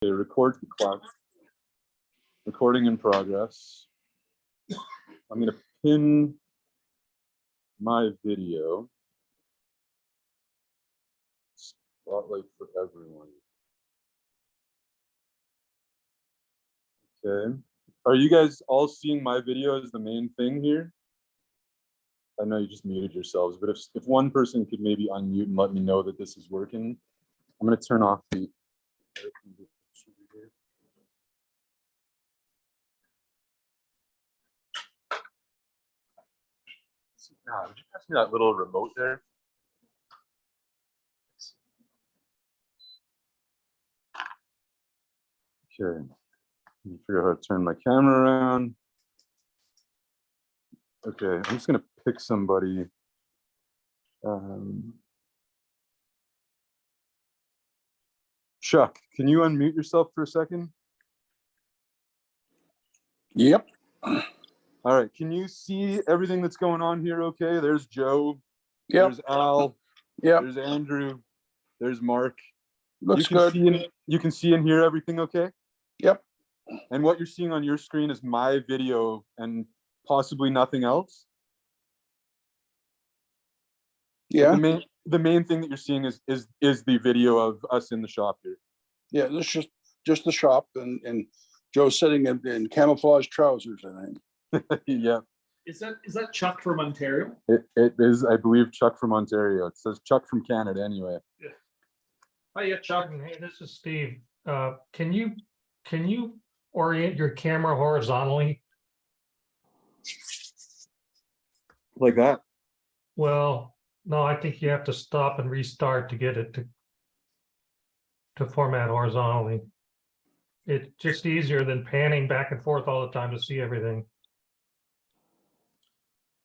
Okay, record the clock. Recording in progress. I'm going to pin my video. Spotlight for everyone. Okay. Are you guys all seeing my video as the main thing here? I know you just muted yourselves, but if one person could maybe unmute and let me know that this is working, I'm going to turn off the. Would you pass me that little remote there? Okay. Let me figure out how to turn my camera around. Okay, I'm just going to pick somebody. Chuck, can you unmute yourself for a second? Yep. All right, can you see everything that's going on here okay? There's Joe. Yep. There's Al. Yep. There's Andrew. There's Mark. Looks good. You can see and hear everything okay? Yep. And what you're seeing on your screen is my video and possibly nothing else? Yeah. The main thing that you're seeing is the video of us in the shop here. Yeah, this is just the shop and Joe sitting in camouflage trousers, I think. Yeah. Is that Chuck from Ontario? It is, I believe, Chuck from Ontario. It says Chuck from Canada anyway. Yeah. Hiya, Chuck. Hey, this is Steve. Can you orient your camera horizontally? Like that? Well, no, I think you have to stop and restart to get it to format horizontally. It's just easier than panning back and forth all the time to see everything.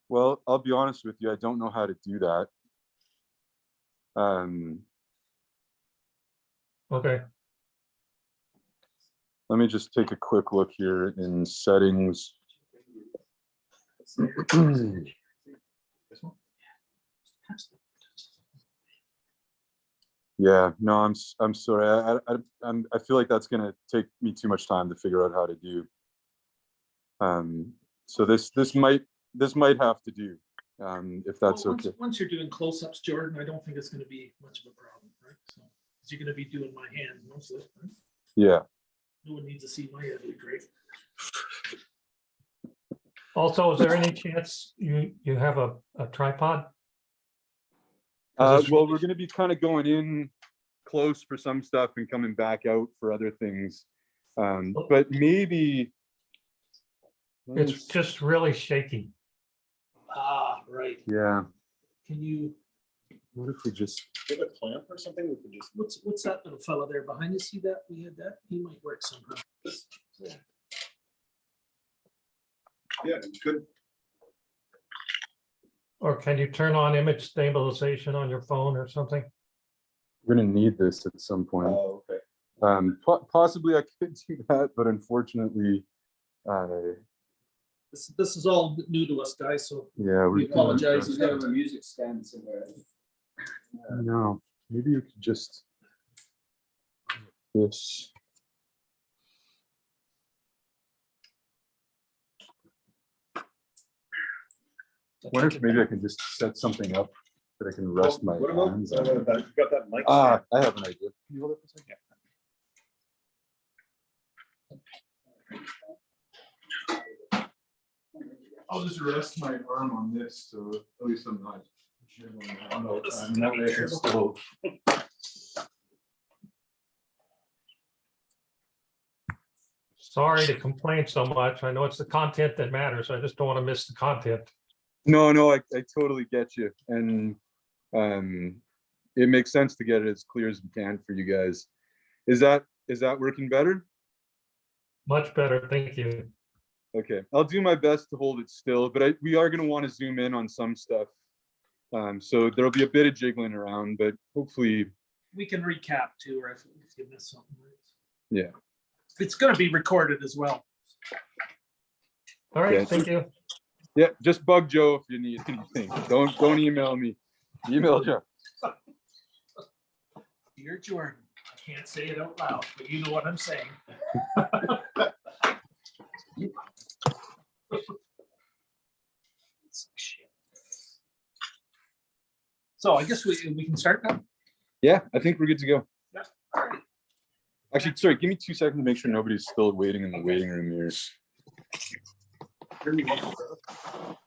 Well, I'll be honest with you. I don't know how to do that. Okay. Let me just take a quick look here in settings. Yeah, no, I'm sorry. I feel like that's gonna take me too much time to figure out how to do. So this might have to do, if that's Well, okay. once you're doing close-ups, Jordan, I don't think it's going to be much of a problem, right? So, because you're going to be doing my hand mostly, right? Yeah. No one needs to see my head. It'd be great. Also, is there any chance you have a tripod? Well, we're going to be kind of going in close for some stuff and coming back out for other things. But maybe It's just really shaky. Ah, right. Yeah. Can you What if we just get a clamp or something? We can just. What's that little fella there behind you? See that? We had that. He might work somehow. Yeah, good. Or can you turn on image stabilization on your phone or something? we're going to need this at some point. Oh, okay. Possibly I could do that, but unfortunately, This is all new to us, guys. So yeah, we apologize. He's got a music stand somewhere. No, maybe you could just this. Wonder if maybe I can just set something up that I can rest my hands on. You got that mic? I have an idea. Can you hold it for a second? I'll just rest my arm on this, so at least I'm not. That way I can still. Sorry to complain so much. I know it's the content that matters. I just don't want to miss the content. No, I totally get you, and it makes sense to get it as clear as we can for you guys. Is that working better? Much better, thank you. Okay, I'll do my best to hold it still, but we are going to want to zoom in on some stuff. So there'll be a bit of jiggling around, but hopefully we can recap too, or if you miss something. Yeah. It's going to be recorded as well. All right, Yeah. thank you. Yeah, just bug Joe if you need anything. Don't email me. Email Joe. Dear Jordan, can't say it out loud, but you know what I'm saying. So I guess we can start now. Yeah, I think we're good to go. Yeah. All right. Actually, sorry, give me 2 seconds to make sure nobody's still waiting in the waiting room here.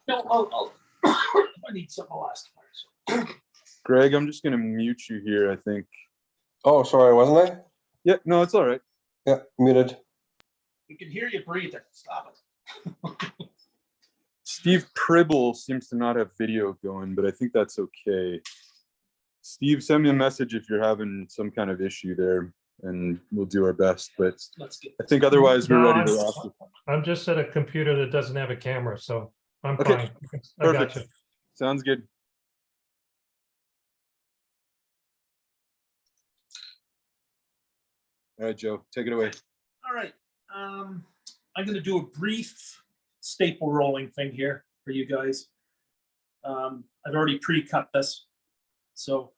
No, I'll I need something last time. So. Greg, I'm just gonna mute you here, I think. Oh, sorry, wasn't I? Yeah, no, it's all right. Yeah, muted. We can hear you breathing. Stop it. Steve Pribble seems to not have video going, but I think that's okay. Steve, send me a message if you're having some kind of issue there, and we'll do our best. But Let's get. I think otherwise we're No, ready to ask. I'm just at a computer that doesn't have a camera, so I'm Okay, fine. I got perfect. you. Sounds good. All right, Joe, take it away. All right. I'm going to do a brief staple rolling thing here for you guys. I've already pre-cut this, so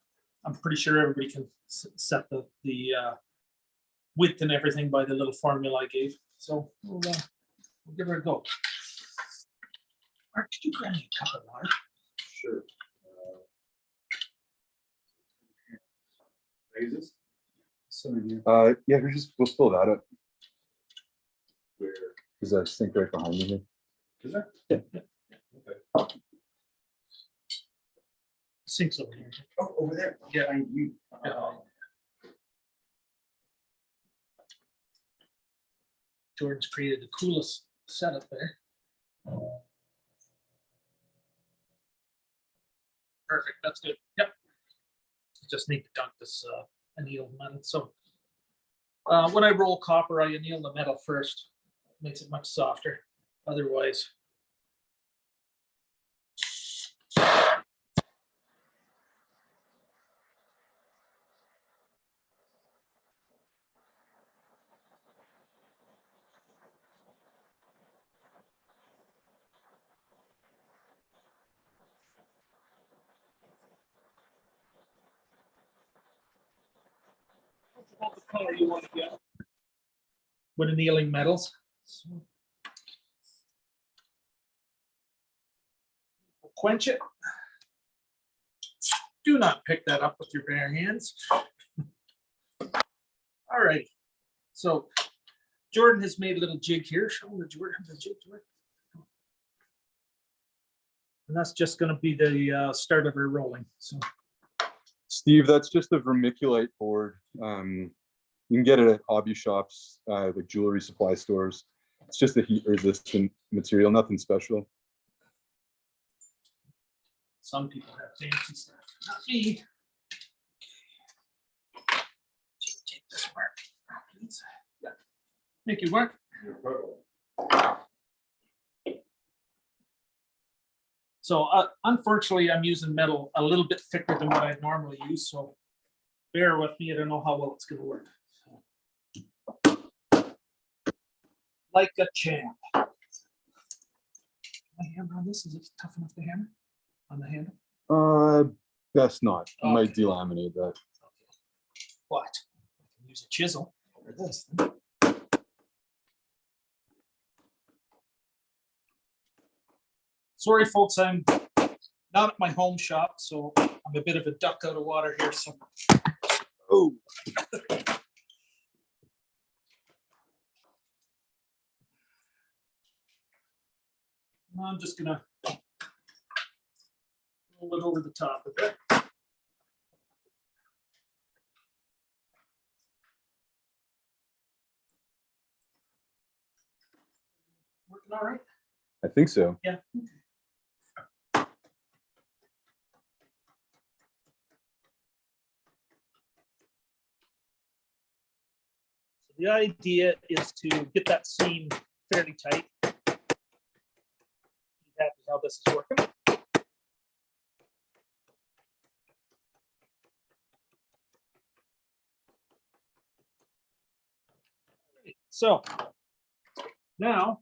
I'm pretty sure everybody can set the width and everything by the little formula I gave. So we'll give her a go. Mark, could you grab me a cup of water? Sure. Raises? Yeah, we'll fill that up. Where is that sink right behind me here? Is there? Yeah. Okay. Sink's over here. Oh, over there. Yeah. You. Jordan's created the coolest setup there. Perfect, that's good. Yep. Just need to dunk this annealed metal. So when I roll copper, I anneal the metal first. Makes it much softer. Otherwise, what the color you want to get when annealing metals. So, we'll quench it. Do not pick that up with your bare hands. All right. So Jordan has made a little jig here. Show the Jordan the jig. And that's just going to be the start of her rolling. So Steve, that's just a vermiculite board. You can get it at hobby shops, like jewelry supply stores. It's just a heat resistant material, nothing special. some people have fancy stuff. Not me. Take this mark, please. Yeah. Make you work. So unfortunately, I'm using metal a little bit thicker than what I normally use. So bear with me. I don't know how well it's going to work. Like a champ. My hammer on this, is it tough enough to hammer on the handle? Best not. I might Okay. delaminate that. What? I can use a chisel or this. Sorry, folks, I'm not at my home shop, so I'm a bit of a duck out of water here. So, oh. I'm just gonna roll it over the top of it. Working all right? I think so. Yeah. So the idea is to get that seam fairly tight. Happy how this is working. So now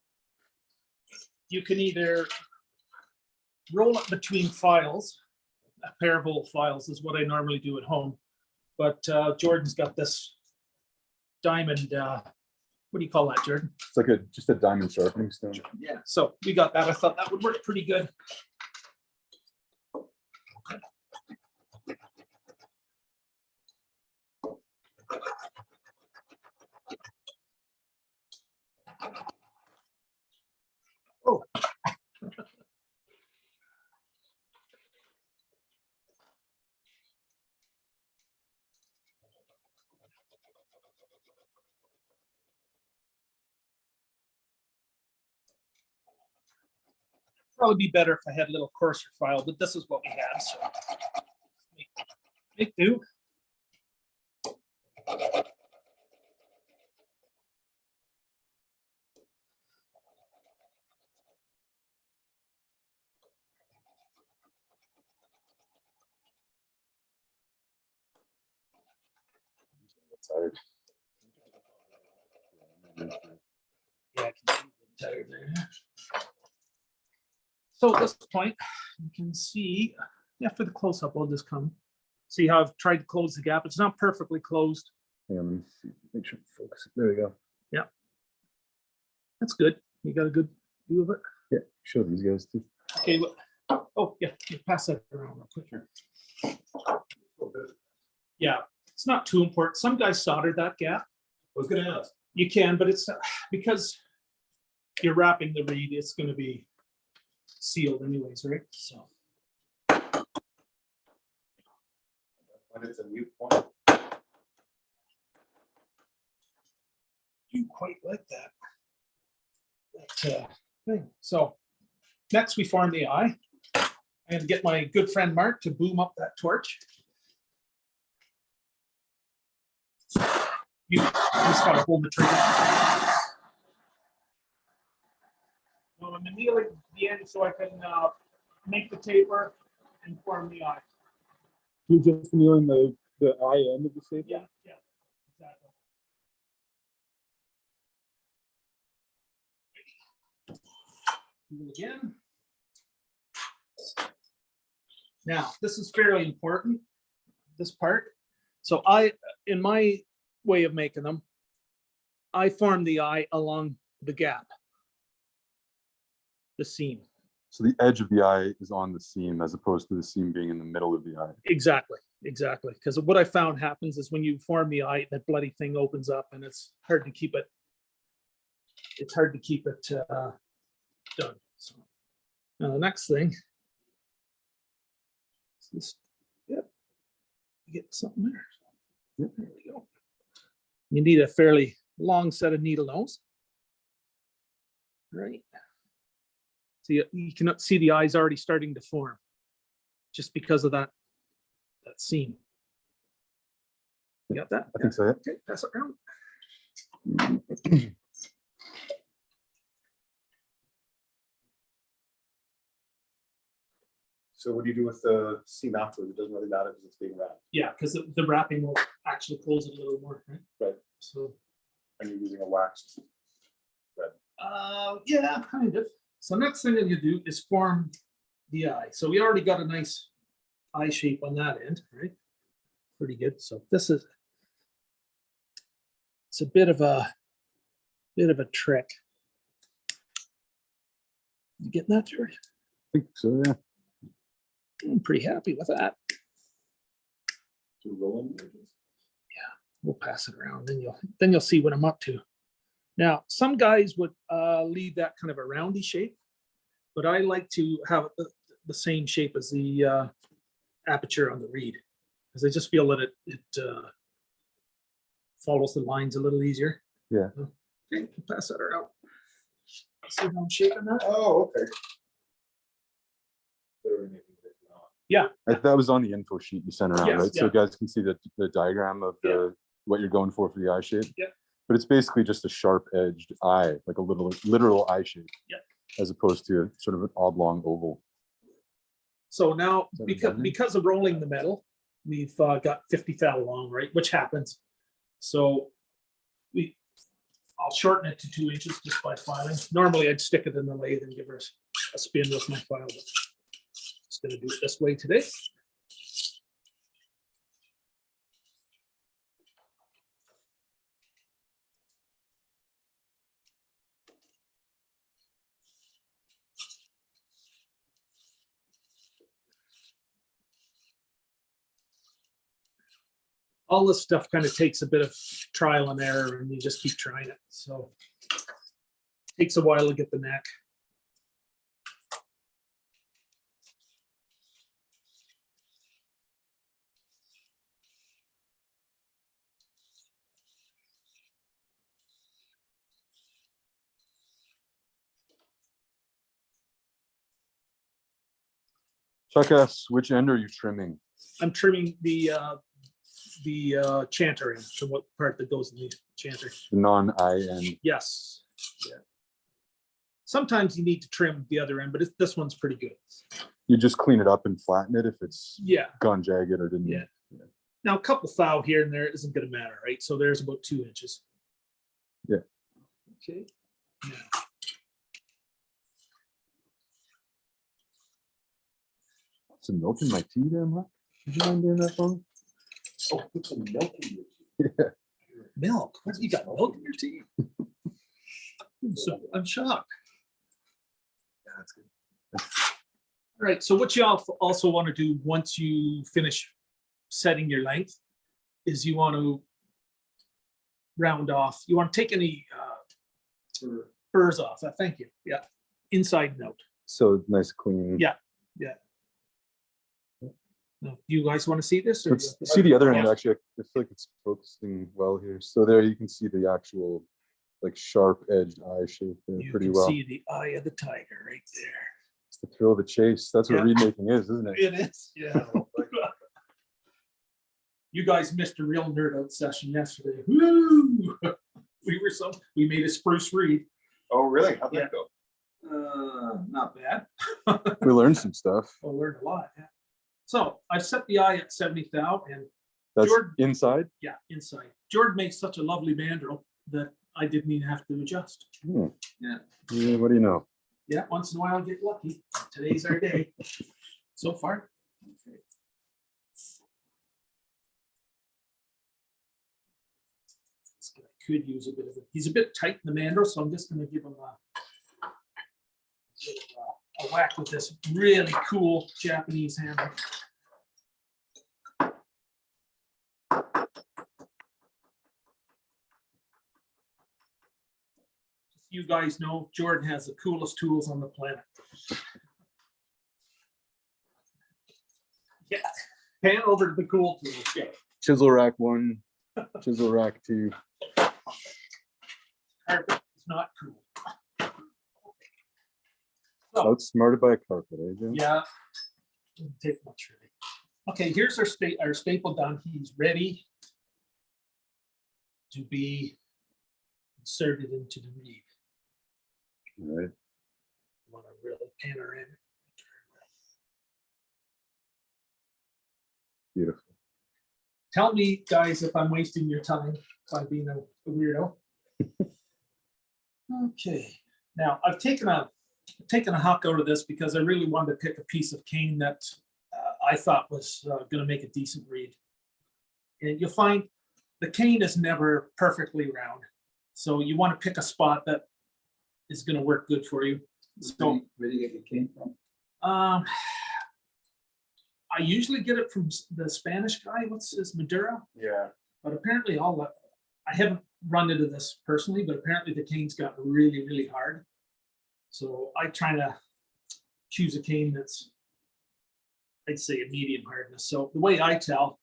you can either roll it between files. A pair of old files is what I normally do at home, but Jordan's got this diamond, what do you call that, Jordan? It's like just a diamond sharpening stone. Yeah, so we got that. I thought that would work pretty good. Oh. Probably be better if I had a little coarser file, but this is what we had, so. Make do. Tired. Yeah, I can see the tire there. So at this point, you can see, yeah, for the close-up, I'll just come. See how I've tried to close the gap. It's not perfectly closed. Hang on, let me see. Make sure to focus. There we go. That's good. You got a good view of it. Yeah, show these guys too. Okay, oh, yeah, you pass that around real quick here. Yeah, it's not too important. Some guys soldered that gap. I was gonna ask. You can, but it's because you're wrapping the reed, it's going to be sealed anyways, right? So. When it's a mute point. You quite like that. Thing. So next we form the eye. I'm going to get my good friend Mark to boom up that torch. You just got to hold the trigger. Well, I'm kneeling at the end so I can make the taper and form the eye. You're just kneeling the eye end of the shape? Yeah, yeah, exactly. Again. Now, this is fairly important, this part. So in my way of making them, I form the eye along the gap, the seam. So the edge of the eye is on the seam as opposed to the seam being in the middle of the eye. Exactly, exactly. Because what I found happens is when you form the eye, that bloody thing opens up and it's hard to keep it. It's hard to keep it done. So now the next thing is this. Yep, get something there. Yep, there we go. You need a fairly long set of needle nose, right? So you can see the eyes already starting to form just because of that seam. You got that? I think so, yeah. Okay, pass it around. So what do you do with the seam afterwards? It doesn't really matter because it's being wrapped. Yeah, because the wrapping will actually close it a little more, right? Right. So, And you're using a waxed thread. yeah, kind of. So next thing that you do is form the eye. So we already got a nice eye shape on that end, right? Pretty good. So this is, it's a bit of a trick. You getting that, George? I think so, yeah. I'm pretty happy with that. To rolling edges. We'll pass it around, then you'll see what I'm up to. Now, some guys would leave that kind of a roundy shape, but I like to have the same shape as the aperture on the reed, because I just feel that it follows the lines a little easier. Yeah. Okay, pass that around. See how I'm shaping that? Oh, okay. Literally making it now. Yeah. That was on the info sheet you sent around, Yes, right? So yeah. guys can see the diagram of what you're going for the eye shape. Yeah. But it's basically just a sharp-edged eye, like a literal eye shape. Yeah. As opposed to sort of an oblong oval. So now, Is that because redundant? because of rolling the metal, we've got 50 thou long, right? Which happens. So I'll shorten it to 2 inches just by filing. Normally, I'd stick it in the lathe and give her a spin with my file. But just going to do it this way today. all this stuff kind of takes a bit of trial and error, and you just keep trying it. So takes a while to get the knack. Chuck asks, which end are you trimming? I'm trimming the chanter end, so what part that goes in the chanter. The non-I end. Yes. Yeah. Sometimes you need to trim the other end, but this one's pretty good. You just clean it up and flatten it if it's Yeah. gone jagged or didn't. Yeah. Now a couple thou here and there isn't going to matter, right? So there's about 2 inches. Yeah. Okay. Yeah. Some milk in my tea there, Mark? Would you mind doing that for me? Oh, put some milk in your tea. Yeah. Milk? What, you got milk in your tea? So I'm shocked. Yeah, that's good. All right, so what you also want to do once you finish setting your length is you want to round off. You want to take any burrs off. Thank you. Yeah, inside and out. So nice clean. Yeah. Yeah. No, do you guys want to see this? Or Let's see the other end. Yeah. Actually, I feel like it's focusing well here. So there you can see the actual like sharp edged eye shape there You pretty can well. see the eye of the tiger right there. It's the thrill of the chase. That's what Yeah. reed making is, isn't it? It is. Yeah. You guys missed a real nerd out session yesterday. Woo! We made a spruce reed. Oh, really? How'd Yeah. that go? Not bad. We learned some stuff. I learned a lot. Yeah. So I've set the eye at 70 thou, and That's Jordan- inside. yeah, inside. Jordan makes such a lovely mandrel that I didn't even have to adjust. Hmm. Yeah. Yeah, what do you know? Yeah, once in a while I get lucky. Today's our day. So far. Okay. This guy could use a bit of it. He's a bit tight in the mandrel, so I'm just going to give him a whack with this really cool Japanese hammer. You guys know Jordan has the coolest tools on the planet. Yeah, hand over to the cool tools. Yeah. Chisel rack 1, chisel rack 2. Carpet is not cool. So, Outsmarted by a carpet, eh, Jim? yeah, doesn't take much really. Okay, here's our staple done. He's ready to be inserted into the reed. All right. Want to really panoramic. Beautiful. Tell me, guys, if I'm wasting your time by being a weirdo. Okay, now I've taken a huck out of this because I really wanted to pick a piece of cane that I thought was going to make a decent reed. And you'll find the cane is never perfectly round, so you want to pick a spot that is going to work good for you. So, Where do you get your cane from? I usually get it from the Spanish guy. What's his Madura? Yeah. But apparently I haven't run into this personally, but apparently the cane's got really, really hard. So I try to choose a cane that's, I'd say, a medium hardness. So the way I tell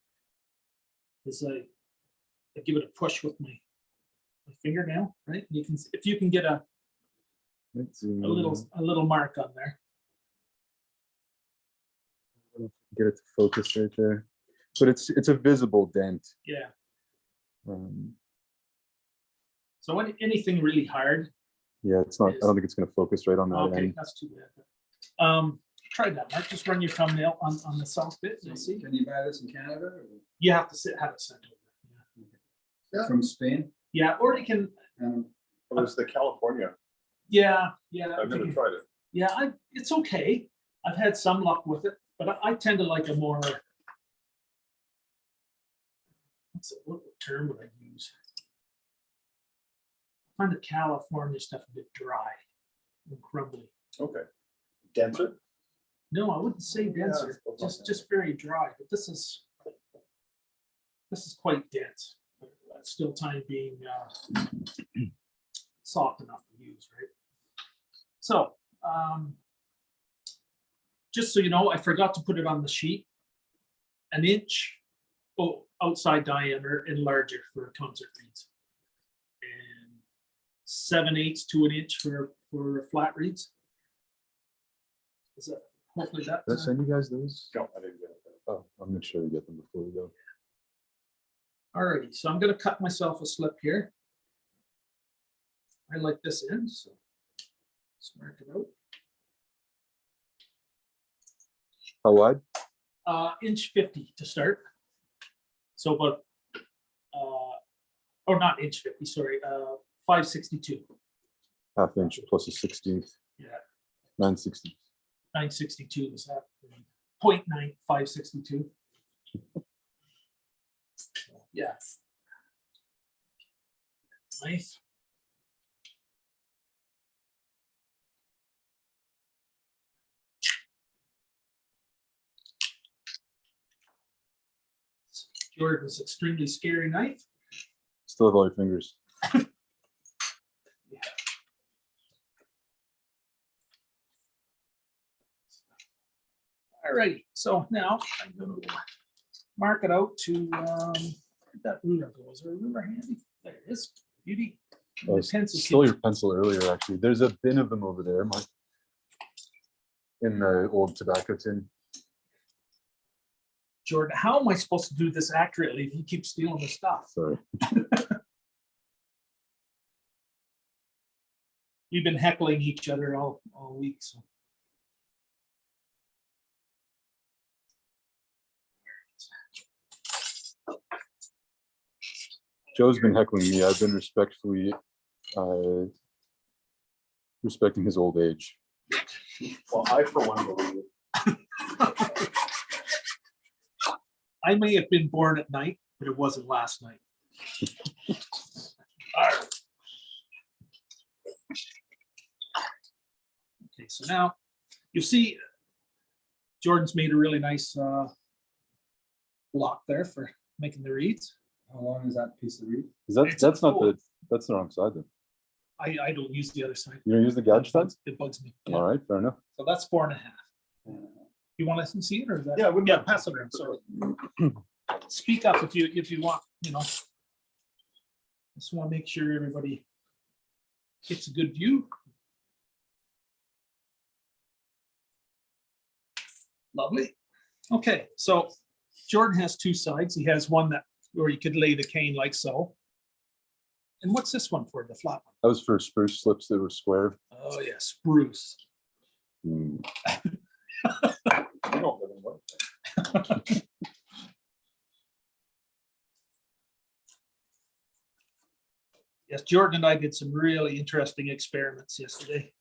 is I give it a push with my fingernail, right? You can, if you can get a little mark on there. Get it to focus right there, but it's a visible dent. Yeah. Um, So anything really hard. yeah, it's not. I don't think it's going to focus right on that Okay, end. that's too bad. Try that, Mark. Just run your thumbnail on the south bit. You'll see. Can you buy this in Canada? Or? You have to have it sent over. Yeah. From Spain? Yeah, or you can. Oh, it's the California. Yeah. I've never tried it. Yeah, it's okay. I've had some luck with it, but I tend to like a more. What term would I use? I find the California stuff a bit dry and crumbly. Okay. Denser? No, I wouldn't say denser. Yeah, Just very dry. But this is. This is quite dense, but still time being soft enough to use, right? So, just so you know, I forgot to put it on the sheet. An inch outside diameter and larger for concert reeds. And 7/8 to an inch for flat reeds. Is that hopefully that? Did I send you guys those? No, I didn't get it. Oh, I'll make sure we get them before we go. Alrighty, so I'm gonna cut myself a slip here. I like this end, so let's mark it out. How wide? 1.50 to start. So about, or not 1.50, sorry, 5.62. Half inch plus a 16th, Yeah, 9/16. 9.62 is that 0.9, 5.62. Yeah. Nice. Jordan's extremely scary knife. Still have all your fingers. All right, so now I'm going to mark it out to where'd that ruler go. Is there a ruler handy? There it is. Beauty. Oh, My I pencil stole case. your pencil earlier, actually. There's a bin of them over there, Mike. In the old tobacco tin. Jordan, how am I supposed to do this accurately if you keep stealing the stuff? Sorry. We've been heckling each other all week. So. Joe's been heckling me. I've been respectfully respecting his old age. Well, I for one believe it. I may have been born at night, but it wasn't last night. All right. Okay, so now you'll see Jordan's made a really nice block there for making the reeds. How long is that piece of reed? Is that It's that's not full. that's the wrong side then. I don't use the other side. You don't use the gouge side? It bugs me. All right, fair enough. So that's 4.5. You want to see it or is that? Yeah, I wouldn't Yeah, mind. pass it around. So speak up if you want, you know. Just want to make sure everybody gets a good view. Lovely. Okay, so Jordan has two sides. He has one that where you could lay the cane like so. And what's this one for, the flat one? That was for spruce slips that were square. Oh yeah, spruce. Hmm. You don't live in what? Yes, Jordan and I did some really interesting experiments yesterday.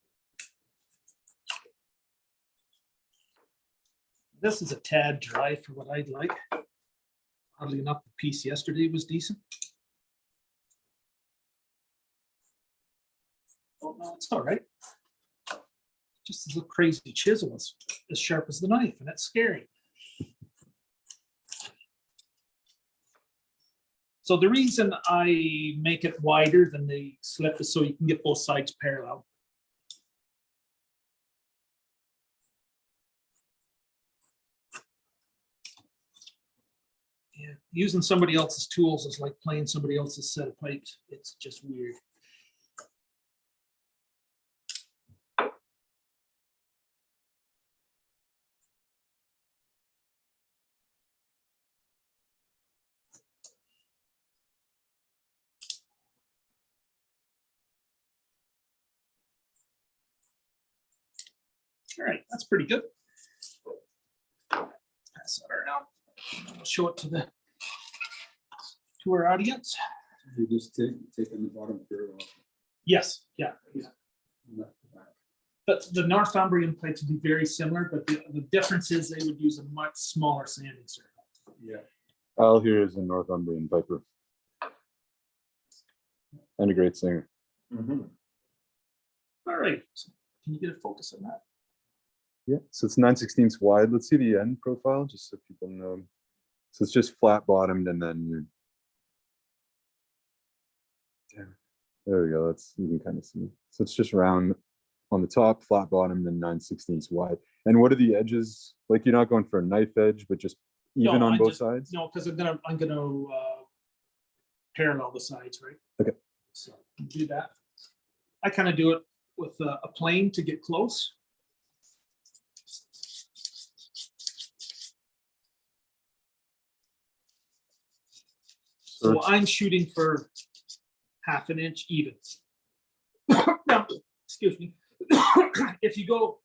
This is a tad dry for what I'd like. Oddly enough, the piece yesterday was decent. Oh no, it's all right. Just as a crazy chisel, it's as sharp as the knife, and that's scary. So the reason I make it wider than the slip is so you can get both sides parallel. Yeah, using somebody else's tools is like playing somebody else's set of pipes. It's just weird. All right, that's pretty good. Pass that around. I'll show it to our audience. You just take on the bottom here. Yes, yeah. But the Northumbrian plates would be very similar, but the difference is they would use a much smaller sanding circle. Yeah. Al here is a Northumbrian piper. And a great singer. Mm-hmm. All right, so can you get a focus on that? Yeah, so it's 9/16 wide. Let's see the end profile, just so people know So it's just flat bottomed and then you. Damn. There we go. That's, you can kind of see. So it's just round on the top, flat bottomed, and 9/16 wide. And what are the edges? Like, you're not going for a knife edge, but just even No, on I both just- sides? No, because I'm gonna parallel the sides, right? Okay. So do that. I kind of do it with a plane to get close. So it's- I'm shooting for 1/2 inch even. Now, excuse me. If you go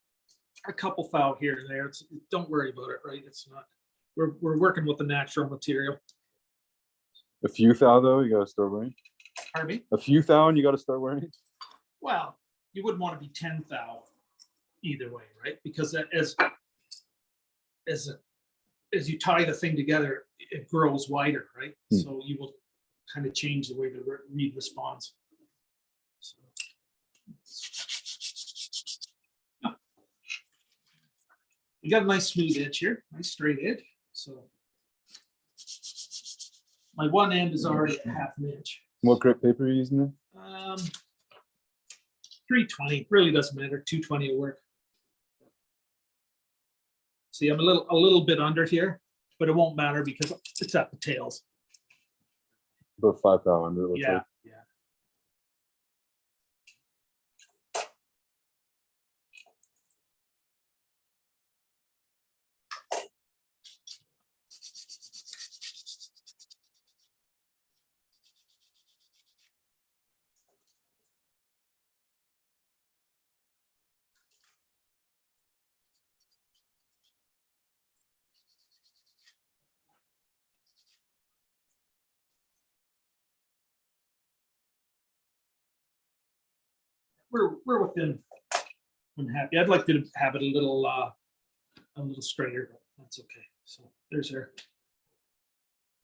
a couple foul here and there, don't worry about it, right? It's not, we're working with the natural material. A few thou though, you gotta start wearing. Pardon me? A few thou and you gotta start wearing. Well, you wouldn't want to be 10 thou either way, right? Because as you tie the thing together, it grows wider, right? Hmm. So you will kind of change the way the reed responds. So. Yeah. You got a nice smooth edge here, nice straight edge. So my one end is already at 1/2 inch. What grit paper are you using there? 320 really doesn't matter. 220 will work. See, I'm a little bit under here, but it won't matter because it's at the tails. About 5 thou under. It looks Yeah, like. yeah. We're within. I'm happy. I'd like to have it a little straighter, but that's okay. So there's our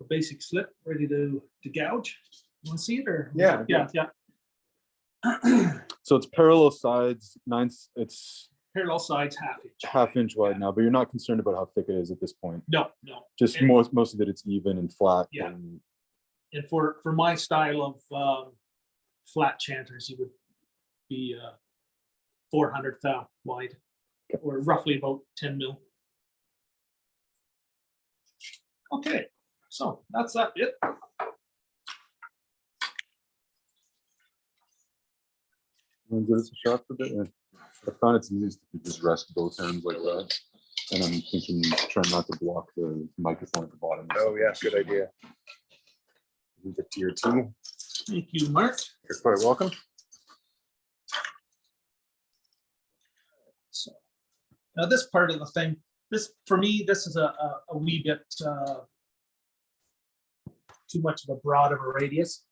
basic slip ready to gouge. You want to see it or? Yeah. Yeah. So it's parallel sides, it's Parallel sides, 1/2 inch. 1/2 inch wide now, but you're not concerned about how thick it is at this point. No. Just And- most of it, it's even and flat. Yeah. And And for my style of flat chanters, you would be 400 thou wide, or roughly about 10 mil. Okay, so that's that bit. wanna give us a shot for a bit. Yeah. I found it's easiest if you just rest both hands like that. And I'm thinking, try not to block the microphone at the bottom. Oh, yeah, good idea. Leave it to your team. Thank you, Mark. You're quite welcome. So now this part of the thing, for me, this is a wee bit too much of a broad of a radius,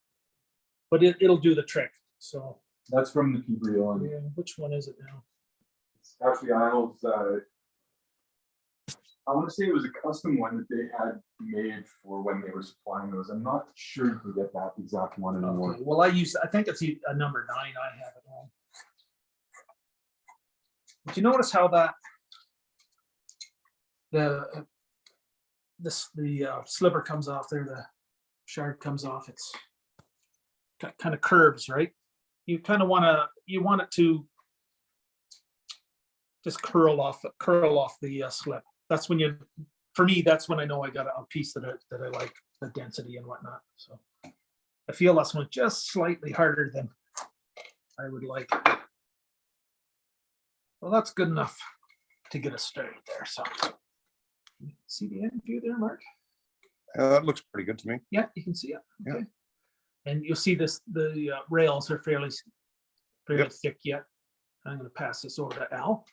but it'll do the trick. So That's from the Kennedy Uilleann. yeah, which one is it now? Actually, I want to say it was a custom one that they had made for when they were supplying those. I'm not sure you can get that exact one anymore. Okay, well, I think it's a number 9 I have at home. But you notice how that the sliver comes off there, the shard comes off. It's kind of curves, right? You kind of want it to just curl off the slip. That's when for me, that's when I know I got a piece that I like the density and whatnot. So I feel this one just slightly harder than I would like. Well, that's good enough to get us started there. So see the end view there, Mark? That looks pretty good to me. Yeah, you can see it. Yeah. Okay. And you'll see the rails are fairly Yep. thick yet. I'm going to pass this over to Al.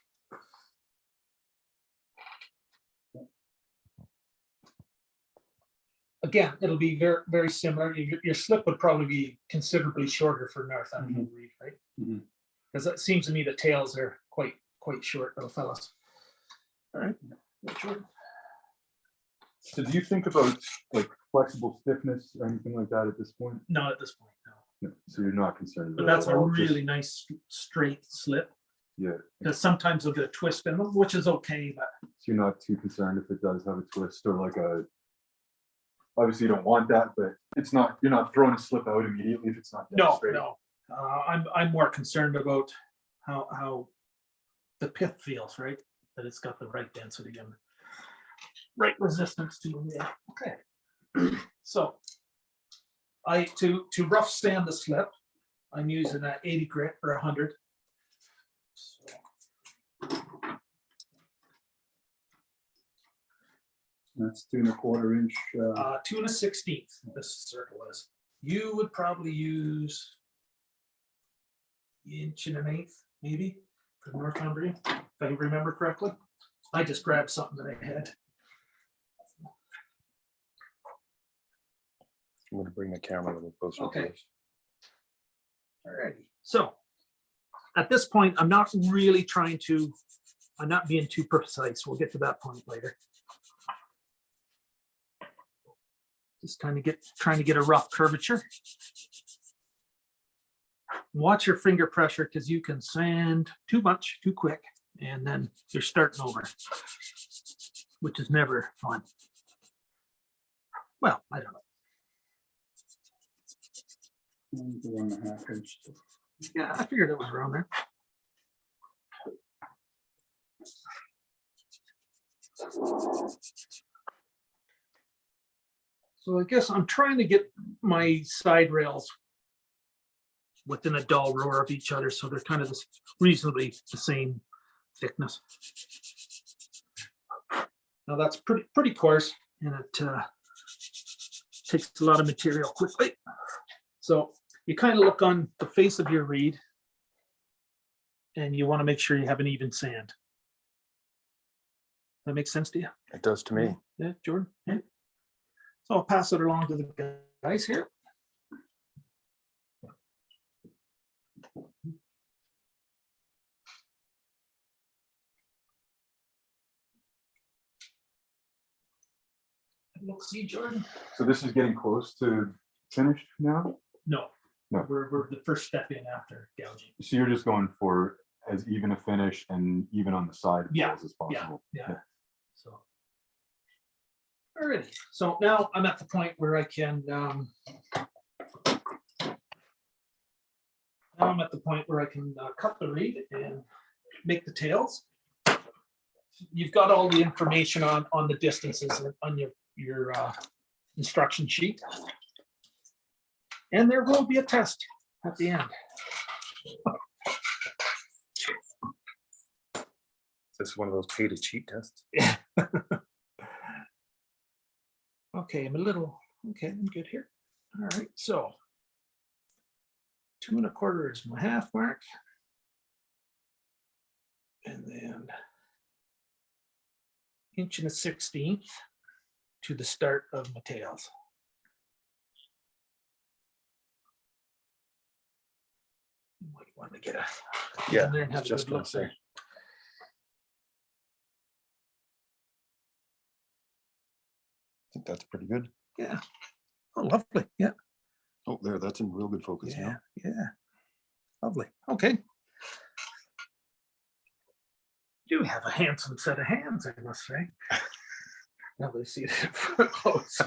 Again, it'll be very, very similar. Your slip would probably be considerably shorter for Northumberland reed, right? Mhm. Because it seems to me the tails are quite short, little fellas. All right. So do you think about like flexible stiffness or anything like that at this point? No, at this point, no. No. So you're not concerned. But about that's it at a all, just- really nice straight slip. Yeah. Because sometimes they'll get a twist in them, which is okay, but So you're not too concerned if it does have a twist or like a Obviously, you don't want that, but it's not, you're not throwing a slip out immediately if it's not dead No, straight. no. I'm more concerned about how the pith feels, right? That it's got the right density and right resistance to it. Yeah. Okay. So to rough sand the slip, I'm using an 80 grit or 100. That's 2 1/4 inch. 2 1/16 this circle is. You would probably use 1 1/8 maybe for Northumbria, if I remember correctly. I just grabbed something that I had. I'm gonna bring the camera a little closer. Okay. Alrighty. So at this point, I'm not really trying to, I'm not being too precise. We'll get to that point later. Just trying to get a rough curvature. Watch your finger pressure because you can sand too much too quick and then you're starting over, which is never fun. Well, I don't know. 1 1/2 inch. Yeah, I figured it was around there. So I guess I'm trying to get my side rails within a dull roar of each other, so they're kind of reasonably the same thickness. Now that's pretty coarse, and it takes a lot of material quickly. So you kind of look on the face of your reed, and you want to make sure you have an even sand. That makes sense to you? It does to me. Yeah, Jordan? Yeah. So I'll pass it along to the guys here. Look, see, Jordan? So this is getting close to finished now? No, No. we're the first step in after gouging. So you're just going for as even a finish and even on the side Yeah, as possible? Yeah. So. Alrighty, so now I'm at the point where I can, cut the reed and make the tails. You've got all the information on the distances on your instruction sheet. And there will be a test at the end. This is one of those pay to cheat tests. Okay, I'm good here. All right, so 2 1/4 is my half mark. And then 1 1/16 to the start of my tails. You might want to get a Yeah, in there and have a just good gonna look say. there. I think that's pretty good. Yeah. Oh, lovely. Yeah. Oh, there, that's in real good focus Yeah. now. Yeah. Lovely. Okay. You have a handsome set of hands, I must say. Now they see it close.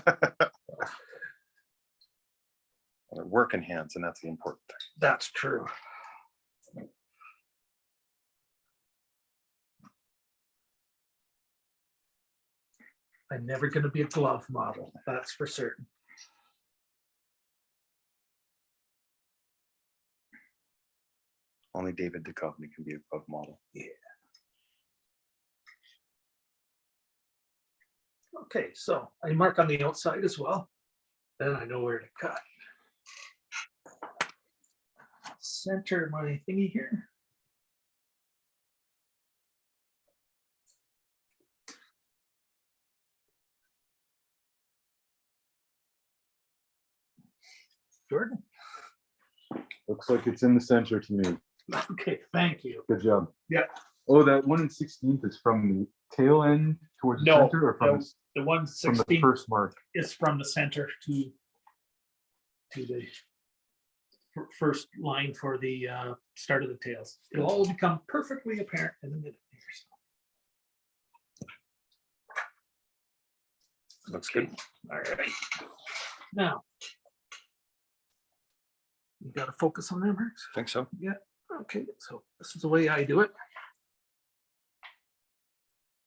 They're working hands, and that's the important thing. That's true. I'm never going to be a glove model, that's for certain. Only David Duchovny can be a glove model. Yeah. Okay, so I mark on the outside as well. Then I know where to cut. Center my thingy here. Jordan. Looks like it's in the center to me. Okay, thank you. Good job. Yeah. Oh, that 1 1/16 is from the tail end towards the No, center, or from The the 1/16 first mark? is from the center to the first line for the start of the tails. It'll all become perfectly apparent in a minute. Looks good. All right. Now. You got to focus on that, Max? Think so. Yeah. Okay. So this is the way I do it.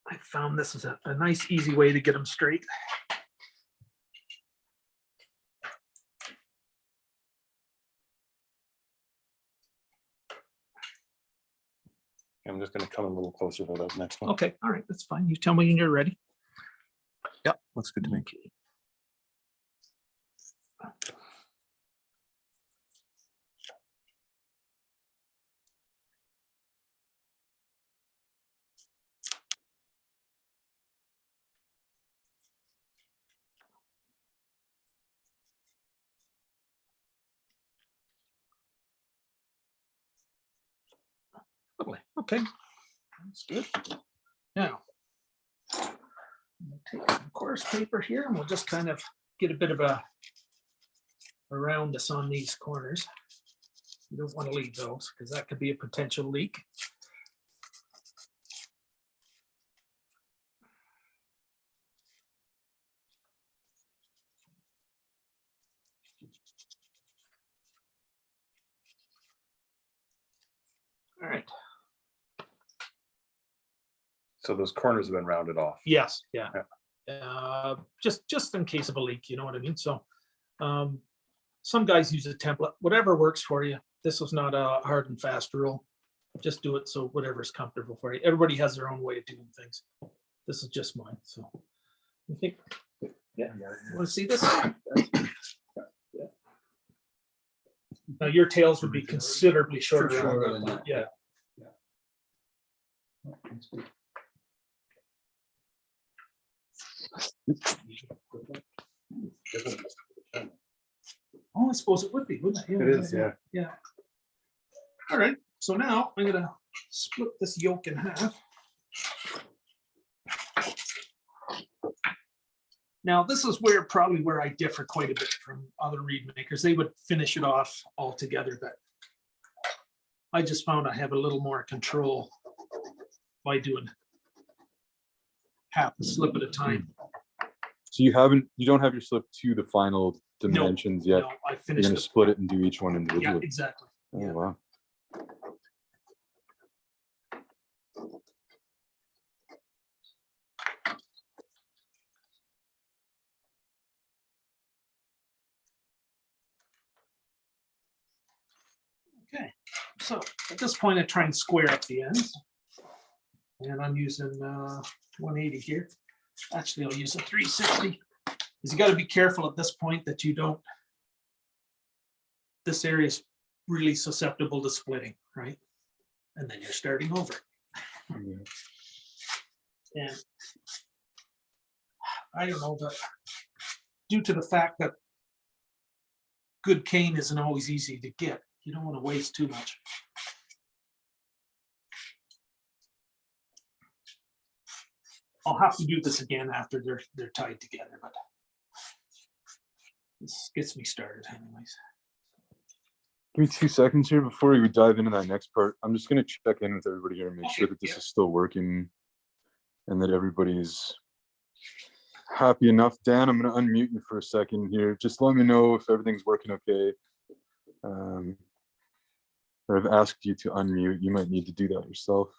I found this is a nice, easy way to get them straight. I'm just gonna come a little closer for that next one. Okay. All right. That's fine. You tell me when you're ready. Yeah, looks good to me. Okay. Lovely. Okay. That's good. Now, I'm gonna take some coarse paper here and we'll just kind of get a bit of a around us on these corners. You don't want to leave those because that could be a potential leak. All right. So those corners have been rounded off. Yes, yeah. Just in case of a leak, you know what I mean? So some guys use a template, whatever works for you. This was not a hard and fast rule. Just do it so whatever's comfortable for you. Everybody has their own way of doing things. This is just mine. So I think, yeah, want to see this? Yeah. Now your tails would be considerably shorter. Shorter than that. Yeah. Oh, I suppose it would be, wouldn't it? It is, yeah. Yeah. All right, so now I'm gonna split this yolk in half. Now, this is probably where I differ quite a bit from other reed makers. They would finish it off all together, but I just found I have a little more control by doing half a slip at a time. So you don't have your slip to the final dimensions yet. No, I You're finished gonna it. split it and do each one Yeah, individually. exactly. Oh, Yeah. wow. Okay, so at this point, I try and square up the ends. And I'm using 180 here. Actually, I'll use a 360. Because you got to be careful at this point that you don't, this area is really susceptible to splitting, right? And then you're starting over. Yeah. And I don't know, but due to the fact that good cane isn't always easy to get, you don't want to waste too much. I'll have to do this again after they're tied together, but this gets me started anyways. Give me 2 seconds here before we dive into that next part. I'm just gonna check in with everybody here and make sure Okay, that this yeah. is still working and that everybody's happy enough. Dan, I'm gonna unmute you for a second here. Just let me know if everything's working okay. Or I've asked you to unmute. You might need to do that yourself.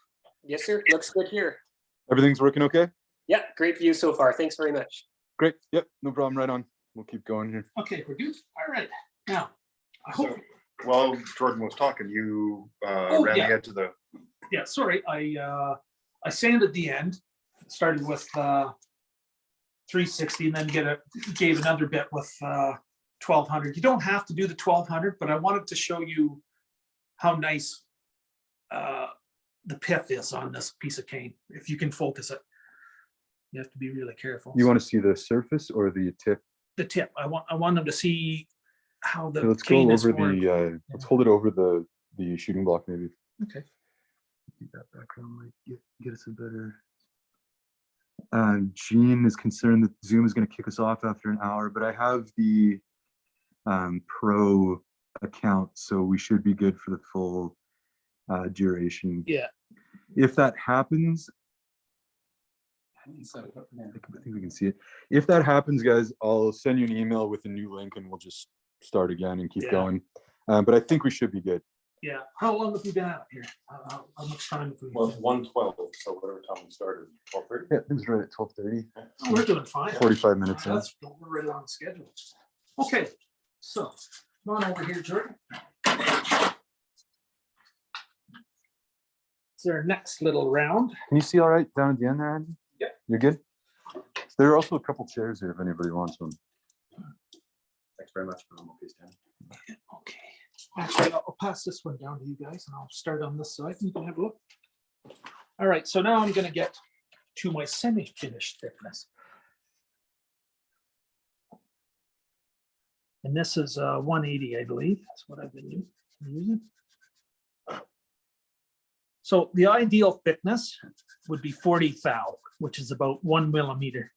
Yes, sir. Looks good here. Everything's working okay? Yeah, great view so far. Thanks very much. Great. Yep, no problem. Right on. We'll keep going here. Okay, we're good. All right. Now, I hope. So while Jordan was talking, you Oh, ran yeah. ahead to the, Yeah, sorry. I sanded the end. Started with 360, and then gave another bit with 1200. You don't have to do the 1200, but I wanted to show you how nice the pith is on this piece of cane. If you can focus it, you have to be really careful. You want to see the surface or the tip? The tip. I want them to see how the Okay, let's go cane is over formed. let's hold it over the shooting block maybe. Okay. I think that background might get us a better. Gene is concerned that Zoom is going to kick us off after an hour, but I have the pro account, so we should be good for the full duration. Yeah. If that happens, I think we can see it. If that happens, guys, I'll send you an email with a new link and we'll just start again and keep Yeah. going. But I think we should be good. Yeah. How long have you been out here? How much time have we? Well, it's 1:12, so whatever time we started, 12:30. Yeah, it was right at 12:30. Oh, we're doing fine. 45 minutes in. That's, we're right on schedule. Okay, so come on over here, Jordan. It's our next little round. Can you see all right down at the end there, Andy? Yeah. You're good? There are also a couple chairs here if anybody wants one. Thanks very much. I'm okay, Stan. Okay. Actually, I'll pass this one down to you guys and I'll start on this side and you can have a look. All right, so now I'm gonna get to my semi-finished thickness. And this is 180, I believe. That's what I've been using. So the ideal thickness would be 40 thou, which is about 1 millimeter.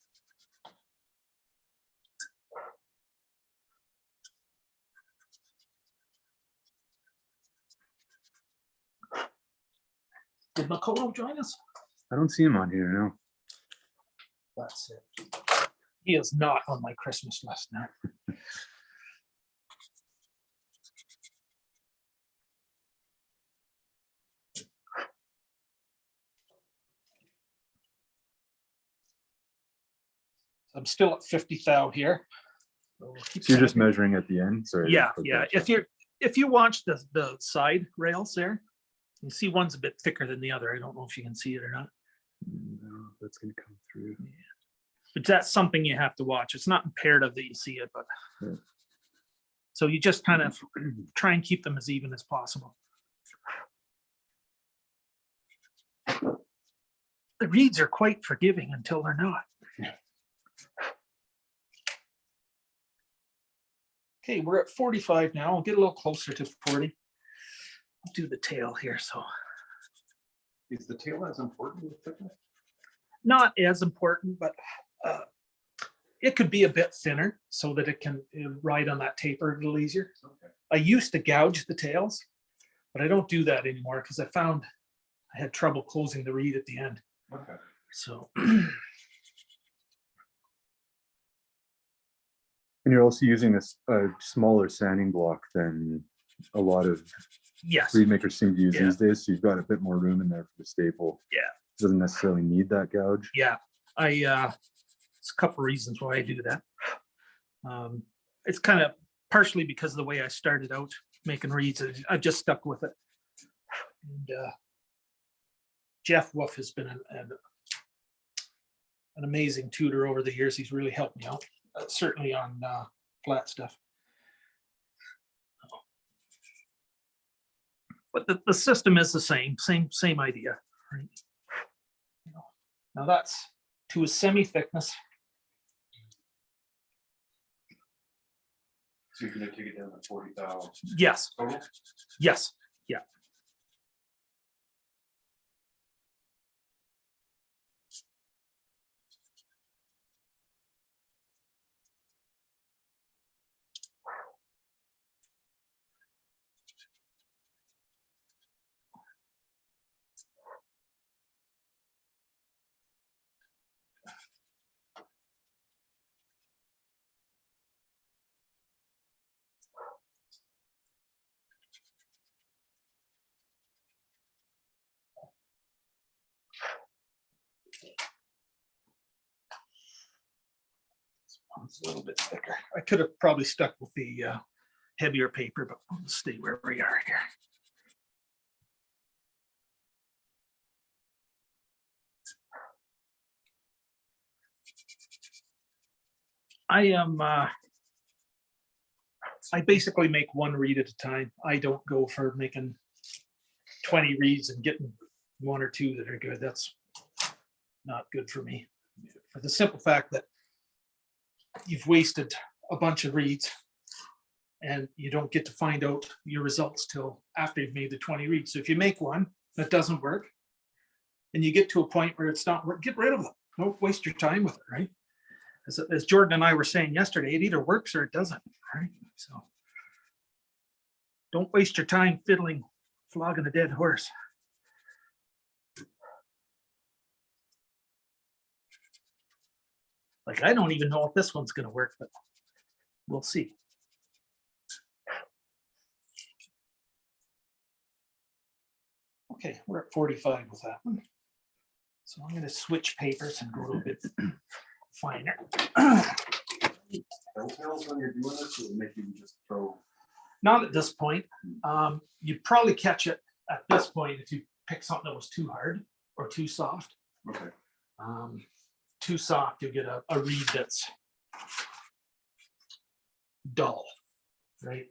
Did McConnell join us? I don't see him on here, no. That's it. He is not on my Christmas list now. I'm still at 50 thou here. So we'll keep So you're going. just measuring at the end? Sorry. Yeah, yeah. If you watch the side rails there, you see one's a bit thicker than the other. I don't know if you can see it or not. No, that's gonna come through. But that's something you have to watch. It's not imperative that you see it, but Yeah. so you just kind of try and keep them as even as possible. The reeds are quite forgiving until they're not. Okay, we're at 45 now. I'll get a little closer to 40. I'll do the tail here, so. Is the tail as important with thickness? Not as important, but it could be a bit thinner so that it can ride on that taper a little easier. Okay. I used to gouge the tails, but I don't do that anymore because I found I had trouble closing the reed at the end. Okay. So And you're also using this smaller sanding block than a lot of yes, reed makers seem to use Yeah. these days. So you've got a bit more room in there for the staple. Yeah. Doesn't necessarily need that gouge. yeah, it's a couple reasons why I do that. It's kind of partially because of the way I started out making reeds. I've just stuck with it. And Jeff Wolf has been an amazing tutor over the years. He's really helped me out, certainly on flat stuff. But the system is the same idea, right? Now that's to a semi thickness. So you're gonna take it down to 40 thou Yes, total? yes, yeah. It's a little bit thicker. I could have probably stuck with the heavier paper, but we'll stay where we are here. I basically make one reed at a time. I don't go for making 20 reeds and getting one or two that are good. That's not good for me. For the simple fact that you've wasted a bunch of reeds and you don't get to find out your results till after you've made the 20 reeds. So if you make one that doesn't work and you get to a point where it's not work, get rid of it. Don't waste your time with it, right? As Jordan and I were saying yesterday, it either works or it doesn't, right? So don't waste your time fiddling, flogging a dead horse. Like, I don't even know if this one's gonna work, but we'll see. Okay, we're at 45 with that one. So I'm gonna switch papers and go a little bit finer. Telltales when you're doing this, it'll make you just throw. Not at this point. You'd probably catch it at this point if you pick something that was too hard or too soft. Okay. Too soft, you'll get a reed that's dull, right?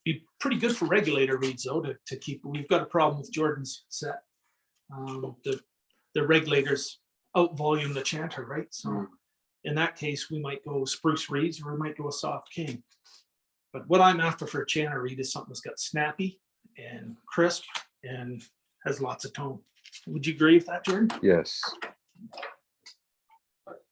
Be pretty good for regulator reeds though to keep. We've got a problem with Jordan's set. The regulators out volume the chanter, right? So in that case, we might go spruce reeds or we might go a soft cane. But what I'm after for a chanter reed is something that's got snappy and crisp and has lots of tone. Would you agree with that, Jordan? Yes.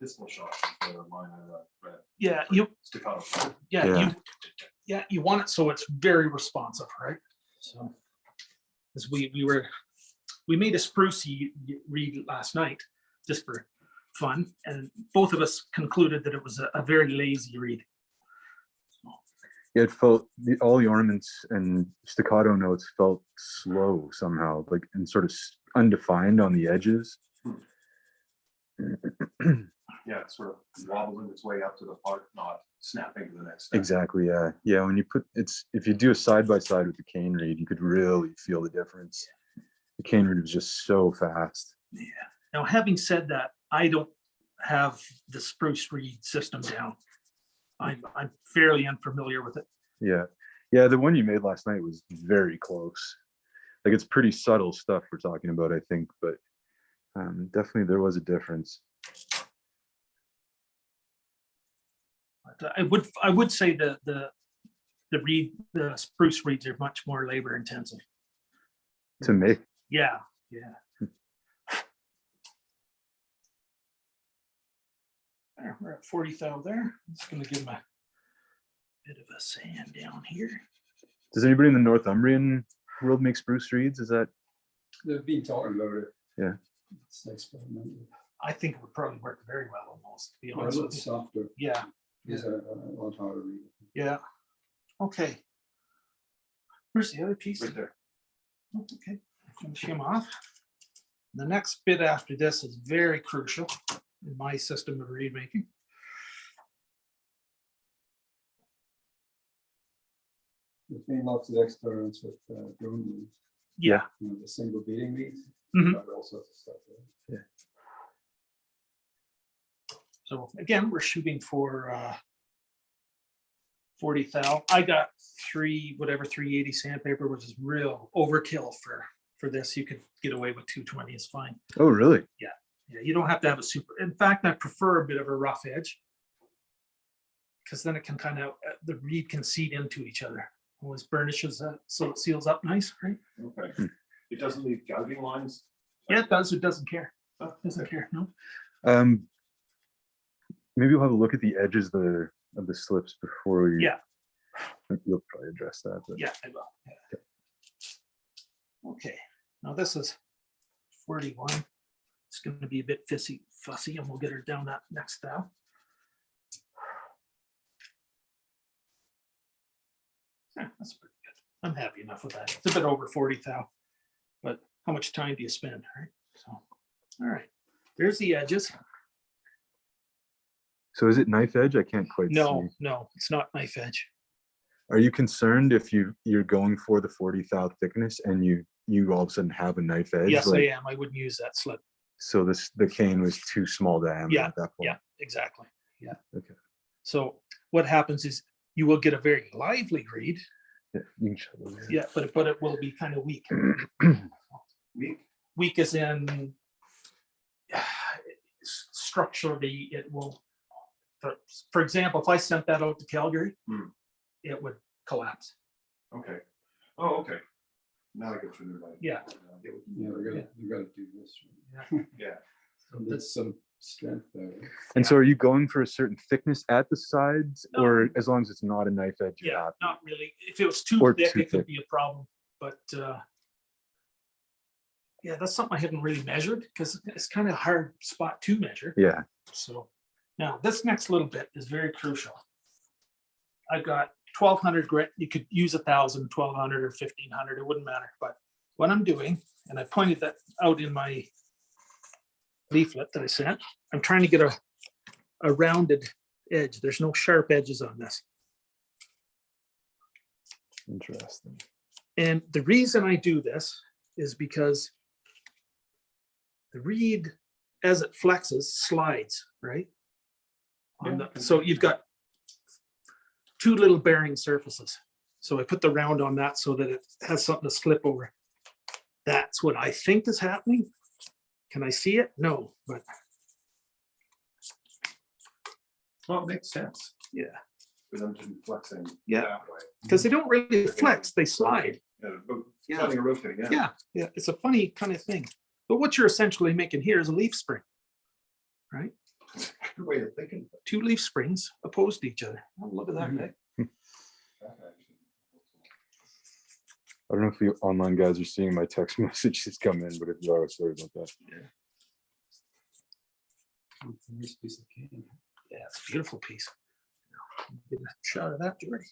This will show us the line I read. Yeah, Staccato. yeah. You want it so it's very responsive, right? So as we made a spruce reed last night just for fun, and both of us concluded that it was a very lazy reed. It felt all the ornaments and staccato notes felt slow somehow, like and sort of undefined on the edges. Yeah, it's sort of wobbling its way up to the part, not snapping to the next step. Exactly. Yeah. Yeah. When you put if you do a side by side with the cane reed, you could really feel the difference. The cane reed was just so fast. Yeah. Now, having said that, I don't have the spruce reed system down. I'm fairly unfamiliar with it. Yeah. Yeah. The one you made last night was very close. Like it's pretty subtle stuff we're talking about, I think, but definitely there was a difference. But I would say the spruce reeds are much more labor intensive To make. Yeah, yeah. There, we're at 40 thou there. I'm just gonna give him a bit of a sand down here. Does anybody in the Northumbrian world make spruce reeds? Is that? They've been talking about it. Yeah. It's experimental. I think it would probably work very well on those, to be A honest little with you. softer. Yeah, Is a lot harder to read. yeah. Okay. Where's the other piece? Right there. Okay, finish him off. The next bit after this is very crucial in my system of reed making. There's been lots of experiments with drone reeds, Yeah. you know, the single beating reeds, Mhm. all sorts of stuff. Yeah. So again, we're shooting for 40 thou. I got 380 sandpaper, which is real overkill for this. You could get away with 220 is fine. Oh, really? Yeah, you don't have to have a super. In fact, I prefer a bit of a rough edge because then it can kind of the reed can seed into each other. Always burnishes that so it seals up nice, right? Okay. It doesn't leave gouging lines. Yeah, it does. It doesn't care. Doesn't care. No. Maybe we'll have a look at the edges of the slips before we. Yeah. You'll probably address that. But. Yeah, I will. Yeah. Okay. Now this is 41. It's going to be a bit fussy, and we'll get her down that next thou. Yeah, that's pretty good. I'm happy enough with that. It's a bit over 40 thou, but how much time do you spend, right? So, all right. There's the edges. So is it knife edge? I can't quite No, see. no, it's not knife edge. Are you concerned if you're going for the 40 thou thickness and you all of a sudden have a knife edge? Yes, like, I am. I wouldn't use that slip. So the cane was too small diameter at that point. Yeah, exactly. Yeah. Okay. So what happens is you will get a very lively reed. Yeah, you can show them. Yeah, but it will be kind of weak. Weak. Weak as in structurally, it will. For example, if I sent that out to Calgary, it would collapse. Okay. Oh, okay. Now I get what you mean. Yeah. Yeah, you gotta do this. Yeah. So there's some strength there. And so are you going for a certain thickness at the sides, or as long as it's not a knife edge? you're Yeah, happy? not really. If it was too Or thick, too it could thick. be a problem. But yeah, that's something I hadn't really measured because it's kind of a hard spot to measure. Yeah. So Now, this next little bit is very crucial. I've got 1,200 grit. You could use 1,000, 1,200, or 1,500. It wouldn't matter. But what I'm doing, and I pointed that out in my leaflet that I sent, I'm trying to get a rounded edge. There's no sharp edges on this. Interesting. And the reason I do this is because the reed, as it flexes, slides, right? So you've got two little bearing surfaces. So I put the round on that so that it has something to slip over. That's what I think is happening. Can I see it? No, but Well, it makes sense yeah, for them to be flexing Yeah. that way. because they don't really flex, they slide. Yeah, floating or rotating, yeah. Yeah, it's a funny kind of thing. But what you're essentially making here is a leaf spring, right? Good way of thinking. Two leaf springs opposed to each other. Oh, look at that, Mhm. guy. I don't know if you online guys are seeing my text messages come in, but if you are, sorry about that. It's a nice piece of cane. Yeah, it's a beautiful piece. Get a shot of that, Jordy.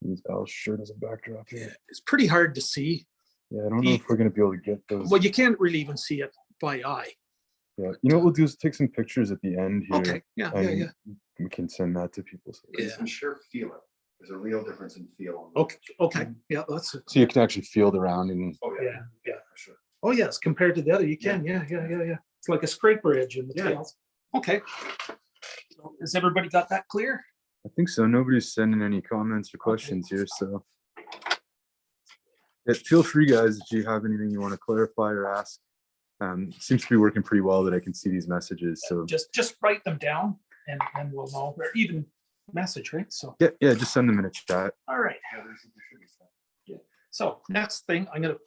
Use Al's shirt as a backdrop here. Yeah, it's pretty hard to see. Yeah, I don't know if we're gonna be able to get those. Well, you can't really even see it by eye. Yeah, you know what we'll do is take some pictures at the end here. Okay, yeah. and we can send that to people. So You can sure feel it. There's a real difference in feel. Okay, yeah, that's it. so you can actually feel the rounding. Oh, Yeah. for sure. Oh, yes, compared to the other, you can, yeah. It's like a scraper edge in the Yeah. tails. Okay. So has everybody got that clear? I think so. Nobody's sending any comments or questions here, so. Yeah, feel free, guys, if you have anything you want to clarify or ask. It seems to be working pretty well that I can see these messages, so. Just write them down and we'll know, or even message, right? So, Yeah, just send them in a chat. all right. Yeah, there should be stuff. So next thing, I'm gonna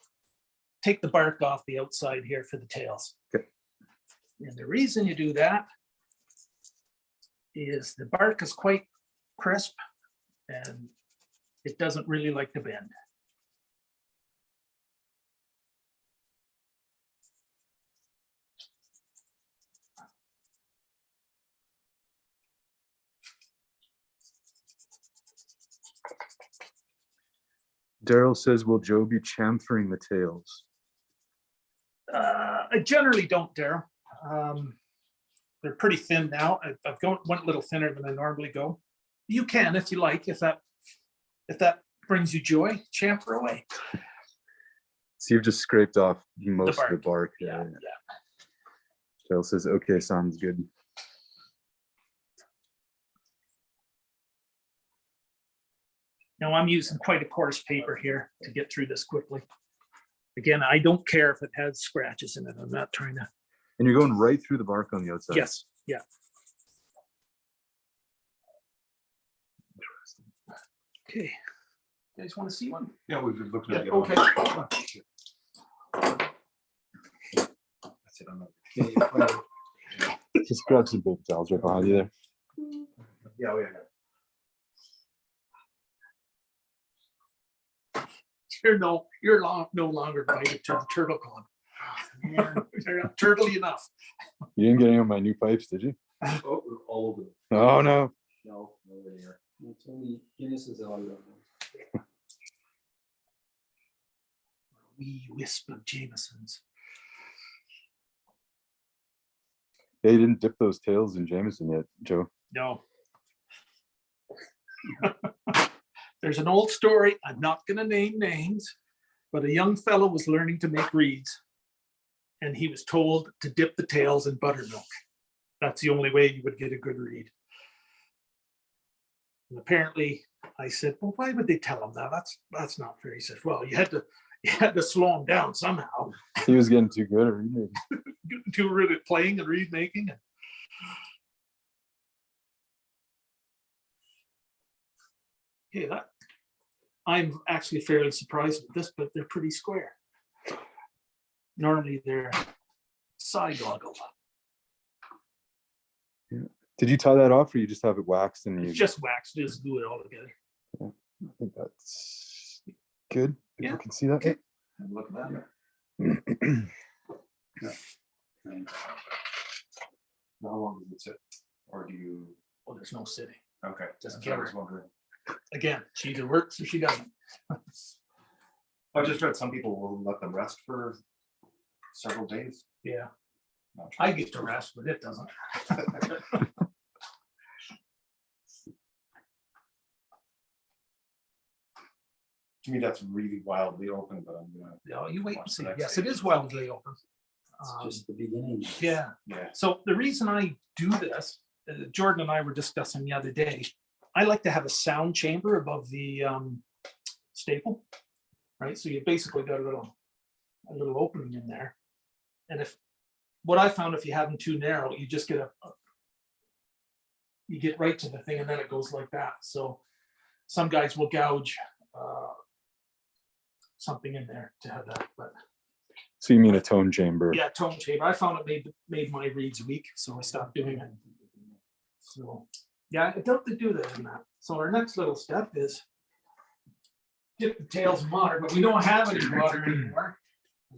take the bark off the outside here for the tails. Okay. And the reason you do that is the bark is quite crisp and it doesn't really like to bend. Daryl says, will Joe be chamfering the tails? I generally don't, Daryl. They're pretty thin now. I've went a little thinner than I normally go. You can, if you like, if that brings you joy, chamfer away. So you've just scraped off most of the bark. Yeah. Daryl says, okay, sounds good. Now I'm using quite a coarse paper here to get through this quickly. Again, I don't care if it has scratches in it. I'm not trying to. And you're going right through the bark on the outside? Yes, yeah. Okay. You guys want to see one? Yeah, we've been looking at Yeah, the. okay. That's it, I'm not. Just grab some paper towels right behind you there. Yeah, oh, yeah. You're no longer invited to the turtle con. You're not turtley enough. You didn't get any of my new pipes, did you? Oh, all over. Oh, no. No, nowhere near. It's only Guinness is all you Wee wisp of Jameson's. Yeah, you didn't dip those tails in Jameson yet, Joe. No. There's an old story. I'm not going to name names, but a young fellow was learning to make reeds, and he was told to dip the tails in buttermilk. That's the only way you would get a good reed. And apparently, I said, "Well, why would they tell him that? That's not fair." He says, "Well, you had to slow him down somehow." He was getting too good at reading. Getting too good at playing and reed making. Okay, I'm actually fairly surprised with this, but they're pretty square. Normally they're side goggled. Did you tie that off or you just have it waxed and you It's just waxed, just glue it all together. I think that's good. People Yeah. can see that. Okay. Have a look at that. How long does it sit? Or do you, Well, there's no sitting. okay, Just that's what I get was her. wondering. Again, she either works or she doesn't. I just read some people will let them rest for several days. Yeah, Not sure. I get to rest, but it doesn't. To me, that's really wildly open, but I'm gonna. No, you wait and watch the see. next Yes, it stage. is wildly open. It's Um, just the beginning. Yeah, Yeah, so the reason I do this, Jordan and I were discussing the other day, I like to have a sound chamber above the staple, right? So you basically got a little opening in there. And what I found, if you have them too narrow, you just get you get right to the thing and then it goes like that. So some guys will gouge something in there to have that, but So you mean a tone chamber? yeah, tone chamber. I found it made my reeds weak, so I stopped doing it. So yeah, I don't do that in that. So our next little step is dip the tails in water, but we don't have any water anymore.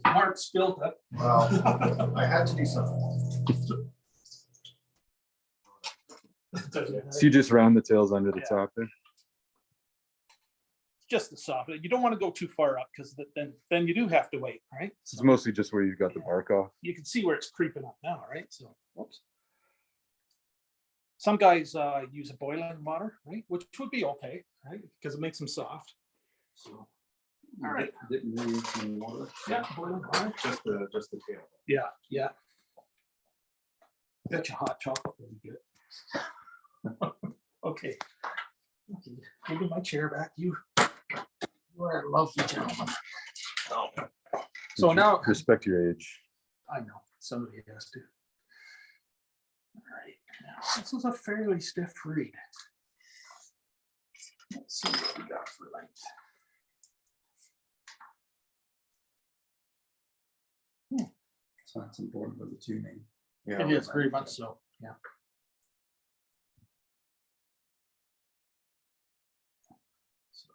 Mark spilled it. well, I had to do something. So you just round the tails under the Yeah. top there? Just the soft. You don't want to go too far up because then you do have to wait, right? It's mostly just where you've got the bark off. You can see where it's creeping up now, right? So, whoops. Some guys use a boiling water, right? Which would be okay, right? Because it makes them soft. So, all right. Didn't really in water. Yeah, boiling water. Just the tail. Yeah, yeah. Bet you hot chocolate would be good. Okay. Give me my chair back. You are a lovely gentleman. Oh. So now, Respect your age. I know, somebody has to. All right, now, this is a fairly stiff reed. Let's see what we got for length. So that's important with the tuning. Yeah. It is very much so, yeah. So,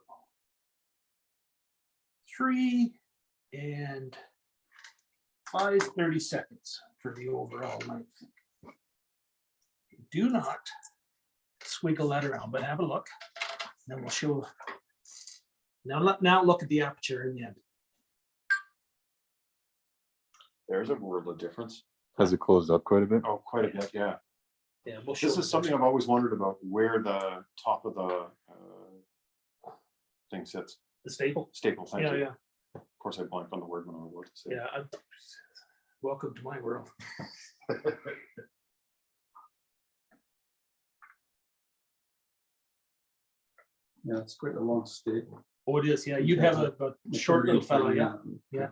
3 and 5/30 seconds for the overall length. Do not squiggle that around, but have a look. Then we'll show. Now look at the aperture in the end. There's a world of difference. Has it closed up quite a bit? Oh, quite a bit, yeah. Yeah, we'll show. This is something I've always wondered about, where the top of the thing sits. The staple. Staple, thank Yeah, you. yeah, Of course, I blanked on the word when I was about to say. yeah. Welcome to my world. Yeah, it's quite a long staple. Oh, it is. Yeah, you'd have a short little fella. Yeah, yeah.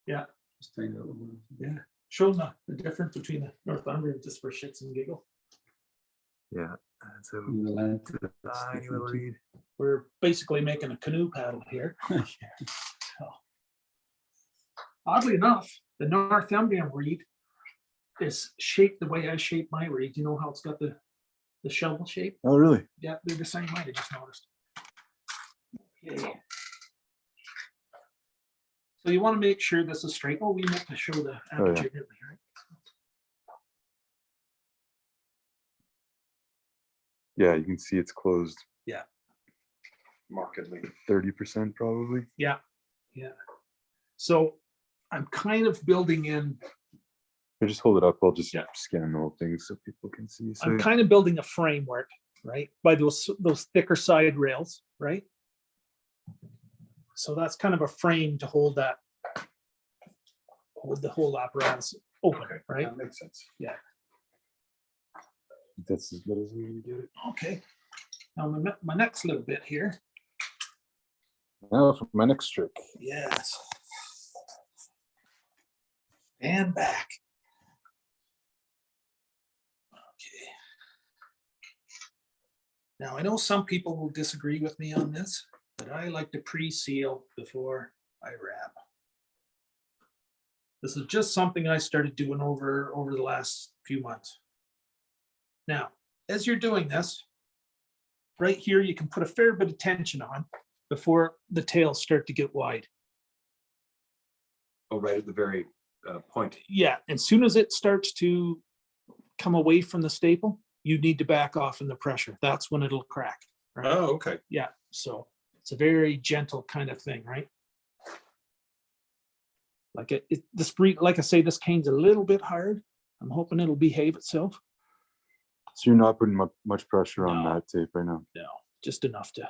Yeah. Just tiny little one. yeah. Show them the difference between the Northumbrian, just for shits and giggle. Yeah. That's a And the length. tiny little reed. We're basically making a canoe paddle here. So, oddly enough, the Northumbrian reed is shaped the way I shape my reed. You know how it's got the shovel shape? Oh, really? Yeah, they're the same way. I just noticed. Okay. So you want to make sure this is straight. Oh, we meant to show the Oh, yeah. aperture, didn't we, right? Yeah, you can see it's closed Markedly. 30% probably. Yeah. So I'm kind of building in. Or just hold it up. I'll just Yeah. scan the whole thing so people can see. So I'm kind of building a framework, right? By those thicker side rails, right? So that's kind of a frame to hold the whole apparatus open, right? That makes sense. that's as good as we're gonna get it. Okay. Now my next little bit here. Now for my next trick. Yes. And back. Okay. Now I know some people will disagree with me on this, but I like to pre-seal before I wrap. This is just something I started doing over the last few months. Now, as you're doing this, right here, you can put a fair bit of tension on before the tails start to get wide. Oh, right at the very point. Yeah, as soon as it starts to come away from the staple, you need to back off in the pressure. That's when it'll crack. Right? Oh, okay. Yeah, so it's a very gentle kind of thing, right? Like like I say, this cane's a little bit hard. I'm hoping it'll behave itself. So you're not putting much pressure on No. that tape right now. No, just enough to.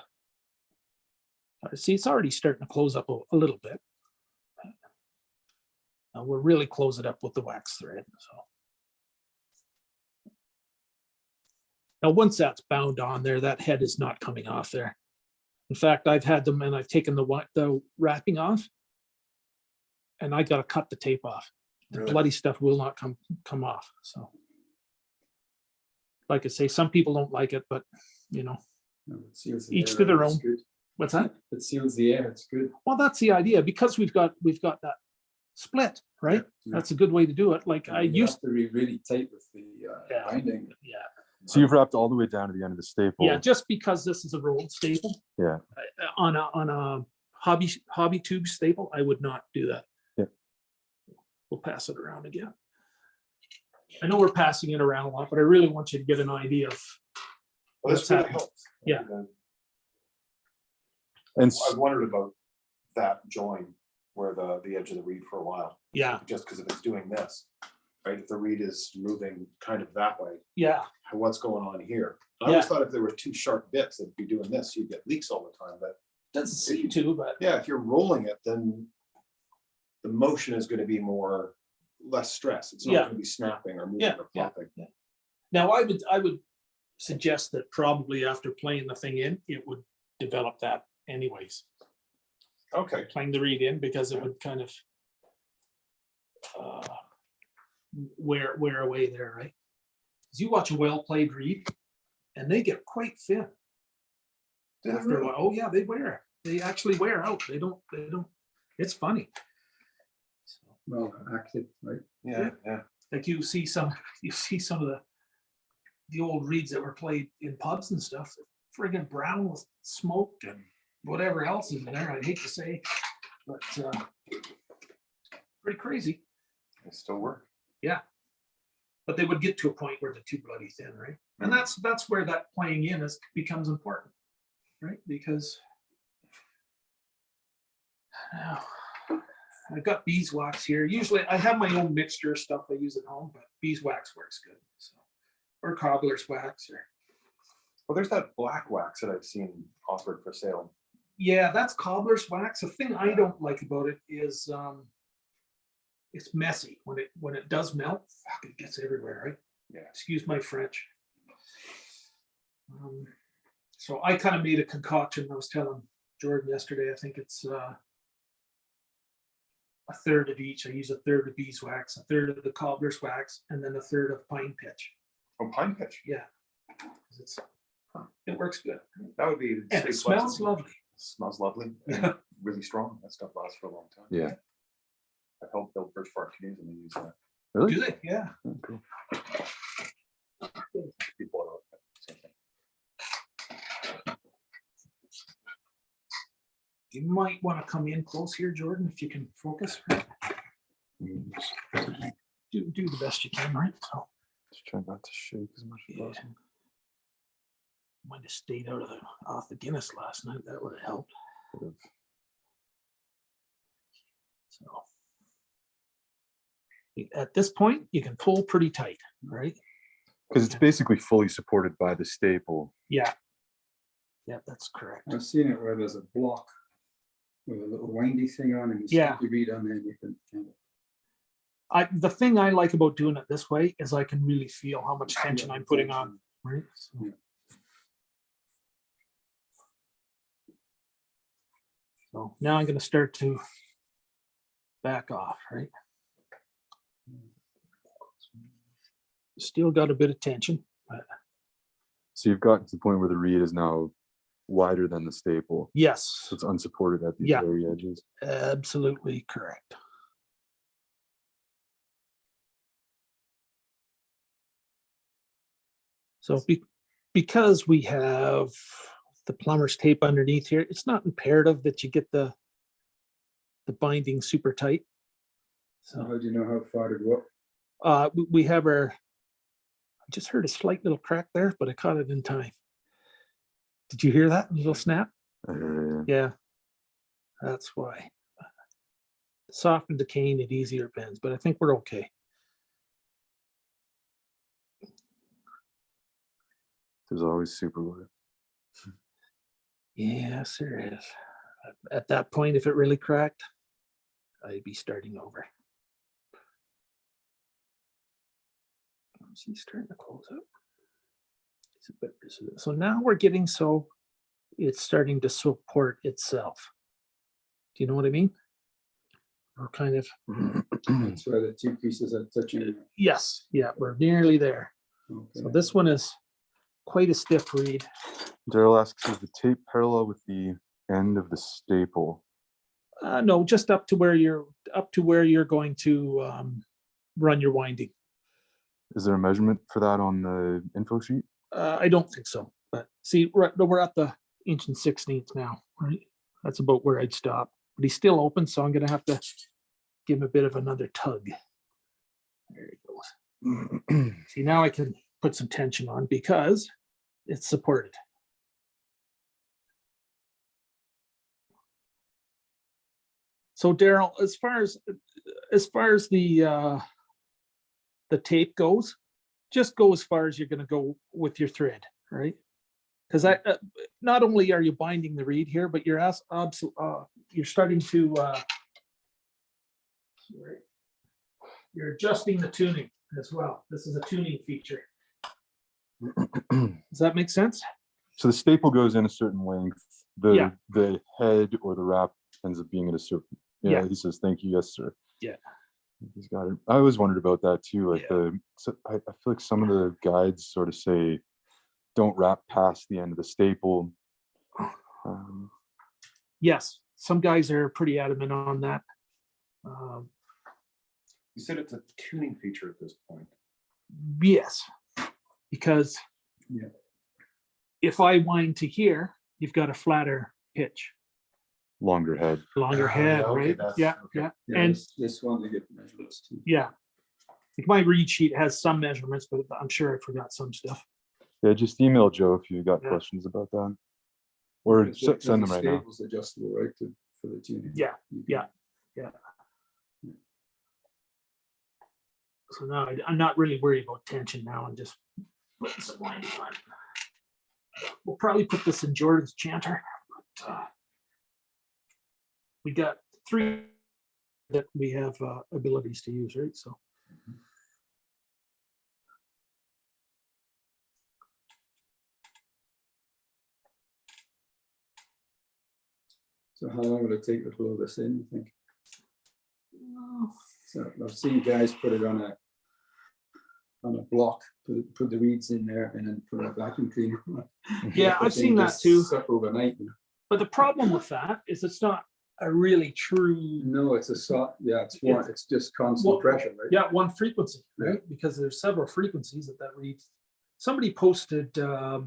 See, it's already starting to close up a little bit. Now we'll really close it up with the wax thread. So now once that's bound on there, that head is not coming off there. In fact, I've had them and I've taken the wrapping off, and I got to cut the tape off. The Really? bloody stuff will not come off. So, like I say, some people don't like it, but you know, each to their own. What's that? It seals the air. It's good. Well, that's the idea, because we've got that split, right? Yeah. That's a good way to do it. Like I You used, have to be really tight with the Yeah. binding. yeah, So you've wrapped all the way down to the end of the staple. yeah. Just because this is a rolled staple, Yeah. on a hobby tube staple, I would not do that. Yeah. We'll pass it around again. I know we're passing it around a lot, but I really want you to get an idea of. Well, this really happening. helps. Yeah. And I've wondered about that join where the edge of the reed for a while, Yeah, just because if it's doing this, right? If the reed is moving kind of that way, yeah, what's going on here? I always thought if there were two sharp bits that'd be doing this, you'd get leaks all the time. But doesn't seem to, but yeah, if you're rolling it, then the motion is going to be less stress. It's not Yeah. going to be snapping or moving Yeah, or yeah. popping. now I would suggest that probably after playing the thing in, it would develop that anyways. Okay. Playing the reed in, because it would kind of wear away there, right? Because you watch a well-played reed, and they get quite thin after a while. Oh yeah, they wear. They actually wear out. They don't. It's funny. Well active, right? Yeah. Like you see some of the old reeds that were played in pubs and stuff, friggin' brown with smoke and whatever else is in there. I'd hate to say, but pretty crazy. They still work. Yeah. But they would get to a point where they're too bloody thin, right? And that's where that playing in becomes important, right? Because now I've got beeswax here. Usually I have my own mixture of stuff I use at home, but beeswax works good. So, or cobbler's wax, or Well, there's that black wax that I've seen offered for sale. yeah, that's cobbler's wax. The thing I don't like about it is it's messy. When it does melt, fuck, it gets everywhere, right? Yeah. Excuse my French. So I kind of made a concoction. I was telling Jordan yesterday, I think it's a third of each. I use a third of beeswax, a third of the cobbler's wax, and then a third of pine pitch. Oh, pine pitch. Yeah. It works good. That would be. And it smells lovely. Smells lovely. And really strong. That stuff lasts for a long time. Yeah. I've helped build birch bark canoes and they use that. Really? Do they? Yeah. Oh, cool. People are like that, same thing. You might want to come in close here, Jordan, if you can focus. Do the best you can, right? So Just try not to shake as much as Yeah. possible. might have stayed off the Guinness last night. That would have helped. Sort of. So at this point, you can pull pretty tight, right? Because it's basically fully supported by the staple. Yeah. Yeah, that's correct. I've seen it where there's a block with a little windy thing on, and you Yeah. stick the reed on there, and you can kind of. The thing I like about doing it this way is I can really feel how much tension I'm putting on, right? So- Yeah. So now I'm going to start to back off, right? Still got a bit of tension, but So you've gotten to the point where the reed is now wider than the staple. yes, So it's unsupported at these Yeah. very edges. absolutely correct. So because we have the plumber's tape underneath here, it's not imperative that you get the binding super tight. So So how do you know how far to go up? we have our Just heard a slight little crack there, but I caught it in time. Did you hear that little snap? Yeah, that's why. Soft and decaying, it easier bends, but I think we're okay. There's always super wood. Yes, there is. At that point, if it really cracked, I'd be starting over. He's starting to close up. It's a bit residual. So now we're getting so it's starting to support itself. Do you know what I mean? We're kind of, That's where the two pieces are touching. yes, yeah, we're nearly there. Okay. So this one is quite a stiff reed. Daryl asks, is the tape parallel with the end of the staple? No, just up to where you're going to run your winding. Is there a measurement for that on the info sheet? I don't think so, but see, we're at the 1 16" now, right? That's about where I'd stop. But he's still open, so I'm gonna have to give him a bit of another tug. There he goes. See, now I can put some tension on because it's supported. So Daryl, as far as the tape goes, just go as far as you're going to go with your thread, right? Because not only are you binding the reed here, but you're starting to you're adjusting the tuning as well. This is a tuning feature. Does that make sense? So the staple goes in a certain length. Yeah. The head or the wrap ends up being at a certain. Yeah. He says, "Thank you, yes, sir." Yeah. He's got it. I always wondered about that too. Like Yeah. I feel like some of the guides sort of say, "Don't wrap past the end of the staple." Yes, some guys are pretty adamant on that. You said it's a tuning feature at this point. Yes, because Yeah. if I wind to here, you've got a flatter pitch, Longer head. longer Oh, head, yeah, okay, right? that's- Yeah, okay. yeah, Yeah, and this one to get measurements too. yeah. Like my read sheet has some measurements, but I'm sure I forgot some stuff. Yeah, just email Joe if you got Yeah. questions about that, or Because the- send them the right now. stable's adjustable, right, for the tuning. Yeah, You can- yeah. So now I'm not really worried about tension now. I'm just putting some winding on. We'll probably put this in Jordan's chanter. But, we got 3 that we have abilities to use, right? So. So how long will it take to blow this in, you think? So I've seen guys put it on a block, put the reeds in there and then put a vacuum cleaner. Yeah, But I've they seen that just too. suck overnight. But the problem with that is it's not a really true, No, it's a soft, yeah, it's just constant Well, pressure, right? yeah, one frequency, right? Because there's several frequencies that reads. Somebody posted a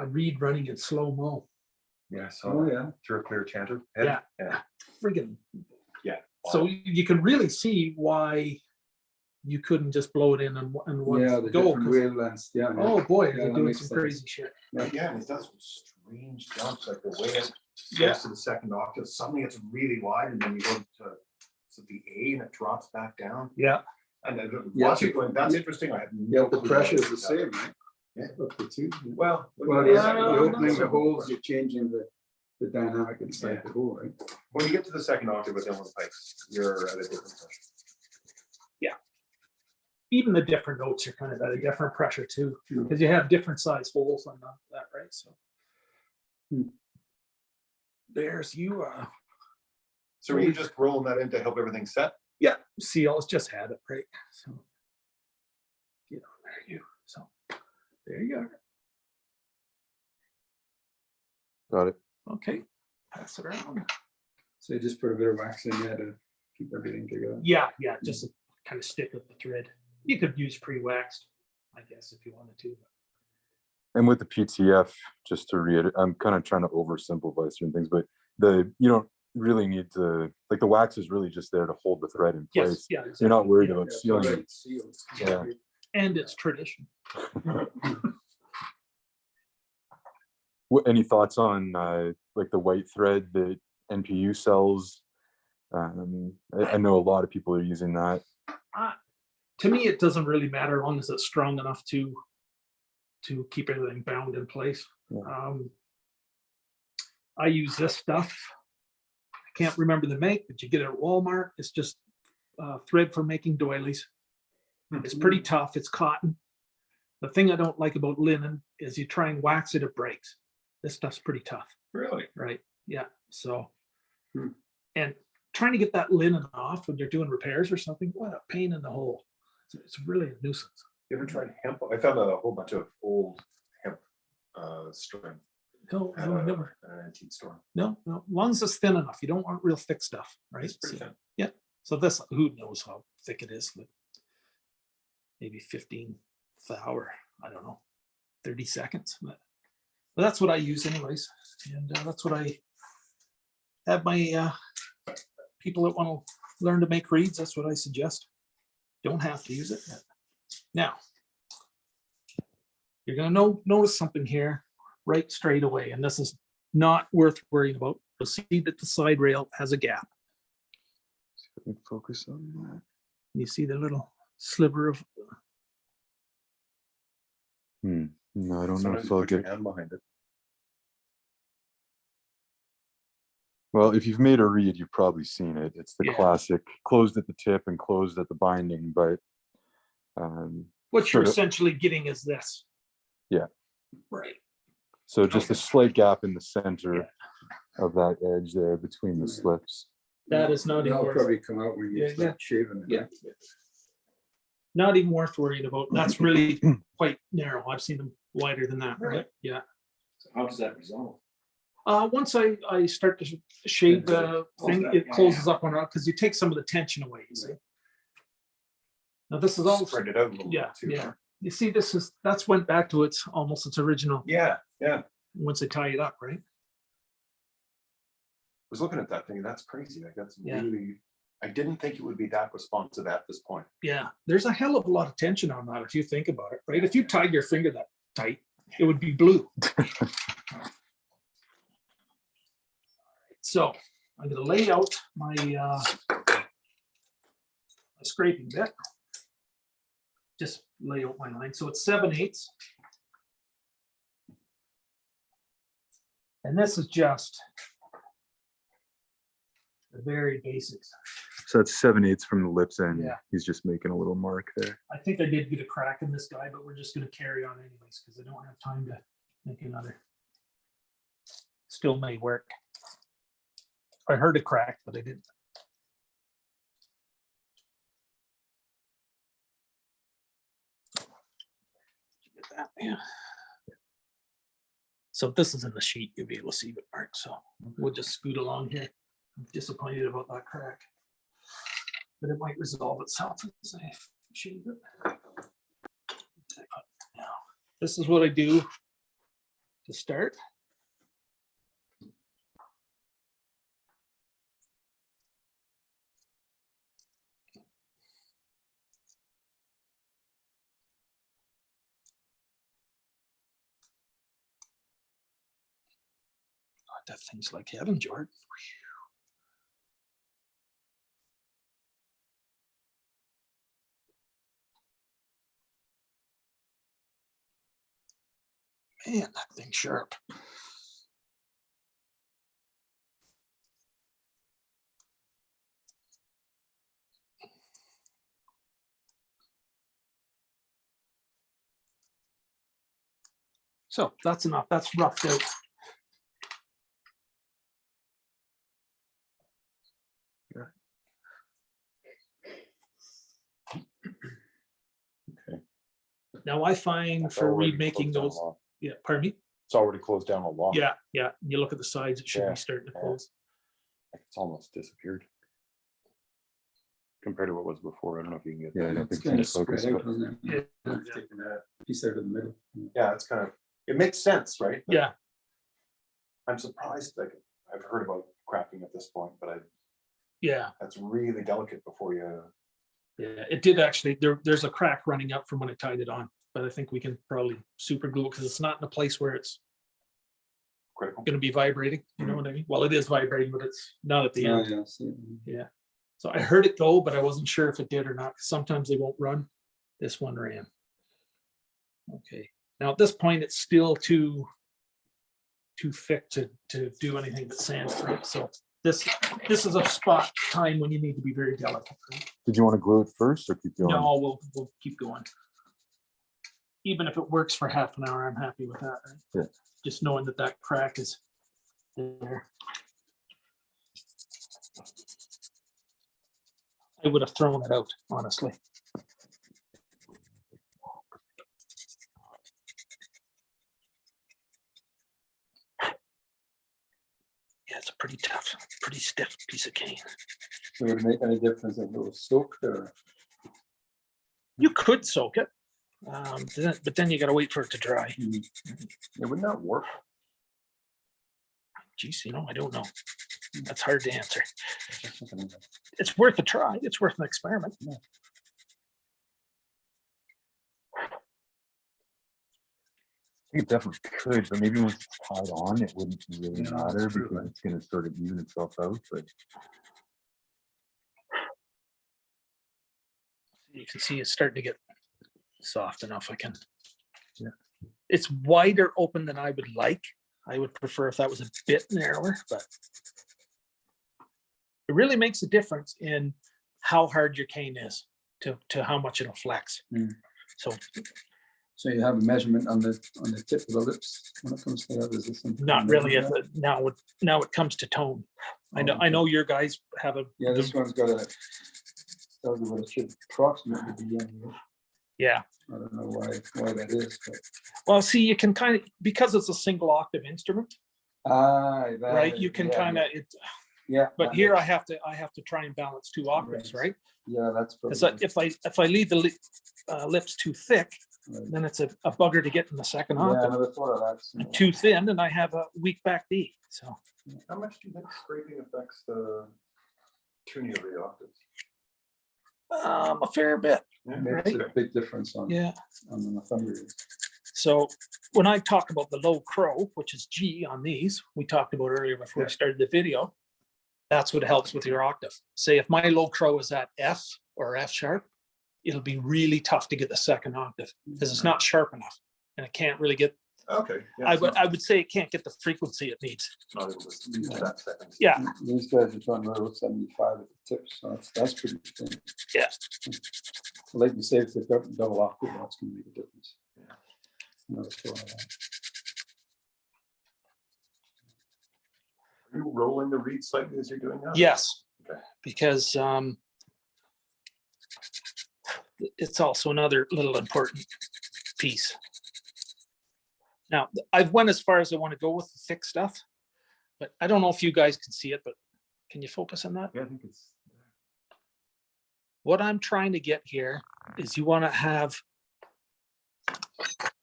reed running in slow-mo. Yeah, so Oh, yeah. through a clear chanter. Yeah. Yeah. Friggin'. Yeah. So you can really see why you couldn't just blow it in and one Yeah, the go. different 'Cause- wavelengths, yeah. Oh, boy, Yeah, they're that doing makes some sense. crazy shit. Yeah, and it does some strange jumps, like the way it Yeah. gets to the second octave. Suddenly it's really wide, and then you go to the A, and it drops back down. Yeah. And then Yeah, watching going, that's interesting. I have Yeah, no the clue pressure what is the it does. same, right? Yeah. Up to 2. Well, Well, yeah, yeah, you're opening the so- holes, you're changing the dynamic inside Yeah. the hole, right? when you get to the second octave with Uilleann pipes, you're at a different pressure. Even the different notes are kind of at a different pressure too, because you have different size holes on that, right? So. There's you. So were you just rolling that in to help everything set? Yeah, seal. It's just had it, right? So. There you. So. There you are. Got it. Okay. Pass it around. So you just put a bit of wax in there to keep everything together. Yeah, just to kind of stick with the thread. You could use pre-waxed, I guess, if you wanted to. And with the PTF, just to reiterate, I'm kind of trying to oversimplify certain things, but you don't really need to, like, the wax is really just there to hold the thread in Yes, place. yeah. You're not worried Yeah, about sealing it. Yeah. And it's tradition. Any thoughts on like the white thread that NPU sells? I know a lot of people are using that. To me, it doesn't really matter as long as it's strong enough to keep everything bound in place. Yeah. I use this stuff. I can't remember the make, but you get it at Walmart. It's just thread for making doilies. It's pretty tough. It's cotton. The thing I don't like about linen is you try and wax it, it breaks. This stuff's pretty tough. Really? Right. Yeah. So, and trying to get that linen off when you're doing repairs or something, what a pain in the hole. It's really a nuisance. You ever tried hemp? I found a whole bunch of old hemp string No, at no, never. an antique store. No, no. As long as it's thin enough, you don't want real thick stuff, right? It's pretty So, thin. yeah. So this, who knows how thick it is? But maybe 15 hour. I don't know, 30 seconds. But that's what I use, anyways, and that's what I have my people that want to learn to make reeds. That's what I suggest. Don't have to use it. Now, you're going to notice something here right straight away, and this is not worth worrying about. You'll see that the side rail has a gap. Focus on that. You see the little sliver of. No, I don't know Sometimes if you I'll put your get. hand behind it. Well, if you've made a reed, you've probably seen it. It's the Yeah. classic closed at the tip and closed at the binding, but What you're sort of- essentially getting is this. Yeah. Right. so just a slight gap in the center Yeah. of that edge there between the slips. That is not even That'll worth, probably come out when you Yeah, start shaving it. yeah. Not even worth worrying about. That's really quite narrow. I've seen them wider than that, right? Yeah. How does that resolve? Once I start to shave the thing, it closes up on it because you take some of the tension away, you see. Now this is all, Spread it out a little yeah, bit too. yeah. You see, that's went back to its original, Yeah, yeah. I once they tie it up, right? was looking at that thing. That's crazy. Like that's Yeah. really, I didn't think it would be that responsive at this point. Yeah, there's a hell of a lot of tension on that if you think about it, right? If you tied your finger that tight, it would be blue. So I'm gonna lay out my scraping bit. Just lay out my line. So it's 7/8. And this is just the very basics. So that's 7/8 from the lips end. Yeah. He's just making a little mark there. I think I did get a crack in this guy, but we're just gonna carry on anyways, because I don't have time to make another. Still may work. I heard a crack, but I didn't. Get that, yeah. So if this is in the sheet, you'll be able to see it, Mark, so we'll just scoot along here. I'm disappointed about that crack. But it might resolve itself as I shave it. Now, this is what I do to start. God, that thing's like heaven, Jordan. Man, that thing's sharp. So that's enough. That's roughed out. Okay. Now I find That's for already reed making closed down a those, lot. yeah, pardon me? It's already closed down a lot. Yeah, yeah. You look at the sides, it should Yeah, be starting to yeah. close. It's almost disappeared. Compared to what was before. I don't know if you can get Yeah, I that. don't It's think kind it's of in focus. spread out, but- doesn't it? Yeah, It's taking that piece out of the middle. Yeah, it's kind of, it makes sense, right? Yeah, I'm surprised, like, I've heard about cracking at this point, but Yeah, that's really delicate before you. yeah, it did actually. There's a crack running up from when I tied it on, but I think we can probably super glue it because it's not in a place where it's Critical. going to be vibrating. You know what I mean? Well, it is vibrating, but it's not at the Yeah, end. yeah, I see. Yeah. So I heard it go, but I wasn't sure if it did or not. Sometimes they won't run. This one ran. Okay. Now at this point, it's still too thick to do anything but sand it, right? So this is a spot time when you need to be very delicate. Right? Did you want to glue it first or keep going? No, we'll keep going. Even if it works for half an hour, I'm happy with that. Right? Yeah. Just knowing that crack is there. I would have thrown it out, honestly. Yeah, it's a pretty tough, pretty stiff piece of cane. Would it make any difference if it was soaked or? You could soak it, but then you got to wait for it to dry. Yeah, Wouldn't that work? Geez, I don't know. That's hard to answer. It's worth a try. It's worth an experiment. I think it definitely could, but maybe once it's tied on, it wouldn't really Yeah, matter true, because right. it's going to sort of even itself out. But You can see it's starting to get soft enough. I can. Yeah. It's wider open than I would like. I would prefer if that was a bit narrower, but it really makes a difference in how hard your cane is to how much it'll flex. Mm. So So you have a measurement on the tip of the lips when it comes to that? Is this something? not you really. measure that? Now it comes to tone. I Oh, know your guys have a. Yeah, this one's got a, tells you what it should approximately be anyway. Yeah. I don't know why that is, but. Well, see, you can kind of, because it's a single octave instrument, right? You can kind of, Yeah. but that here makes- I have to try and balance two octaves, right? Yeah, that's Because probably. if I leave the lips too thick, right. then it's a bugger to get in the second Yeah, I octave. never thought of that. And too thin, and I have a weak back D. So How much do you think scraping affects the tuning of the octaves? a fair bit. Makes a big difference on Yeah. the thunder. So when I talk about the low crow, which is G on these, we talked about earlier before we started the video, that's what helps with your octave. Say if my low crow is at F or F sharp, it'll be really tough to get the second octave because it's not sharp enough and it can't really get, Okay. Yeah, I it's would say it can't get the frequency it needs. not able to do that second. Yeah, These guys are talking about 75 at the tips, so that's pretty thin. yeah. Like you say, if they've got double octave, that's gonna make a difference. Yeah. Never thought of that. Are you rolling the reed slightly as you're doing that? Yes, Okay. because it's also another little important piece. Now, I've went as far as I want to go with the thick stuff, but I don't know if you guys can see it, but can you focus on that? Yeah, I think it's. What I'm trying to get here is you want to have,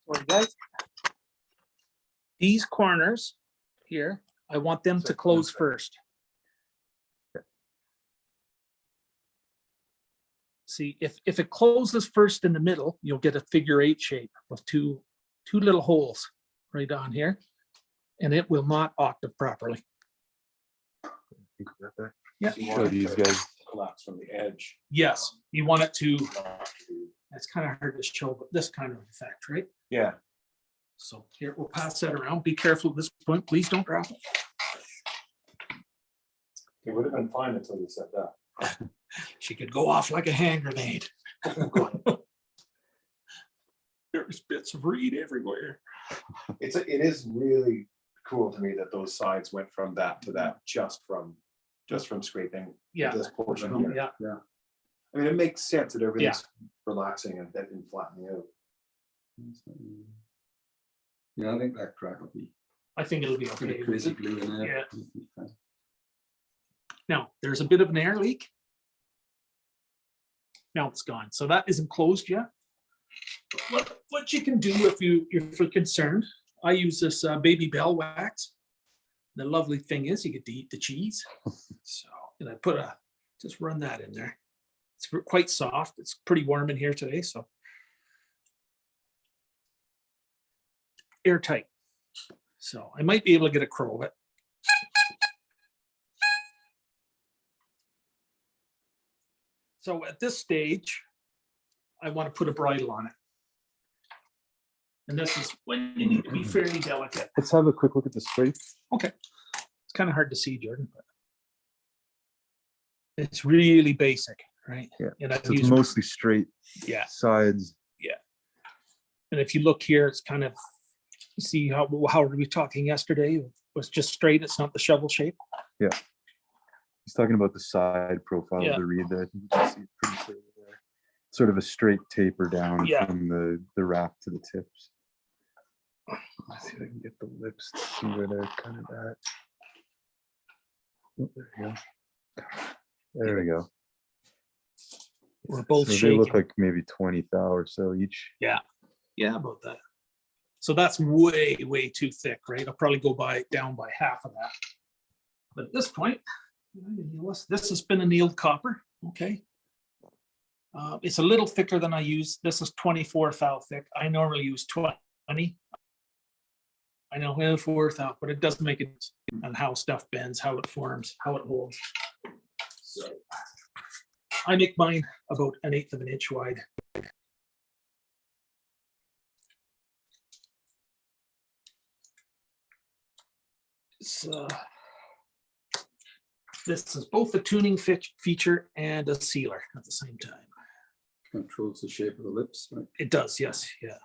sorry guys, these corners here, I want them to close first. See, if it closes first in the middle, you'll get a figure 8 shape with two little holes right on here, and it will not octave properly. Yeah. You show want these it to guys. collapse from the edge. Yes, you want it to, not to- that's kind of hard to show, but this kind of effect, right? Yeah. So here, we'll pass that around. Be careful at this point. Please don't drop it. It would have been fine until you said that. She could go off like a hand grenade. There's bits of reed everywhere. It is really cool to me that those sides went from that to that just from scraping. Yeah, This portion here. yeah. I mean, it makes sense that everything's relaxing and then flattening out. Yeah, I think that crack will be I think it'll be pretty okay. crazy blue in there. Yeah. It'll be fine. Now, there's a bit of an air leak. Now it's gone. So that isn't closed yet. What you can do if you're concerned, I use this Baby Bell wax. The lovely thing is you get to eat the cheese. So, and I just run that in there. It's quite soft. It's pretty warm in here today, so. Airtight. So I might be able to get a crow, but. So at this stage, I want to put a bridle on it. And this is when you need to be fairly delicate. Let's have a quick look at the straight. Okay. It's kind of hard to see, Jordan, but it's really basic, right? Yeah. And I've So it's used, mostly straight yeah. sides. And if you look here, it's kind of, you see how were we talking yesterday? It was just straight. It's not the shovel shape. Yeah. He's talking about the side profile Yeah. of the reed there. I think you can see it pretty clearly there. Sort of a straight taper down Yeah. from the wrap to the tips. Let's see if I can get the lips to see where they're kind of at. Oh, there we go. There we go. We're both So they shaking. look like maybe 20 thou or so each. Yeah, about that. So that's way, way too thick, right? I'll probably go down by half of that. But at this point, this has been annealed copper, okay? It's a little thicker than I use. This is 24 thou thick. I normally use 20. I know 24 thou, but it doesn't make it on how stuff bends, how it forms, how it holds. So I make mine about 1/8 of an inch wide. So this is both a tuning feature and a sealer at the same time. Controls the shape of the lips, right? It does, yes, yeah.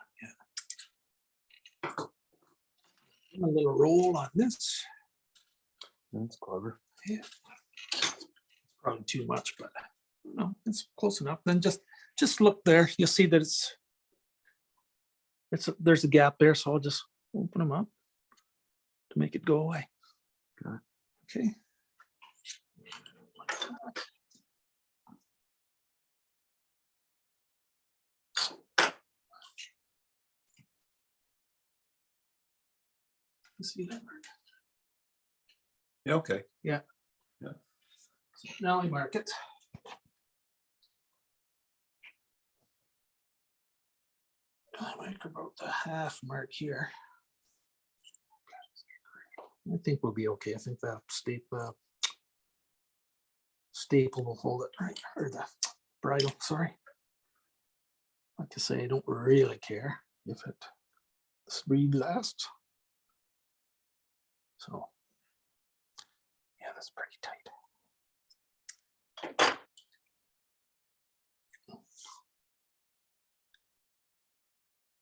A little roll on this. That's clever. Yeah. Probably too much, but no, it's close enough. Then just look there. You'll see that there's a gap there, so I'll just open them up to make it go away. Got it. Okay. See that? Yeah, okay. Now I mark it. I make about the half mark here. I think we'll be okay. I think that staple will hold it right, or the bridle, sorry. Like I say, I don't really care if this reed lasts. So, yeah, that's pretty tight.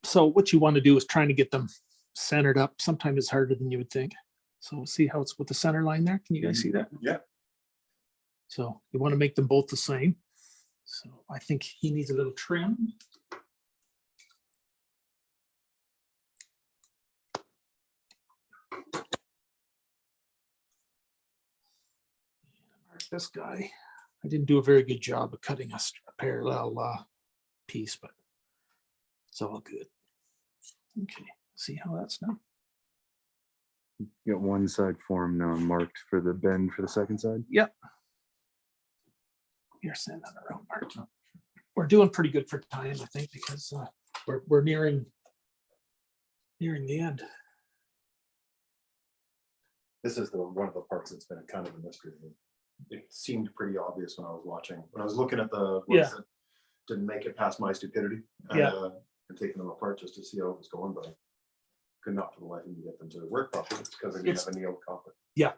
So what you want to do is trying to get them centered up. Sometimes it's harder than you would think. So see how it's with the center line there? Can you guys see that? Yeah. So you want to make them both the same. So I think he needs a little trim. This guy, I didn't do a very good job of cutting a parallel piece, but it's all good. Okay, see how that's done? You got one side form now marked for the bend for the second side. Yep. You're sending that around, Mark. We're doing pretty good for time, I think, because we're nearing the end. This is one of the parts that's been kind of a mystery. It seemed pretty obvious when I was watching. When I was looking at the ones that didn't make it past my stupidity. Yeah. And taking them apart just to see how it was going, but I could not for the life of me get them to work properly because they have a nailed copper. Yeah.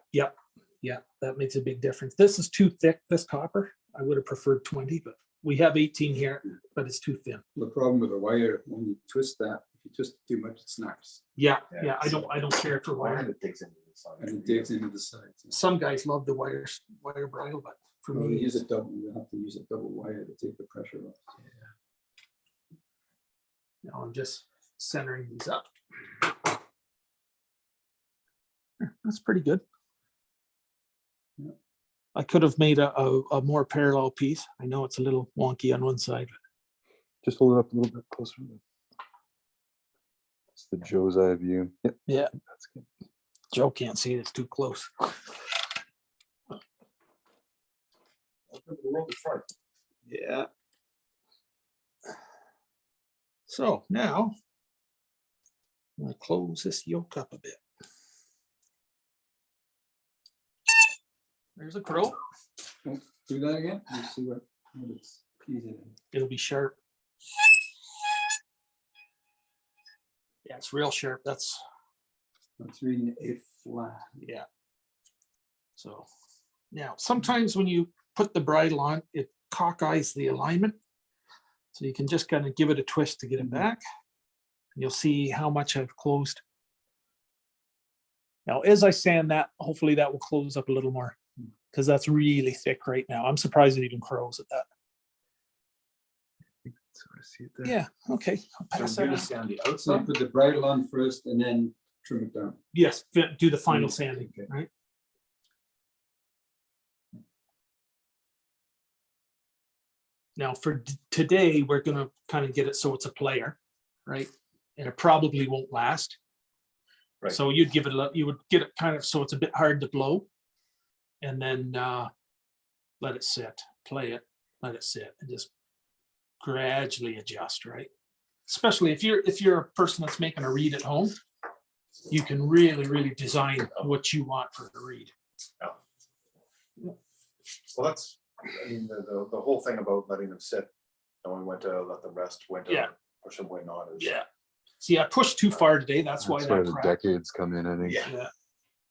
That makes a big difference. This is too thick, this copper. I would have preferred 20, but we have 18 here, but it's too thin. The problem with the wire, when you twist that, if you twist it too much, it snaps Yeah. Yeah, I don't care for Wire wire. that digs into the side. and it digs into the sides. Some guys love the wire bridle, but for Well, me, you have to use a double wire to take the pressure off. I'm just centering these up. That's pretty good. Yeah. I could have made a more parallel piece. I know it's a little wonky on one side. Just hold it up a little bit closer. It's the Joe's eye view. Yep. Yeah. That's good. Joe can't see it, it's too close. Yeah. So now I'm gonna close this yoke up a bit. There's a crow. Do that again, you see what it's pleasing. It'll be sharp. Yeah, it's real sharp. That's, It's reading A flat. yeah. So now sometimes when you put the bridle on, it cockeyes the alignment. So you can just kind of give it a twist to get it back. You'll see how much I've closed. Now, as I sand that, hopefully that will close up a little more because that's really thick right now. I'm surprised it even crows at that. Yeah, okay. I'll pass that on. Sand the So outside. you put the bridle on first and then trim it down. Yes, do the final sanding, right? Now for today, we're gonna kind of get it so it's a player, right? And it probably won't last. Right. So you'd give it you would get it kind of so it's a bit hard to blow. And then let it sit, play it, let it sit, and just gradually adjust, right? Especially if you're a person that's making a reed at home, you can really design what you want for the reed. Well, that's, I mean, the whole thing about letting them sit, knowing when to let them rest, when to Yeah. push them, when not. Is, Yeah. See, I pushed too far today. That's why That's where that the cracked. decades come in, I think. Yeah.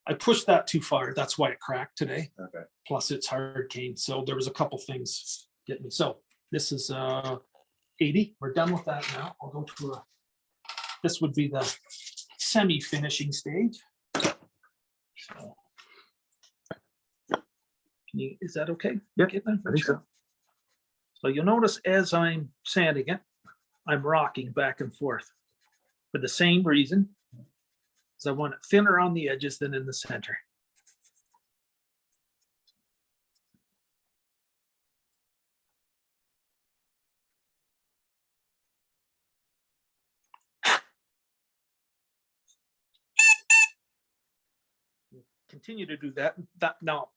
I pushed that too far. That's why it cracked today. Okay. Plus it's hard cane. So there was a couple things getting me. So this is 80. We're done with that now. I'll go to this would be the semi-finishing stage. So, is that okay? Yeah, Get that? I think so. So you'll notice as I'm sanding it, I'm rocking back and forth for the same reason. Because I want it thinner on the edges than in the center. Continue to do that. Now,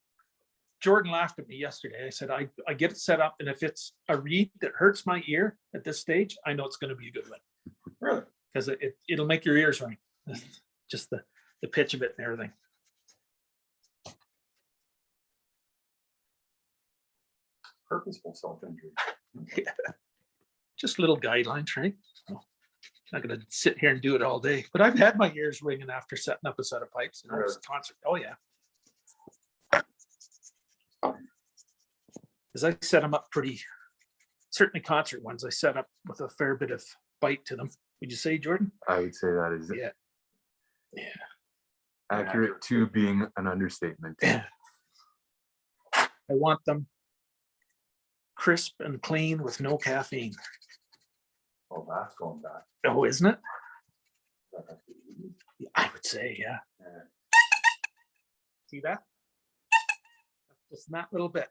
Jordan laughed at me yesterday. I said, I get it set up, and if it's a reed that hurts my ear at this stage, I know it's going to be a good one. Really? Because it'll make your ears ring. Just the pitch of it and everything. Purposeful self-injury. Just little guidelines, right? So, not going to sit here and do it all day, but I've had my ears ringing after setting up a set of pipes in a Really? concert. Oh yeah. Because I set them up pretty, certainly concert ones, I set up with a fair bit of bite to them. Would you say, Jordan? I would say that is Yeah. accurate to being an understatement. I want them crisp and clean with no caffeine. Oh, that's going back. Oh, isn't it? I would say, yeah. See that? Just that little bit.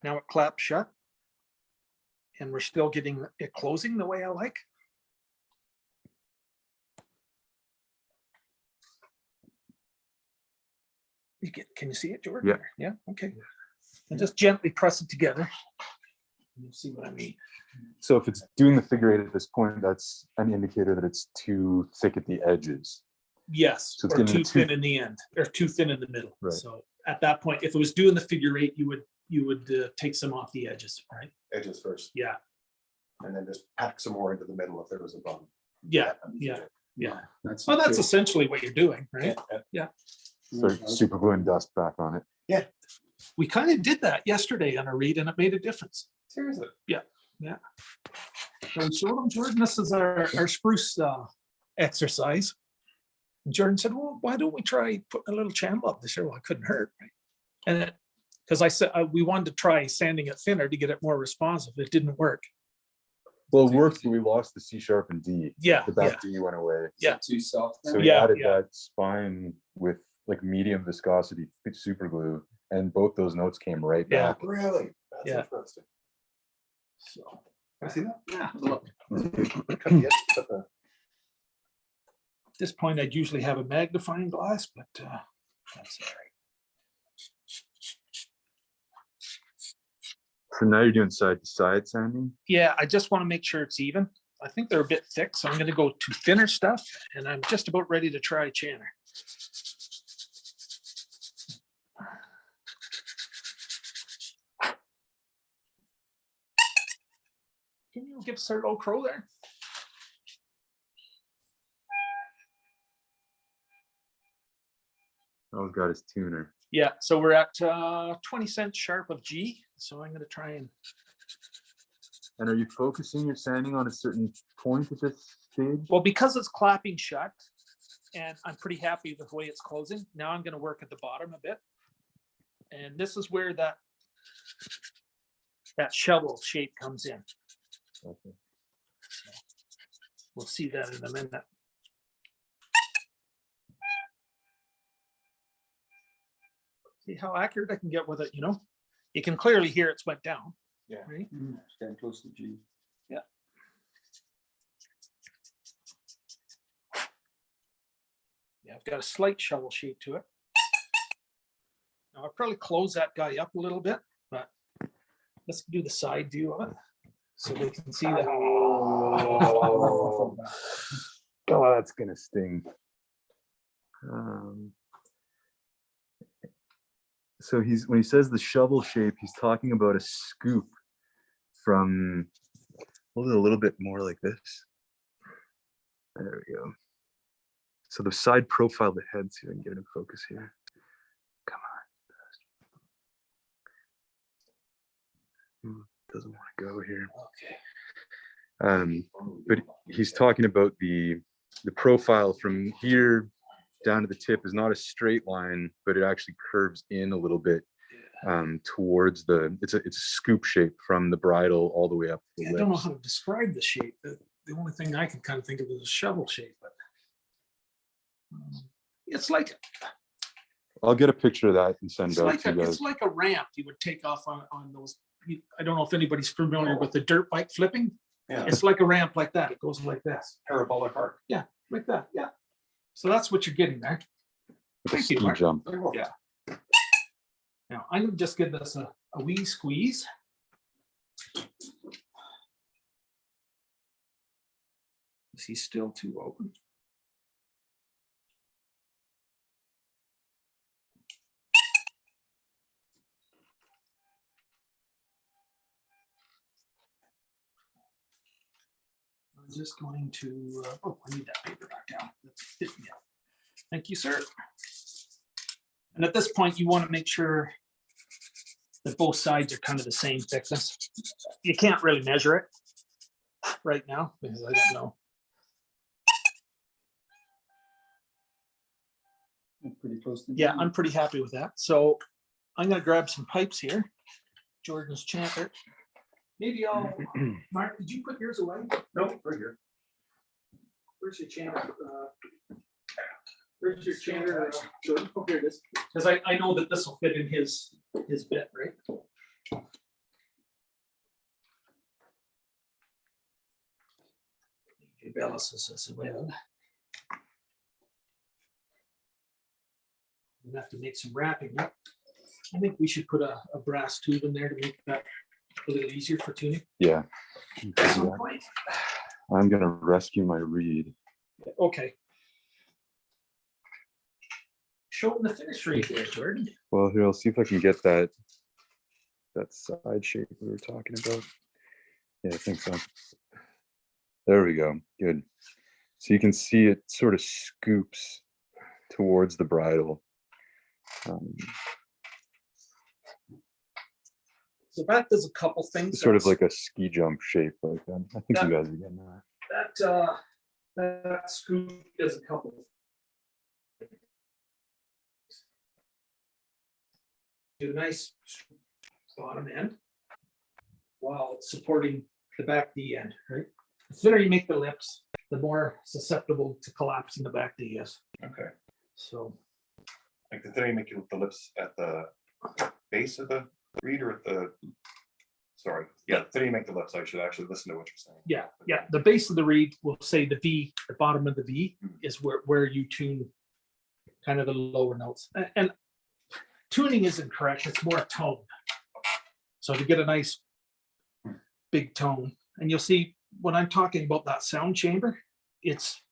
Now it claps shut. And we're still getting it closing the way I like. Can you see it, Jordan? Yeah. Yeah, okay. And just gently press it together. You'll see what I mean. So if it's doing the figure eight at this point, that's an indicator that it's too thick at the edges. Yes, So it's or getting too too- thin in the end, or too thin in the middle. Right. So at that point, if it was doing the figure eight, you would take some off the edges, right? Edges first, Yeah, and then just pack some more into the middle if there was a bump. yeah, yeah. That's Well, that's okay. essentially what you're doing, right? Start super gluing dust back on it. We kind of did that yesterday on a read, and it made a difference. Seriously? So we showed them, Jordan, this is our spruce exercise. And Jordan said, well, why don't we try putting a little channel up this year? Well, it couldn't hurt, right? And because I said we wanted to try sanding it thinner to get it more responsive. It didn't work. Well, it worked, but we lost the C sharp and D. Yeah, The back D went away. Yeah. Too soft. So then? we Yeah, added yeah. that spine with like medium viscosity super glue, and both those notes came right Yeah. back. Really? That's Yeah. interesting. So, Can I see that? yeah, look. Cut the edge, cut the- At this point, I'd usually have a magnifying glass, but that's all right. So now you're doing side to side sanding? Yeah, I just want to make sure it's even. I think they're a bit thick, so I'm going to go to thinner stuff, and I'm just about ready to try Channer. Can you give Sir Low Crow there? Oh, got his tuner. Yeah, so we're at 20 cents sharp of G. So I'm going to try and. And are you focusing your sanding on a certain point at this stage? Well, because it's clapping shut and I'm pretty happy with the way it's closing. Now I'm going to work at the bottom a bit. And this is where that shovel shape comes in. Okay. We'll see that in a minute. See how accurate I can get with it, you know? You can clearly hear it's went down. Yeah. Right? Stand close to G. Yeah. Yeah, I've got a slight shovel shape to it. Now I'll probably close that guy up a little bit, but let's do the side view of it so we can see that. Oh, that's gonna sting. So when he says the shovel shape, he's talking about a scoop from, hold it a little bit more like this. There we go. So the side profile of the head, see if I can get it in focus here. Come on. Doesn't want to go here. Okay. But he's talking about the profile from here down to the tip is not a straight line, but it actually curves in a little bit towards it's a scoop shape from the bridle all the way up to the I don't know lips. how to describe the shape. The only thing I can kind of think of is a shovel shape, but it's like I'll get a picture of that and send it out to you guys. it's like a ramp you would take off on those. I don't know if anybody's familiar with the dirt bike flipping. Yeah. It's like a ramp like that. It goes like this. Parabolic arc. Yeah, like that. Yeah. So that's what you're getting there. With a Thank you, ski Mark. jump. Yeah. Now I'm gonna just give this a wee squeeze. Is he still too open? I'm just going to, oh, I need that paper back down. Yeah. Thank you, sir. And at this point, you want to make sure that both sides are kind of the same thickness. You can't really measure it right now because I don't know. Pretty close to G. Yeah, I'm pretty happy with that. So I'm going to grab some pipes here. Jordan's chanter. Maybe I'll, Mark, did you put yours away? Nope, right here. Where's your chanter? Where's your chanter, Jordan? Oh, here it is. Because I know that this will fit in his bit, right? As well. We'll have to make some wrapping. I think we should put a brass tube in there to make that a little easier for tuning. Yeah. At some point. I'm gonna rescue my reed. Okay. Show them the finish rate there, Jordan. Well, here, I'll see if I can get that side shape we were talking about. Yeah, I think so. There we go. Good. So you can see it sort of scoops towards the bridle. So that does a couple things. Sort of like a ski jump shape like that. I think you guys are getting that. That scoop does a couple. Do a nice bottom end while supporting the back D end, right? The thinner you make the lips, the more susceptible to collapsing the back D is. Okay. So Like the thinner you make the lips at the base of the reed or at the Sorry. Yeah, then you make the lift, so I should actually listen to what you're saying. Yeah, yeah. The base of the reed will say the V, the bottom of the V is where you tune kind of the lower notes. And tuning isn't correct, it's more tone. So to get a nice big tone, and you'll see when I'm talking about that sound chamber, it's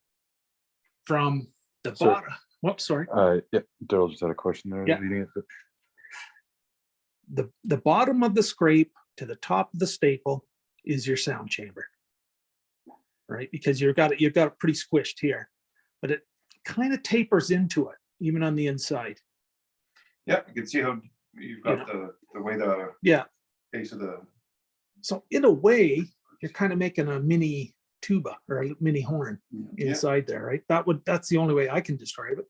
from the Sorry. bottom. Whoops, sorry. Yeah, Daryl just had a question there. Yeah. Reading it, but The bottom of the scrape to the top of the staple is your sound chamber, right? Because you've got it pretty squished here, but it kind of tapers into it, even on the inside. Yeah, you can see how you've got the way the Yeah. base of the. So in a way, you're kind of making a mini tuba or a mini horn inside there, right? That's the only way I can describe it.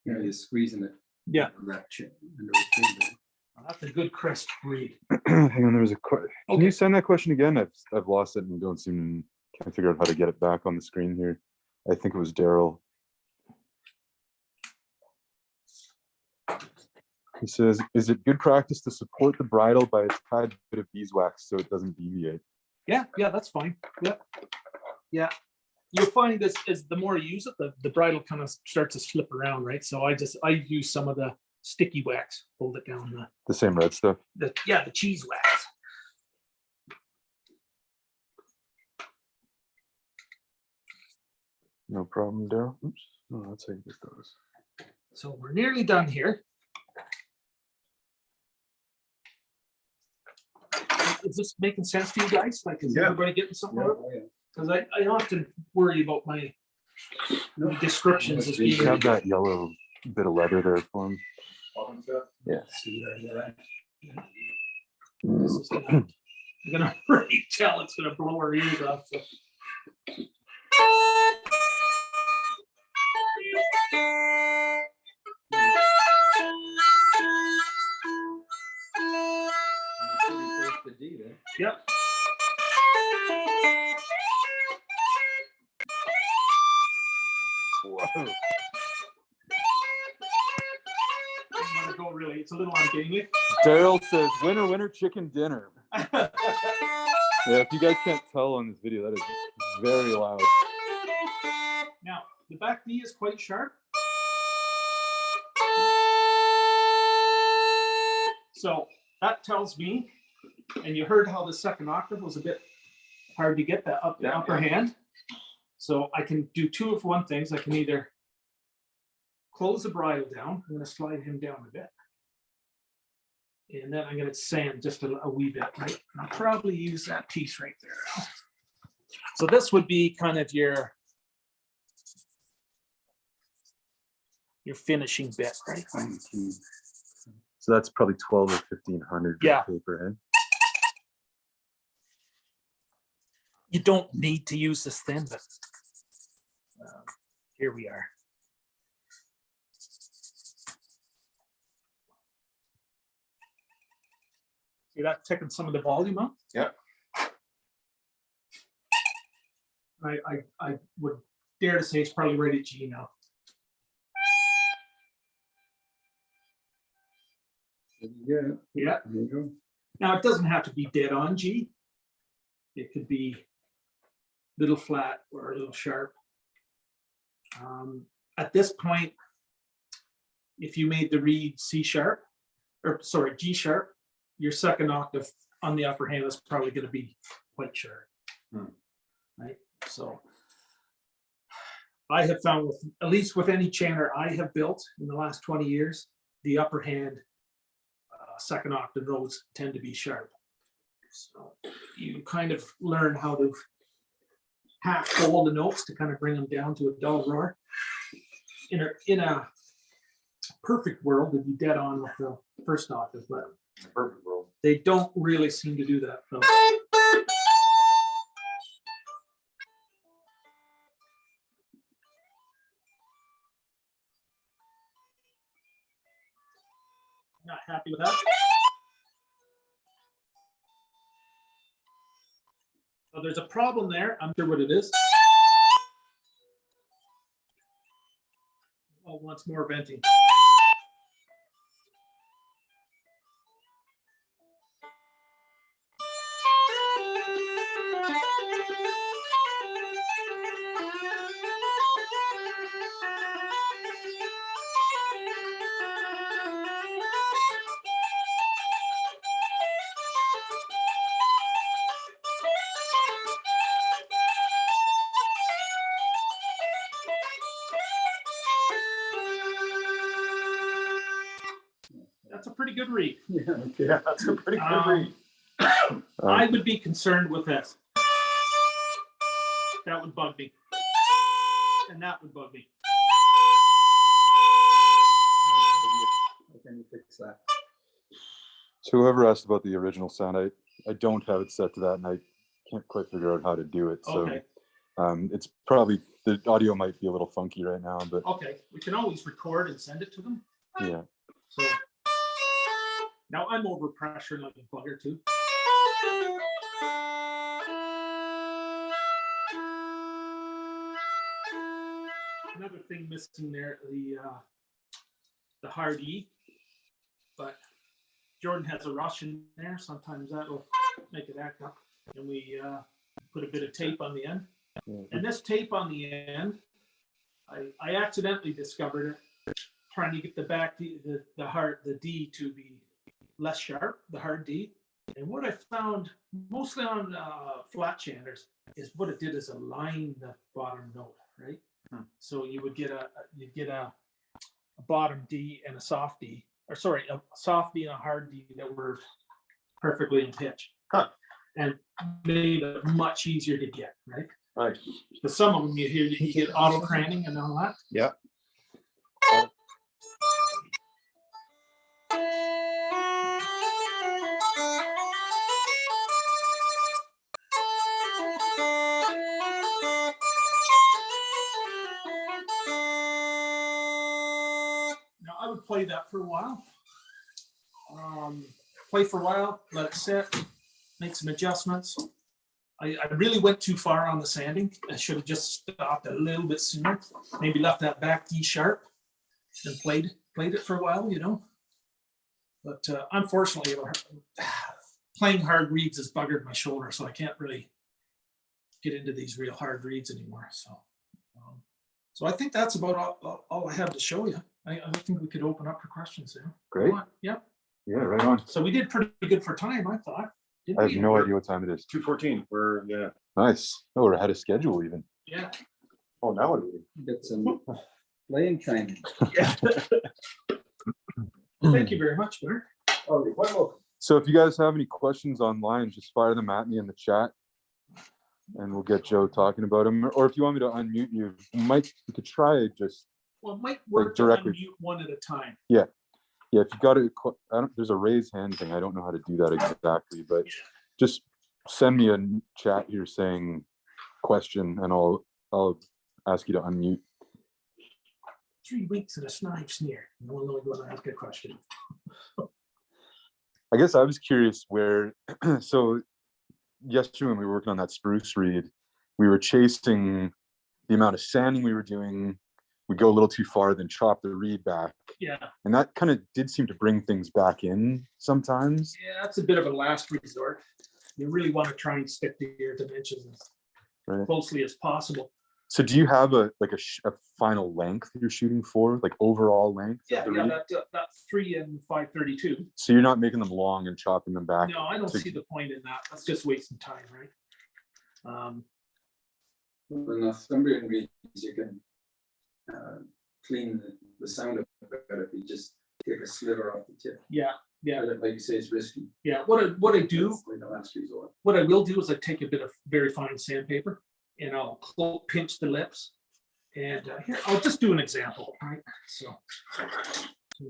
Yeah, you're squeezing it. Yeah. Into the chamber. That's a good crisp read. hang on, there was a question. Can Okay. you send that question again? I've lost it and can't figure out how to get it back on the screen here. I think it was Daryl. He says, is it good practice to support the bridle by a tad bit of beeswax so it doesn't deviate? Yeah, that's fine. Yeah. You'll find this is the more you use it, the bridle kind of starts to slip around, right? So I use some of the sticky wax, hold it down The same red stuff. the cheese wax. No problem, Daryl. Oops. Oh, that's how you get those. So we're nearly done here. Is this making sense to you guys? Like, is Yeah. everybody getting somewhere? Oh, yeah. Because I often worry about my descriptions as You being. have that yellow bit of leather there for him. Yeah. This is gonna, I'm gonna really tell it's gonna blow our ears off. So. Yep. Whoa. Go really, it's a little ungainly. Daryl says, winner, winner, chicken dinner. Yeah, if you guys can't tell on this video, that is very loud. Now, the back knee is quite sharp. So that tells me, and you heard how the second octave was a bit hard to get that up the upper hand. So I can do two of one things. I can either close the bridle down. I'm going to slide him down a bit. And then I'm going to sand just a wee bit, right? And I'll probably use that piece right there. So this would be kind of your finishing bit, right? So that's probably 12 or 1500 Yeah. paper head. You don't need to use this thin, but here we are. See that taking some of the volume out? Yeah. I would dare to say it's probably right at G now. Yeah, Yeah. there you go. Now it doesn't have to be dead on G. It could be a little flat or a little sharp. At this point, if you made the reed C sharp, or sorry, G sharp, your second octave on the upper hand is probably going to be quite sharp. Right. So I have found with, at least with any chanter I have built in the last 20 years, the upper hand second octave notes tend to be sharp. So you kind of learn how to half fold the notes to kind of bring them down to a dull roar. In a perfect world, they'd be dead on with the first octave, but Perfect world. they don't really seem to do that. So. Not happy with that. So there's a problem there. I'm sure what it is. Oh, once more venting. pretty good read. Yeah, that's a pretty good read. I would be concerned with this. That would bug me. And that would bug me. How can you fix that? So whoever asked about the original sound, I don't have it set to that, and I can't quite figure out how to do it. So Okay. it's probably, the audio might be a little funky right now, but Okay, we can always record and send it to them. yeah. So now I'm over pressure like a bugger too. Another thing missing there, the hard E, but Jordan has a rush in there. Sometimes that will make it act up. And we put a bit of tape on the end. And this tape on the end, I accidentally discovered it trying to get the D to be less sharp, the hard D. And what I found mostly on flat chanters is what it did is align the bottom note, right? So you would get a bottom D and a soft D, or sorry, a soft D and a hard D that were perfectly in pitch. And made it much easier to get, right? Right. Because some of them you hear you get auto craning and all that. Yeah. Now I would play that for a while. Play for a while, let it sit, make some adjustments. I really went too far on the sanding. I should have just stopped a little bit sooner. Maybe left that back D sharp and played it for a while, you know. But unfortunately, playing hard reeds has buggered my shoulder, so I can't really get into these real hard reeds anymore. So I think that's about all I have to show you. I think we could open up for questions there. Great. Yeah. Yeah, right on. So we did pretty good for time, I thought. I have no idea what time it is. 2:14. We're Nice. Oh, we're ahead of schedule even. Yeah. Oh, now what do we? Get some playing time. Thank you very much, Blair. Oh, you're quite welcome. So if you guys have any questions online, just fire them at me in the chat and we'll get Joe talking about them. Or if you want me to unmute you, you could try just, Well, it might work directly. to unmute one at a time. yeah, if you got it, there's a raise hand thing. I don't know how to do that exactly, but just send me a chat here saying question and I'll ask you to unmute. 3 weeks and a snide sneer. No one knows when I ask a question. I guess I was curious where, so yesterday when we were working on that spruce reed, we were chasing the amount of sanding we were doing. We go a little too far, then chop the reed back. Yeah. And that kind of did seem to bring things back in sometimes. Yeah, that's a bit of a last resort. You really want to try and stick to your dimensions as closely as possible. So do you have a final length you're shooting for, like overall length? Yeah, that's 3 and 5/32. So you're not making them long and chopping them back? No, I don't see the point in that. That's just wasting time, right? With Northumbrian reeds, you can clean the sound of it better if you just take a sliver off the tip. Yeah. But like you say, it's risky. Yeah, what I do, It's like the last resort. what I will do is I take a bit of very fine sandpaper and I'll pinch the lips. And here, I'll just do an example, right? So.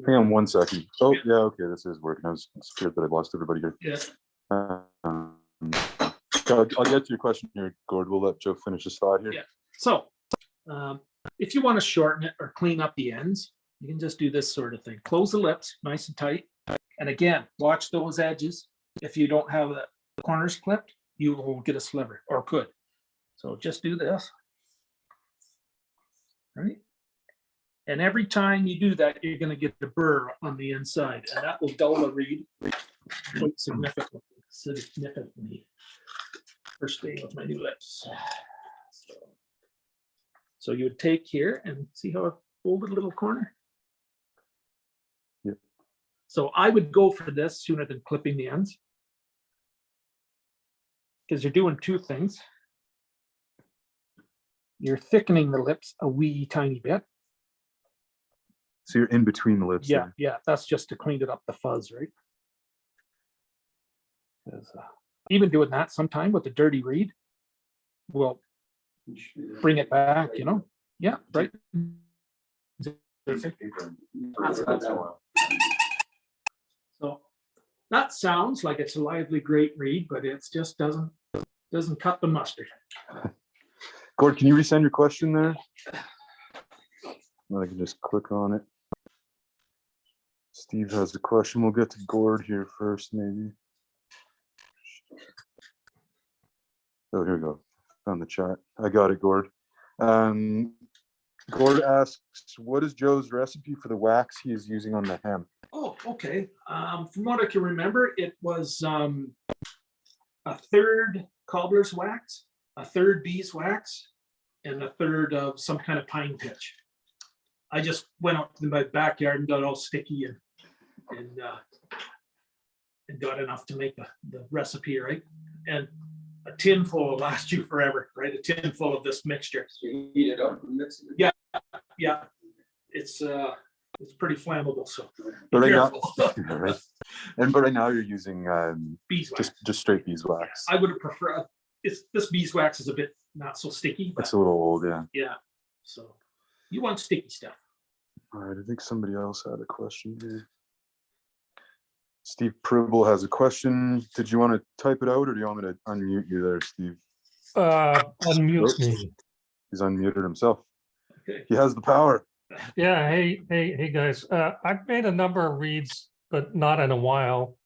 Hang on 1 second. Oh, yeah, okay, this is working. I was scared that I lost everybody here. Yeah. I'll get to your question here, Gord. We'll let Joe finish his thought here. Yeah. So if you want to shorten it or clean up the ends, you can just do this sort of thing. Close the lips nice and tight. And again, watch those edges. If you don't have the corners clipped, you will get a sliver or could. So just do this. Right. And every time you do that, you're going to get the burr on the inside, and that will dull the reed quite significantly. First thing with my new lips. So you would take here and see how I folded a little corner. Yep. So I would go for this sooner than clipping the ends, because you're doing two things. You're thickening the lips a wee tiny bit. So you're in between the lips. Yeah, there. yeah, that's just to clean it up the fuzz, right? 'Cause, even doing that sometime with the dirty reed will bring it back, you know? Yeah, right. So that sounds like it's a lively, great read, but it's just doesn't cut the mustard. Gord, can you resend your question there? I can just click on it. Steve has a question. We'll get to Gord here first, maybe. Oh, here we go. Found the chat. I got it, Gord. Gord asks, what is Joe's recipe for the wax he is using on the hemp? Oh, okay. From what I can remember, it was a third cobbler's wax, a third beeswax, and a third of some kind of pine pitch. I just went out in my backyard and got all sticky and got enough to make the recipe, right? And a tin full will last you forever, right? A tin full of this mixture. So you heat it up and mix it. Yeah, it's pretty flammable, so But right now, careful. right. But right now you're using Beeswax. just straight beeswax. I would have preferred, this beeswax is a bit not so sticky, but It's a little old, yeah. yeah. So you want sticky stuff. All right, I think somebody else had a question here. Steve Pribble has a question. Did you want to type it out or do you want me to unmute you there, Steve? Unmute me. He's unmuted himself. Okay. He has the power. Yeah, hey guys. I've made a number of reads, but not in a while.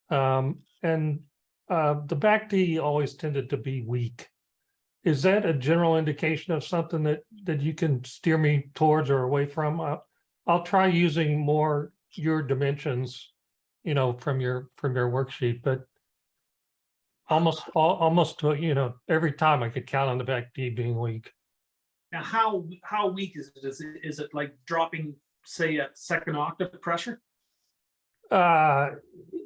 And the back D always tended to be weak. Is that a general indication of something that you can steer me towards or away from? I'll try using more your dimensions, you know, from your worksheet, but almost you know, every time I could count on the back D being weak. Now, how weak is it? Is it like dropping, say, at second octave pressure? Yeah,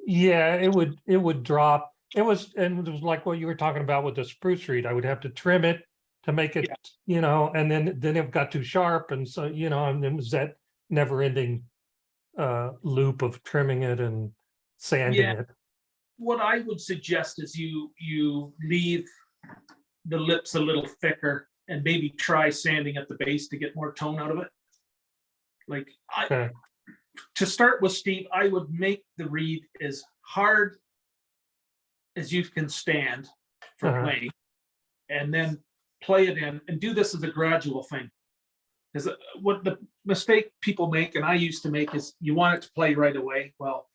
it would drop. It was like what you were talking about with the spruce reed. I would have to trim it to make it, you know, and then it got too sharp, and so, you know, and it was that never-ending loop of trimming it and sanding it. What I would suggest is you leave the lips a little thicker and maybe try sanding at the base to get more tone out of it. Like Okay. To start with, Steve, I would make the reed as hard as you can stand for playing, and then play it in, and do this as a gradual thing. Because what the mistake people make, and I used to make, is you want it to play right away. Well,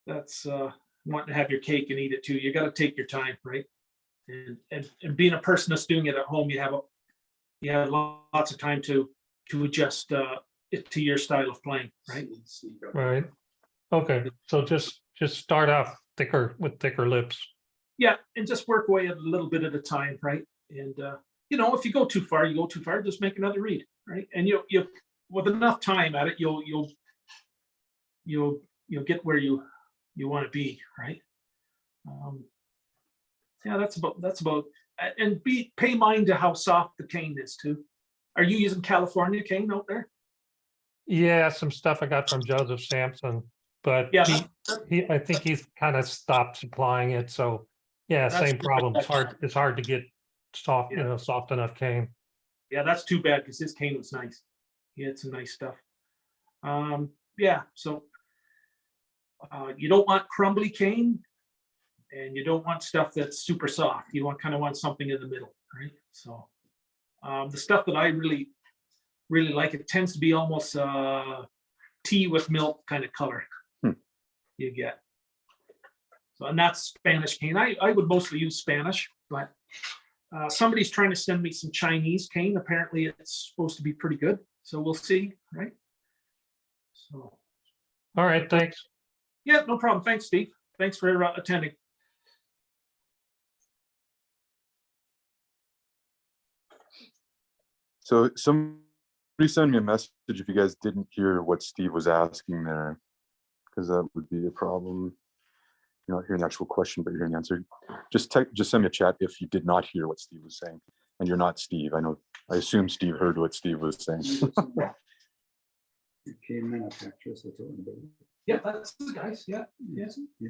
that's wanting to have your cake and eat it too. You got to take your time, right? And being a person that's doing it at home, you have lots of time to adjust it to your style of playing, right? Right. Okay. So just start off with thicker lips. Yeah, and just work away a little bit at a time, right? And you know, if you go too far, you go too far. Just make another reed, right? And you with enough time at it, you'll get where you want to be, right? Yeah, that's about. And pay mind to how soft the cane is too. Are you using California cane out there? Yeah, some stuff I got from Joseph Sampson, but Yeah, I think he's kind of stopped supplying it. So yeah, That's same problem. It's hard to get soft, you know, soft enough cane. Yeah, that's too bad because his cane was nice. He had some nice stuff. Yeah, so you don't want crumbly cane, and you don't want stuff that's super soft. You kind of want something in the middle, right? So the stuff that I really like, it tends to be almost tea with milk kind of color you get. So, and that's Spanish cane. I would mostly use Spanish, but somebody's trying to send me some Chinese cane. Apparently it's supposed to be pretty good. So we'll see, right? So. All right, thanks. Yeah, no problem. Thanks, Steve. Thanks for attending. So somebody send me a message if you guys didn't hear what Steve was asking there, because that would be a problem. You're not hearing the actual question, but you're hearing the answer. Just send me a chat if you did not hear what Steve was saying. And you're not Steve. I assume Steve heard what Steve was saying. Okay, manufacturers are talking about. Yeah, that's the guys. Yeah, yes. Yeah.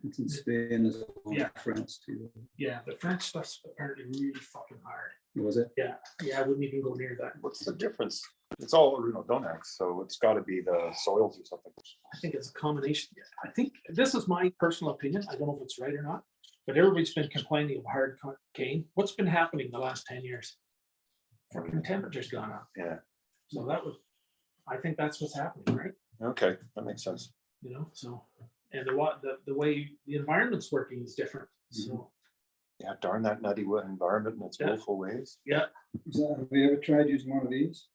It's in Spain as well, Yeah. France too. Yeah, the French stuff's apparently really fucking hard. Was it? Yeah, I wouldn't even go near that. What's the difference? It's all Donax, so it's got to be the soils or something. I think it's a combination. I think this is my personal opinion. I don't know if it's right or not, but everybody's been complaining of hard cane. What's been happening the last 10 years? Fucking temperature's gone up. Yeah. So I think that's what's happening, right? Okay, that makes sense. You know, so, and the way the environment's working is different. So, Yeah, darn that nutty wood environment in its Yeah. willful ways. yeah, Have you ever tried using one of these?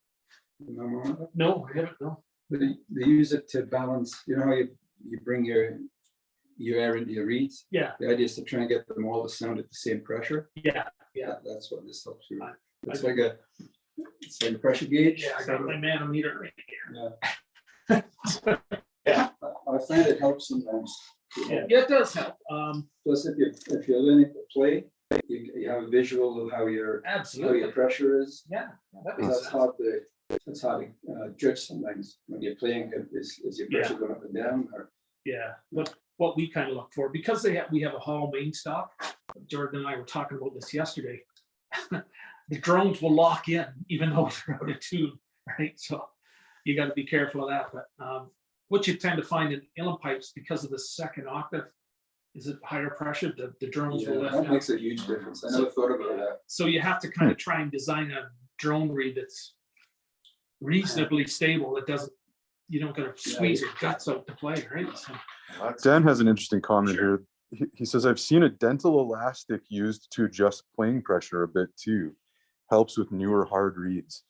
The thermometer? no, I haven't, no. They use it to balance, you know how you bring your air into your reeds? Yeah, The idea is to try and get them all to sound at the same pressure. yeah, That's what this helps you. I- It's like a pressure gauge. yeah, I got my manometer right here. Yeah. I find it helps sometimes. Yeah, it does help. Plus, if you're learning to play, you have a visual of how your Absolutely. pressure is. Yeah, that Because makes that's sense. hard to judge sometimes when you're playing. Is your pressure going up and down? Or Yeah, what we kind of look for, because we have a Hall main stop. Jordan and I were talking about this yesterday. The drones will lock in even though they're out of tune, right? So you got to be careful of that. But what you tend to find in uilleann pipes, because of the second octave, is it higher pressure? The drones will lift that up. makes a huge difference. I never thought about that. So you have to kind of try and design a drone reed that's reasonably stable. It doesn't, you don't gotta squeeze your guts out to play, right? So, Dan has an interesting comment here. He says, I've seen a dental elastic used to adjust playing pressure a bit too. Helps with newer hard reeds.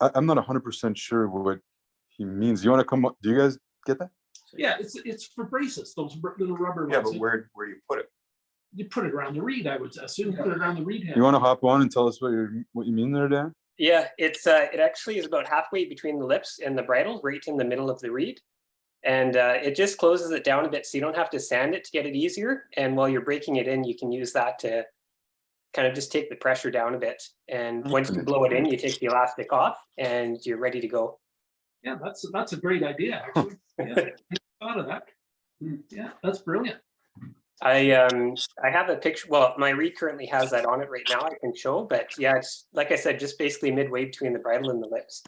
I'm not 100% sure what he means. You want to come up? Do you guys get that? yeah, it's for braces, those little rubber Yeah, ones. but where do you put it? You put it around the reed, I would assume, put it around the reed head. You want to hop on and tell us what you mean there, Dan? Yeah, it actually is about halfway between the lips and the bridle, right in the middle of the reed. And it just closes it down a bit so you don't have to sand it to get it easier. And while you're breaking it in, you can use that to kind of just take the pressure down a bit. And once you blow it in, you take the elastic off and you're ready to go. Yeah, that's a great idea, actually. Yeah, I thought of that. Yeah, that's brilliant. I have a picture. Well, my reed currently has that on it right now. I can show, but yeah, it's like I said, just basically midway between the bridle and the lips.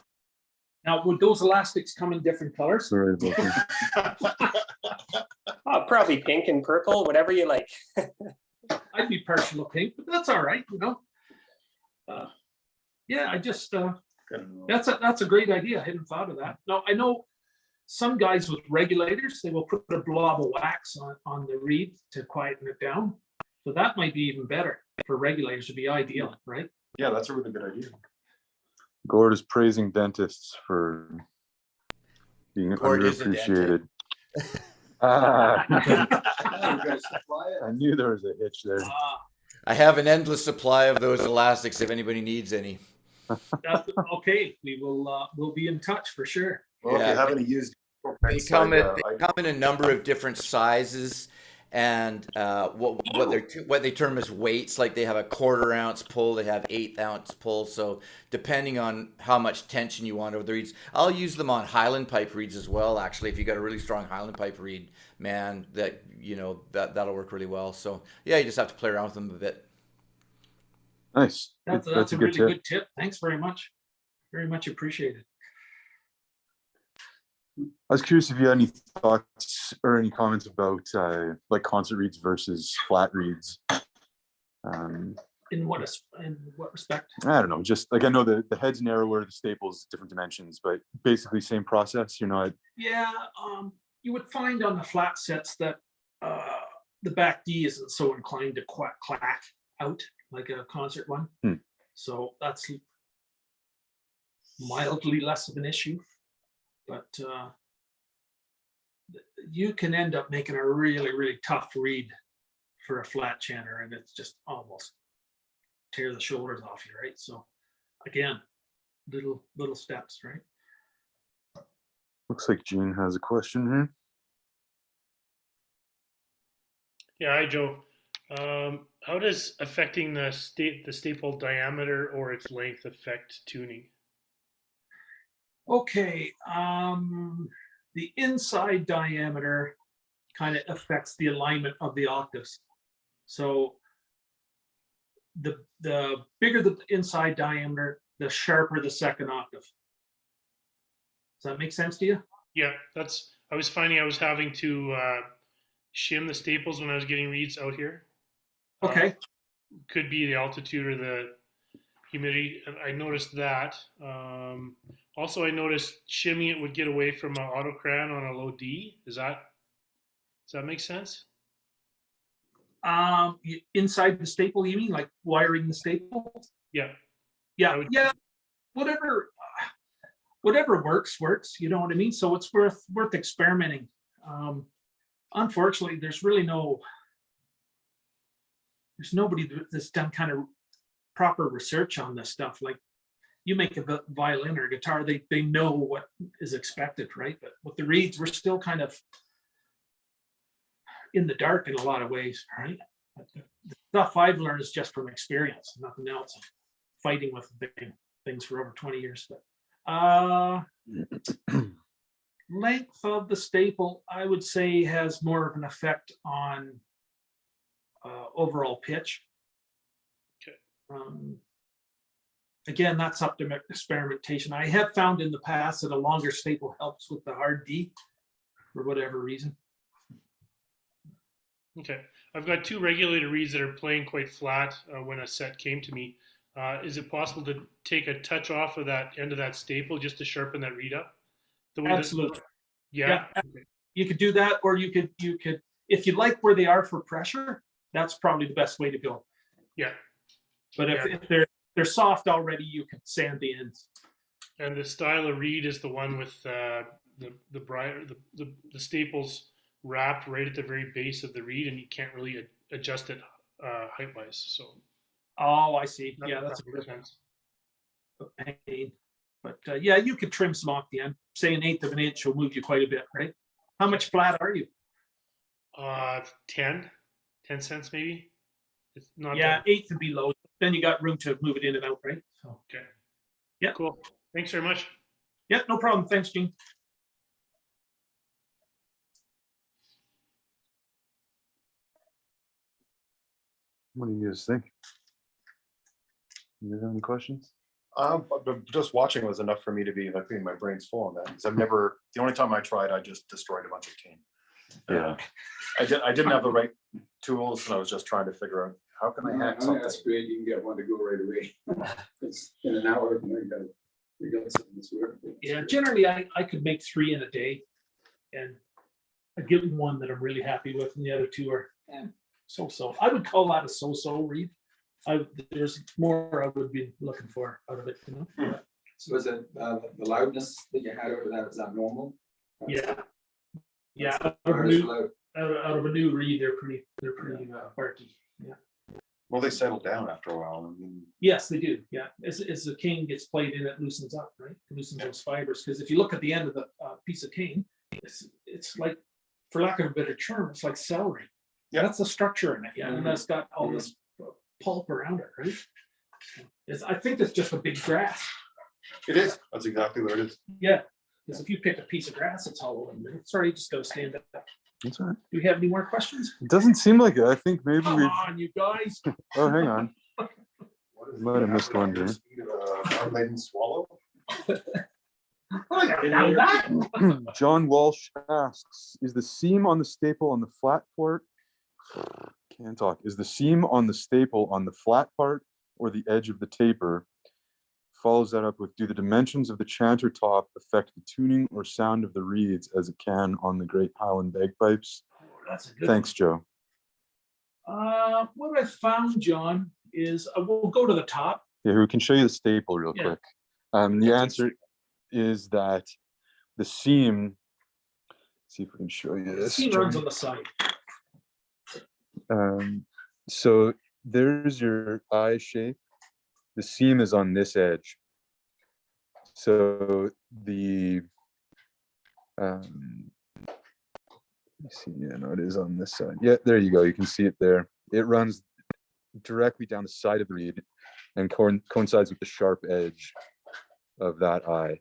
Now, would those elastics come in different colors? Sorry about that. Oh, probably pink and purple, whatever you like. I'd be partial to pink, but that's all right, you know. Yeah, I just that's a great idea. I hadn't thought of that. No, I know some guys with regulators, they will put a blob of wax on the reed to quieten it down. So that might be even better for regulators. Would be ideal, right? Yeah, that's a really good idea. Gord is praising dentists for being Gord is a underappreciated. Ah, You guys supply it? I knew there was a hitch there. I have an endless supply of those elastics if anybody needs any. Okay, we'll be in touch for sure. Well, if Yeah. you have any used, They come in a number of different sizes, and what they term as weights. Like they have a 1/4 ounce pull, they have 1/8 ounce pull. So depending on how much tension you want over the reeds, I'll use them on Highland pipe reeds as well. Actually, if you got a really strong Highland pipe reed, man, that'll work really well. So yeah, you just have to play around with them a bit. Nice. That's a good really tip. good tip. Thanks very much. Very much appreciated. I was curious if you had any thoughts or any comments about like concert reeds versus flat reeds. In what respect? I don't know. Just like I know the head's narrower, the staples different dimensions, but basically same process. You're not. Yeah, you would find on the flat sets that the back D isn't so inclined to clack out like a concert one. So that's mildly less of an issue. But you can end up making a really, really tough reed for a flat chanter, and it's just almost tear the shoulders off you, right? So again, little steps, right? Looks like Gene has a question here. Yeah, hi, Joe. How does affecting the staple diameter or its length affect tuning? Okay, the inside diameter kind of affects the alignment of the octaves. So the bigger the inside diameter, the sharper the second octave. Does that make sense to you? Yeah, I was finding I was having to shim the staples when I was getting reeds out here. Okay. Could be the altitude or the humidity. I noticed that. Also, I noticed shimming it would get away from an autocran on a low D. Does that make sense? Inside the staple, you mean, like wiring the staple? Yeah. Yeah. Yeah. Whatever works. You know what I mean? So it's worth experimenting. Unfortunately, there's nobody that's done kind of proper research on this stuff. Like, you make a violin or a guitar, they know what is expected, right? But with the reeds, we're still kind of in the dark in a lot of ways, right? But the stuff I've learned is just from experience, nothing else. Fighting with things for over 20 years. But length of the staple, I would say, has more of an effect on overall pitch. Okay. Again, that's up to experimentation. I have found in the past that a longer staple helps with the hard D for whatever reason. Okay. I've got 2 regulator reeds that are playing quite flat when a set came to me. Is it possible to take a touch off of that end of that staple just to sharpen that reed up? Absolutely. Yeah. Okay. You could do that, or you could, if you like where they are for pressure, that's probably the best way to go. Yeah. But if they're soft already, you can sand the ends. And the style of reed is the one with the staples wrapped right at the very base of the reed, and you can't really adjust it height wise. So. Oh, I see. Yeah, that's a good pain. But yeah, you could trim some off the end. Say 1/8 of an inch will move you quite a bit, right? How much flat are you? 10 cents maybe. It's not. Yeah, 1/8 would be low. Then you got room to move it in and out, right? So. Okay. Yeah. Cool. Thanks very much. Yeah, no problem. Thanks, Gene. What do you guys think? You have any questions? Just watching was enough for me to be like, my brain's full on that, because the only time I tried, I just destroyed a bunch of cane. Yeah. I didn't have the right tools, and I was just trying to figure out how can I hack something. That's great. You can get one to go right away. It's in an hour. You got something that's working. Yeah, generally I could make 3 in a day, and I give one that I'm really happy with, and the other 2 are so-so. I would call that a so-so reed. There's more I would be looking for out of it, you know. So is it the loudness that you had over that? Is that normal? Yeah. Out of a new reed, they're pretty barky. Yeah. Well, they settle down after a while. Yes, they do. Yeah, as the cane gets played in, it loosens up, right? It loosens those fibers, because if you look at the end of the piece of cane, it's like, for lack of a better term, it's like celery. Yeah, that's the structure in it. Yeah, and that's got all this pulp around it, right? I think it's just a big grass. It is. That's exactly what it is. Yeah, because if you pick a piece of grass, it's hollow in there. Sorry, you just got to stand up. That's all right. Do we have any more questions? It doesn't seem like it. I think maybe Come we. on, you guys. Oh, hang on. Might have missed one here. Laden swallow. John Walsh asks, is the seam on the staple on the flat part? Can't talk. Is the seam on the staple on the flat part or the edge of the taper? Follows that up with, do the dimensions of the chanter top affect the tuning or sound of the reeds as it can on the Great Highland bagpipes? That's a good Thanks, Joe. What I found, John, is we'll go to the top. Yeah, we can show you the staple real quick. The answer is that the seam, let's see if we can show you this. The seam runs on the side. So there's your eye shape. The seam is on this edge. So the, let's see, yeah, no, it is on this side. Yeah, there you go. You can see it there. It runs directly down the side of the reed and coincides with the sharp edge of that eye.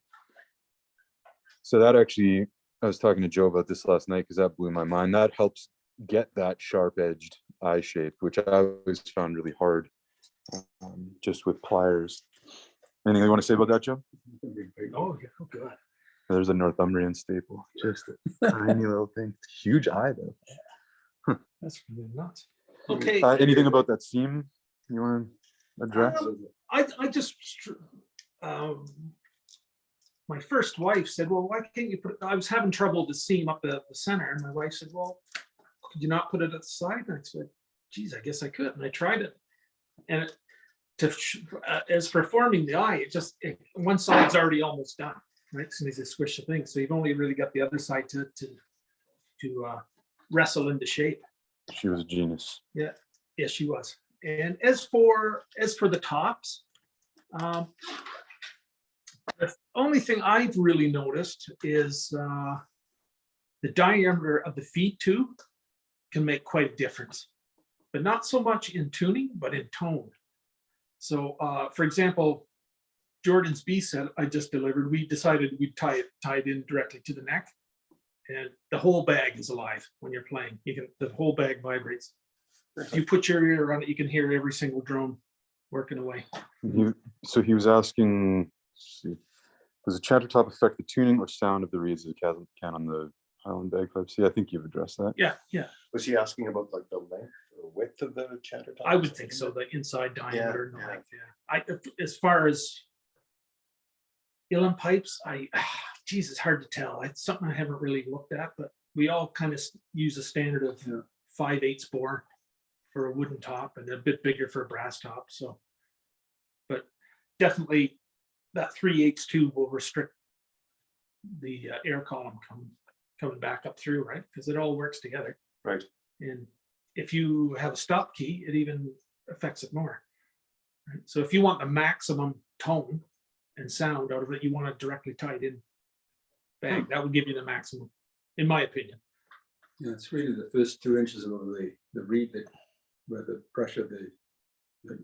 So that actually, I was talking to Joe about this last night because that blew my mind. That helps get that sharp edged eye shape, which I always found really hard just with pliers. Anything you want to say about that, Joe? Oh, yeah, oh, God. There's a Northumbrian staple, just a tiny little thing. Huge eye though. That's really nuts. Okay. Anything about that seam you want to address? I just, my first wife said, well, why can't you put, I was having trouble to seam up the center. And my wife said, well, could you not put it at the side? And I said, geez, I guess I could. And I tried it. And as for forming the eye, one side's already almost done, right? As soon as you squish the thing. So you've only really got the other side to wrestle into shape. She was a genius. Yeah, yes, she was. And as for the tops, the only thing I've really noticed is the diameter of the feed tube can make quite a difference, but not so much in tuning, but in tone. So, for example, Jordan's B set I just delivered, we decided we'd tie it in directly to the neck, and the whole bag is alive when you're playing. The whole bag vibrates. If you put your ear on it, you can hear every single drone working away. So he was asking, let's see, does the chatter top affect the tuning or sound of the reeds as it can on the Highland bagpipes? Yeah, I think you've addressed that. Yeah, yeah. Was he asking about like the length or width of the chatter top? I would think so, the inside diameter and the Yeah. length, yeah. As far as Uilleann pipes, geez, it's hard to tell. It's something I haven't really looked at, but we all kind of use a standard of 5/8 bore for a wooden top and a bit bigger for a brass top. So, but definitely that 3/8 tube will restrict the air column coming back up through, right? Because it all works together. Right. And if you have a stop key, it even affects it more. Right? So if you want the maximum tone and sound out of it, you want it directly tied in bag. That would give you the maximum, in my opinion. Yeah, it's really the first 2 inches of the reed where the pressure that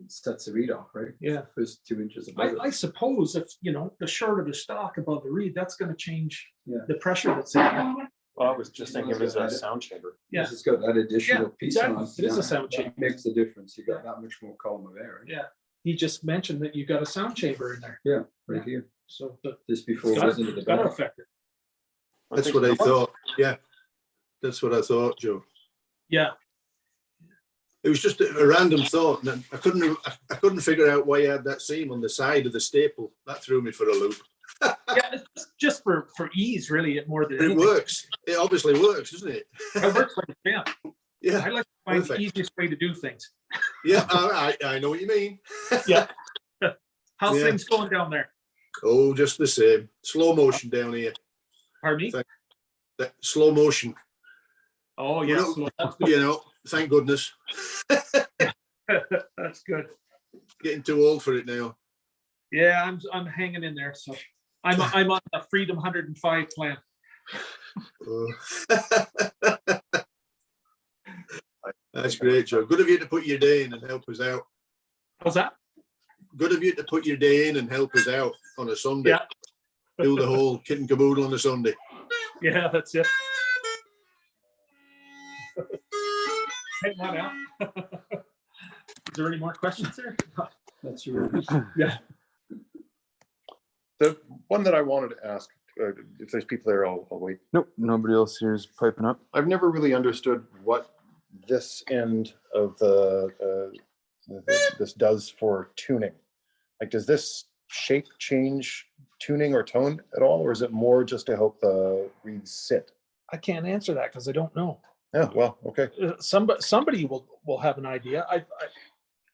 sets the reed off, right? Yeah. First 2 inches of I suppose if, the shorter the stock above the reed, that's going to change Yeah. the pressure that's in there. Well, I was just thinking of it as a sound chamber. Yeah. It's got that additional piece on exactly. It is a sound chamber. Makes the difference. You got that much more column of air, right? Yeah. He just mentioned that you got a sound chamber in there. Yeah, right here. So but Just before it it's goes into the gotta bag. affect it. That's what I thought. Yeah, that's what I thought, Joe. Yeah. It was just a random thought, and I couldn't figure out why you had that seam on the side of the staple. That threw me for a loop. Yeah, it's just for ease, really, more than But it anything. works. It obviously works, doesn't it? It works like a champ. Yeah, I like to find perfect. the easiest way to do things. yeah. I know what you mean. Yeah. How's Yeah. things going down there? Oh, just the same. Slow motion down here. Pardon me? That slow motion. Oh, yes. Well, Well, that's good. You know, thank goodness. That's good. Getting too old for it now. Yeah, I'm hanging in there. So I'm on the Freedom 105 plan. That's great, Joe. Good of you to put your day in and help us out. How's that? Good of you to put your day in and help us out on a Sunday. Yeah. Do the whole kit and caboodle on a Sunday. Yeah, that's it. Take one out. Is there any more questions there? That's yours. Yeah. The one that I wanted to ask, if there's people there, I'll wait. Nope, nobody else here is piping up. I've never really understood what this end of this does for tuning. Like, does this shape change tuning or tone at all, or is it more just to help the reeds sit? I can't answer that because I don't know. Yeah, well, okay. Somebody will have an idea.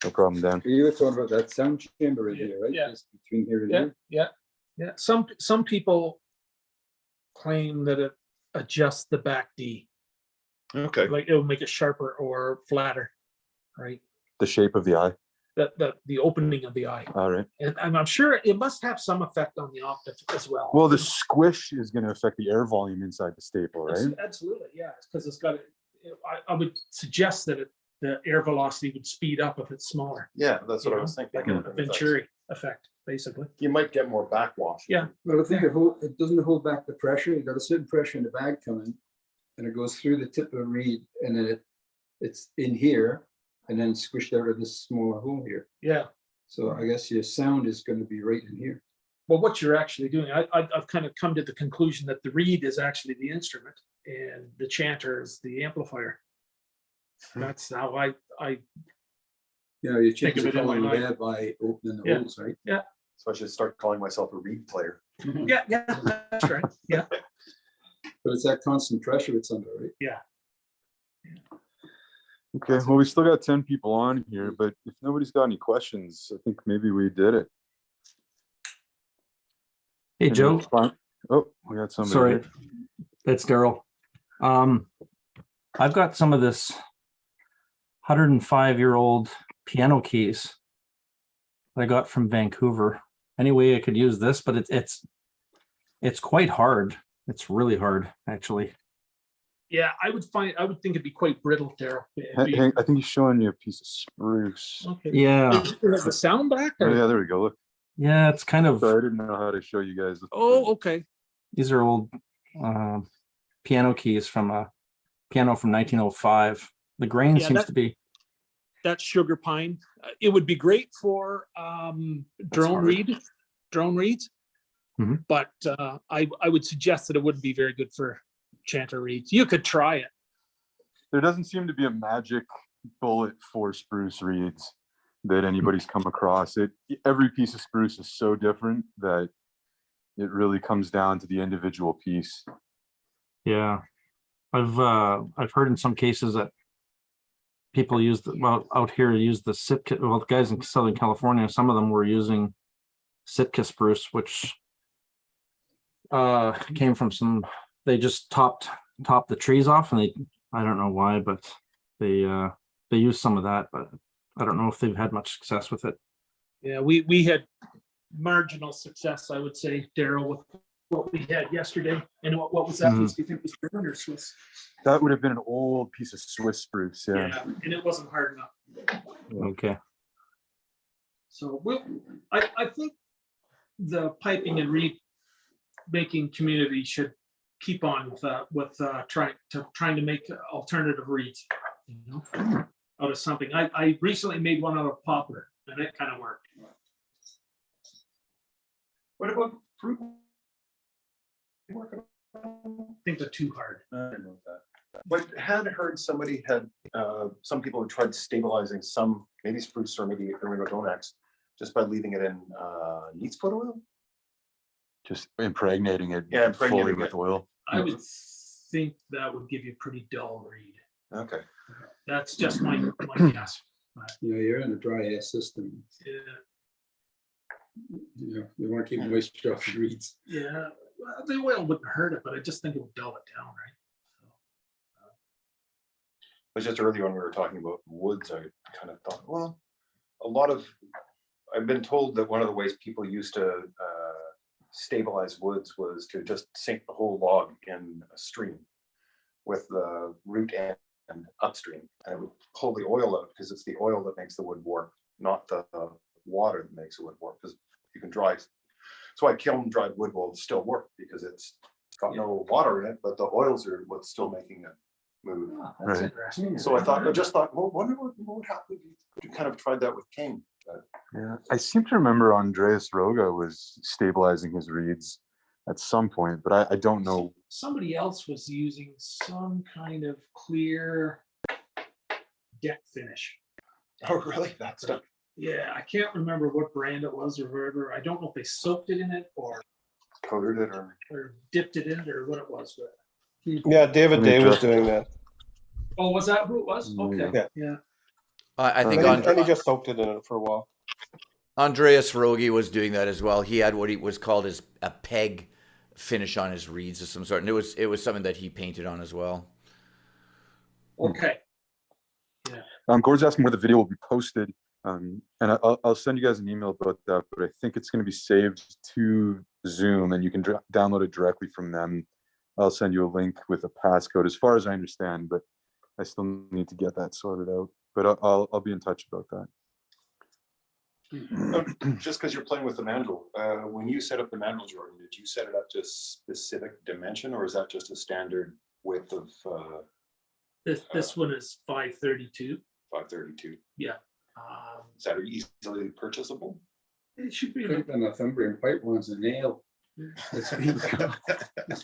No problem, Dan. You were talking about that sound chamber right here, right? Yeah. Just between here and Yeah, here. yeah. Some people claim that it adjusts the back D, Okay. like it'll make it sharper or flatter, right? The shape of the eye. The opening of the eye, All right. and I'm sure it must have some effect on the octave as well. Well, the squish is going to affect the air volume inside the staple, right? Absolutely, yeah, because it's got. I would suggest that the air velocity would speed up if it's smaller. Yeah, that's what You I was know, thinking. like a Venturi effect, basically. You might get more backwash. Yeah. Well, I think it doesn't hold back the pressure. You've got a certain pressure in the bag coming, and it goes through the tip of the reed, and then it's in here, and then squished out of this smaller hole here. Yeah. So I guess your sound is going to be right in here. Well, what you're actually doing, I've kind of come to the conclusion that the reed is actually the instrument and the chanter is the amplifier. That's how I You know, you Think change of the it in my color mind. there by opening the Yeah. holes, right? So I should start calling myself a reed player. yeah, that's right. Yeah. But it's that constant pressure it's under, right? Okay, well, we still got 10 people on here, but if nobody's got any questions, I think maybe we did it. Hey, Any Joe. fi- Oh, we got somebody Sorry, here. it's Daryl. I've got some of this 105-year-old piano keys that I got from Vancouver. Any way I could use this, but it's quite hard. It's really hard, actually. Yeah, I would think it'd be quite brittle, Daryl. I think he's showing you a piece of spruce. Okay. Yeah, Is the sound back? Oh, Or? yeah, there we go. Look, yeah, it's kind of. sorry, I didn't know how to show you guys. Oh, okay. These are old piano keys from a piano from 1905. The grain Yeah, seems that- to be. That's sugar pine. It would be great for drone reeds. Mhm. But I would suggest that it wouldn't be very good for chanter reeds. You could try it. There doesn't seem to be a magic bullet for spruce reeds that anybody's come across. Every piece of spruce is so different that it really comes down to the individual piece. Yeah, I've heard in some cases that people out here use the Sitka. Well, the guys in Southern California, some of them were using Sitka spruce, which came from some. They just topped the trees off, and I don't know why, but they use some of that, but I don't know if they've had much success with it. Yeah, we had marginal success, I would say, Daryl, with what we had yesterday. And what was that piece? Do you think was German or Swiss? That would have been an old piece of Swiss spruce. Yeah. Yeah, and it wasn't hard enough. Okay. So I think the piping and reed making community should keep on with trying to make alternative reeds, you know, out of something. I recently made one out of poplar, and it kind of worked. What about fruit? I think they're too hard. I didn't know that. But had heard somebody had some people had tried stabilizing some maybe spruce or maybe Donax just by leaving it in neat's foot oil. Just impregnating it Yeah, fully impregnating with it. oil. I would think that would give you a pretty dull reed. Okay. That's just my guess. You know, you're in a dry air system. Yeah, You know, you want to keep moisture off the reeds. yeah. Well, the oil wouldn't hurt it, but I just think it would dull it down, right? It was just earlier when we were talking about woods, I kind of thought, well, I've been told that one of the ways people used to stabilize woods was to just sink the whole log in a stream with the root end upstream, and it would pull the oil out because it's the oil that makes the wood warp, not the water that makes the wood warp, because you can dry. That's why kiln dried wood will still work, because it's got no water in it, but the oils are what's still making it move. Oh, that's Right. interesting. So I just thought, well, wonder what would happen if you kind of tried that with cane. Yeah, I seem to remember Andreas Roga was stabilizing his reeds at some point, but I don't know. Somebody else was using some kind of clear deck finish. Oh, really? That stuff. Yeah, I can't remember what brand it was or whatever. I don't know if they soaked it in it or Coated it or dipped it in it or what it was. But Yeah, David Day was doing that. oh, was that who it was? Yeah. Okay, yeah. I think And he just soaked it in it for a while. Andreas Rogi was doing that as well. He had what he was called a peg finish on his reeds of some sort, and it was something that he painted on as well. Okay. Gord's asking where the video will be posted, and I'll send you guys an email about that. But I think it's going to be saved to Zoom, and you can download it directly from them. I'll send you a link with a passcode, as far as I understand. But I still need to get that sorted out, but I'll be in touch about that. Just because you're playing with the mandrel, when you set up the mandrel, Jordan, did you set it up to a specific dimension, or is that just a standard width of This one is 532. 532? Yeah. Is that easily purchasable? It should be. I think the Northumbrian pipe one's a nail. It's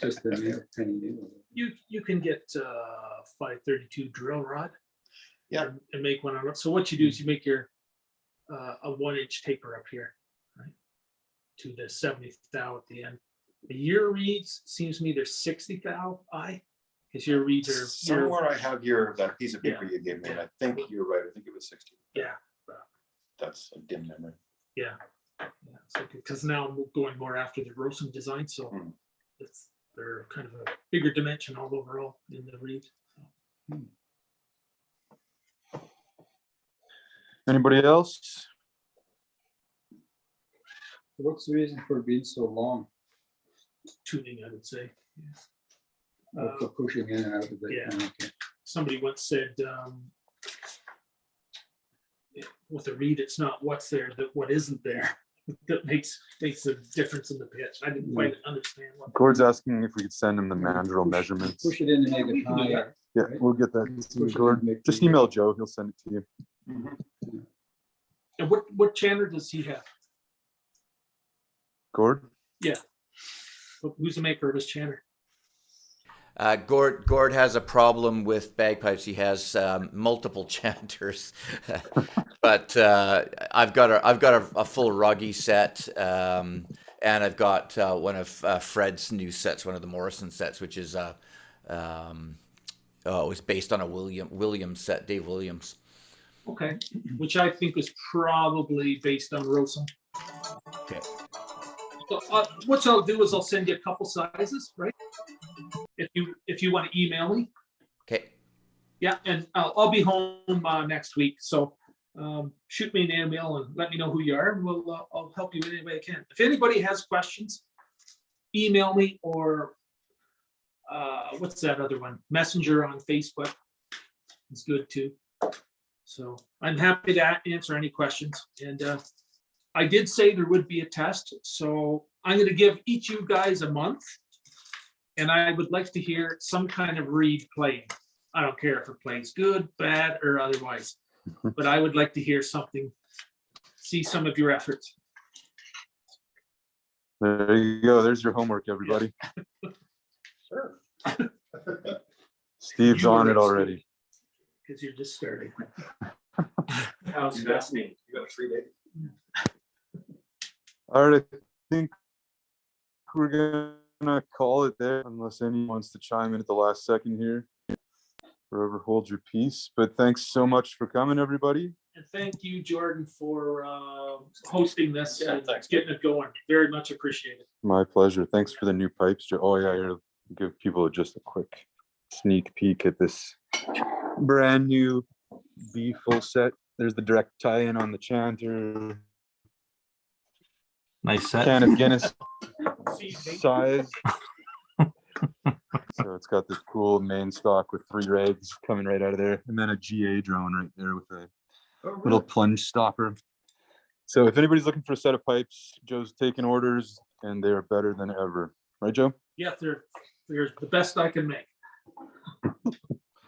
just a nail, penny nail. You can get 532 drill rod. Yeah. And make one on it. So what you do is you make your a 1-inch taper up here, right, to the 70 thou at the end. Your reeds seems to me they're 60 thou because your reeds are Somewhere I have that piece of paper you gave me, and I think you're right. I think it was 60. Yeah. That's a dim memory. Yeah. So because now I'm going more after the Rosen design, so they're kind of a bigger dimension all overall in the reed. Anybody else? What's the reason for it being so long? Tuning, I would say. For pushing in and out of it? Yeah. Okay. Somebody once said, with the reed, it's not what's there, that what isn't there that makes a difference in the pitch. I didn't quite understand what. Gord's asking if we could send him the mandrel measurements. Push it in and make We it can do that. higher. Yeah, right? we'll get that to you, Push it in Gord. and make Just it- email Joe, he'll send it to you. And what channel does he have? Gord? Who's the maker of his channel? Gord has a problem with bagpipes. He has multiple chanters, but I've got a full ruggy set, and I've got one of Fred's new sets, one of the Morrison sets, which is it was based on a Williams set, Dave Williams. Okay, which I think is probably based on Rosen. Okay. So, what I'll do is I'll send you a couple sizes, right? If you want to email me. Okay. Yeah, and I'll be home next week, so shoot me an email and let me know who you are, and I'll help you in any way I can. If anybody has questions, email me or what's that other one? Messenger on Facebook is good too. So I'm happy to answer any questions. And I did say there would be a test, so I'm going to give each of you guys a month, and I would like to hear some kind of reed playing. I don't care if it plays good, bad, or otherwise, but I would like to hear something, see some of your efforts. There you go. There's your homework, everybody. Sure. Steve's You on were it already. Because you're just starting. How's investing? You got 3 days. All right, I think we're gonna call it there unless anyone wants to chime in at the last second here. Forever hold your peace. But thanks so much for coming, everybody. And thank you, Jordan, for hosting this Yeah, and thanks. getting it going. Very much appreciated. My pleasure. Thanks for the new pipes, Joe. Oh yeah, here, give people just a quick sneak peek at this brand new B full set. There's the direct tie-in on the chanter. Nice set. Can of Guinness size. So it's got this cool main stock with 3 rags coming right out of there, and then a GA drone right there with a little plunge stopper. So if anybody's looking for a set of pipes, Joe's taking orders, and they are better than ever. Right, Joe? Yeah, they're the best I can make.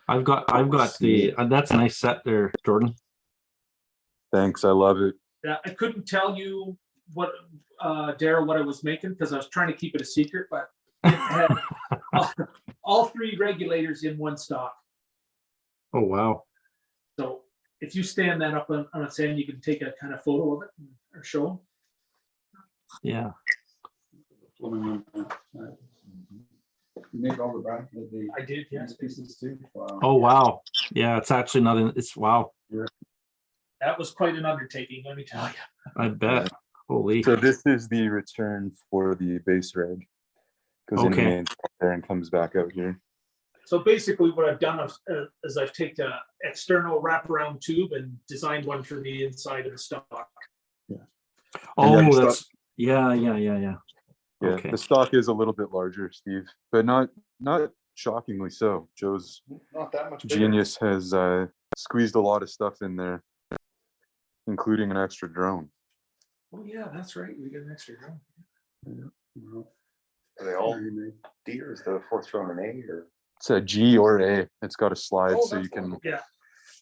I've got the that's a nice set there, Jordan. Thanks, I love it. Yeah, I couldn't tell you what Daryl what I was making because I was trying to keep it a secret, but it had all 3 regulators in one stock. Oh wow. So if you stand that up on a stand, you can take a kind of photo of it or show them. Yeah. You made all the I did, yes. pieces too. Wow. Oh wow. Yeah, it's actually not in. It's wow. That was quite an undertaking, let me tell you. I bet. Holy. So this is the return for the base rag. Goes in the Okay. main stock there and comes back out here. So basically what I've done is I've taken an external wraparound tube and designed one for the inside of the stock. Oh, And that's yeah. Yeah, Okay. the stock is a little bit larger, Steve, but not shockingly so. Joe's Not that much. bigger. genius has squeezed a lot of stuff in there, including an extra drone. Oh, yeah, that's right. We got an extra drone. Are they all D, or is the fourth drone an A, or? It's a G or A. It's got a slide Oh, so you that's can wonderful. Yeah.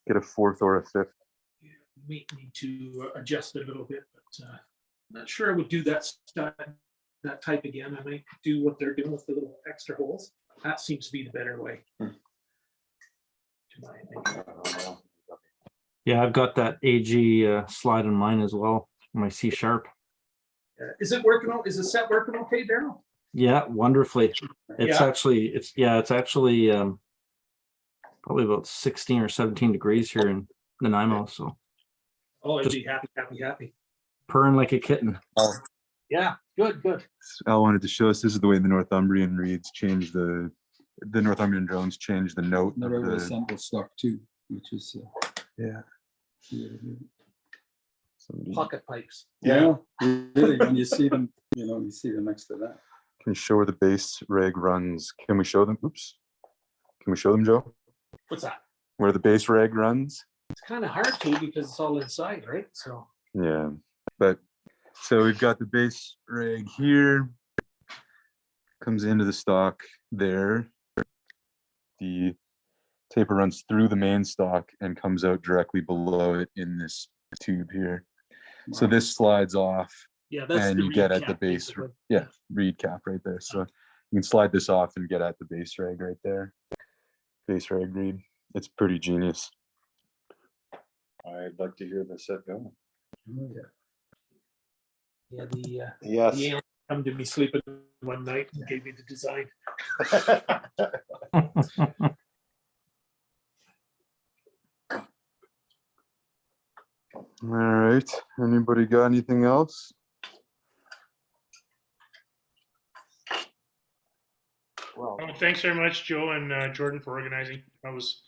get a fourth or a fifth. May need to adjust it a little bit, but I'm not sure I would do that type again. I might do what they're doing with the little extra holes. That seems to be the better way. To my opinion. Yeah, I've got that AG slide in mine as well. My C#. Is it working? Is the set working okay, Daryl? Yeah, wonderfully. It's actually probably about 16 or 17 degrees here in Nanaimo. So Oh, I'd Just- be happy. purring like a kitten. Yeah, good. Al wanted to show us this is the way the Northumbrian reeds change the Northumbrian drones change the note of Never the, sample stock too, which is. yeah. Pocket pipes. Yeah, really, when you see them, you see them next to that. Can you show where the base rag runs? Can we show them? Oops. Can we show them, Joe? What's that? Where the base rag runs? It's kind of hard to because it's all inside, right? So Yeah. But so we've got the base rag here. Comes into the stock there. The taper runs through the main stock and comes out directly below it in this tube here. So this slides off yeah, that's and the you get reed at the cap, base, basically. yeah, reed cap right there. So you can slide this off and get at the base rag right there. Base rag reed. It's pretty genius. I'd like to hear the set going. Oh, yeah. Yeah, the Yes. alien come to me sleeping one night and gave me the design. All right. Anybody got anything else? Well, Oh, thanks very much, Joe and Jordan, for organizing. That was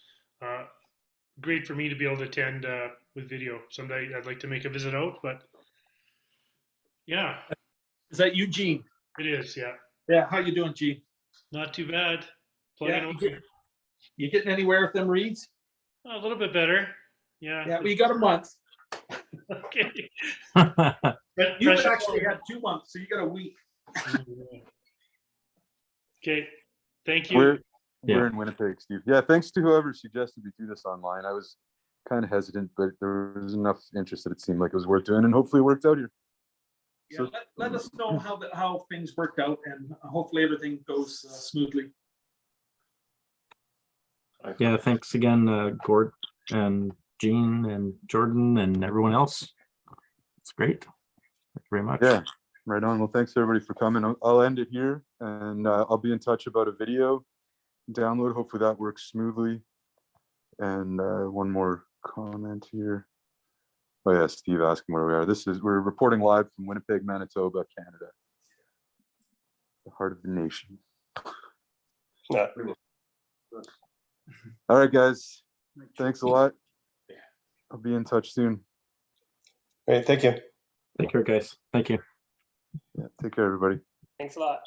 great for me to be able to attend with video. Someday I'd like to make a visit out, but yeah, Is that you, Gene? it is. Yeah, Yeah, how you doing, Gene? not too bad. Plugging away. You getting anywhere with them reeds? A little bit better. Yeah. Yeah, we got a month. Okay. You actually had 2 months, so you got a week. Okay. Thank you. We're in Winnipeg, Steve. Yeah, thanks to whoever suggested we do this online. I was kind of hesitant, but there was enough interest that it seemed like it was worth doing, and hopefully it worked out here. Yeah, So- let us know how things worked out, and hopefully everything goes smoothly. Yeah, thanks again, Gord and Gene and Jordan and everyone else. It's great. Thank you very much. Yeah, right on. Well, thanks everybody for coming. I'll end it here, and I'll be in touch about a video download. Hopefully that works smoothly. And one more comment here. Oh yeah, Steve asking where we are. We're reporting live from Winnipeg, Manitoba, Canada. The heart of the nation. Yeah. All right, guys. Thanks a lot. I'll be in touch soon. Great. Thank you. Take care, guys. Thank you. Yeah, take care, everybody. Thanks a lot.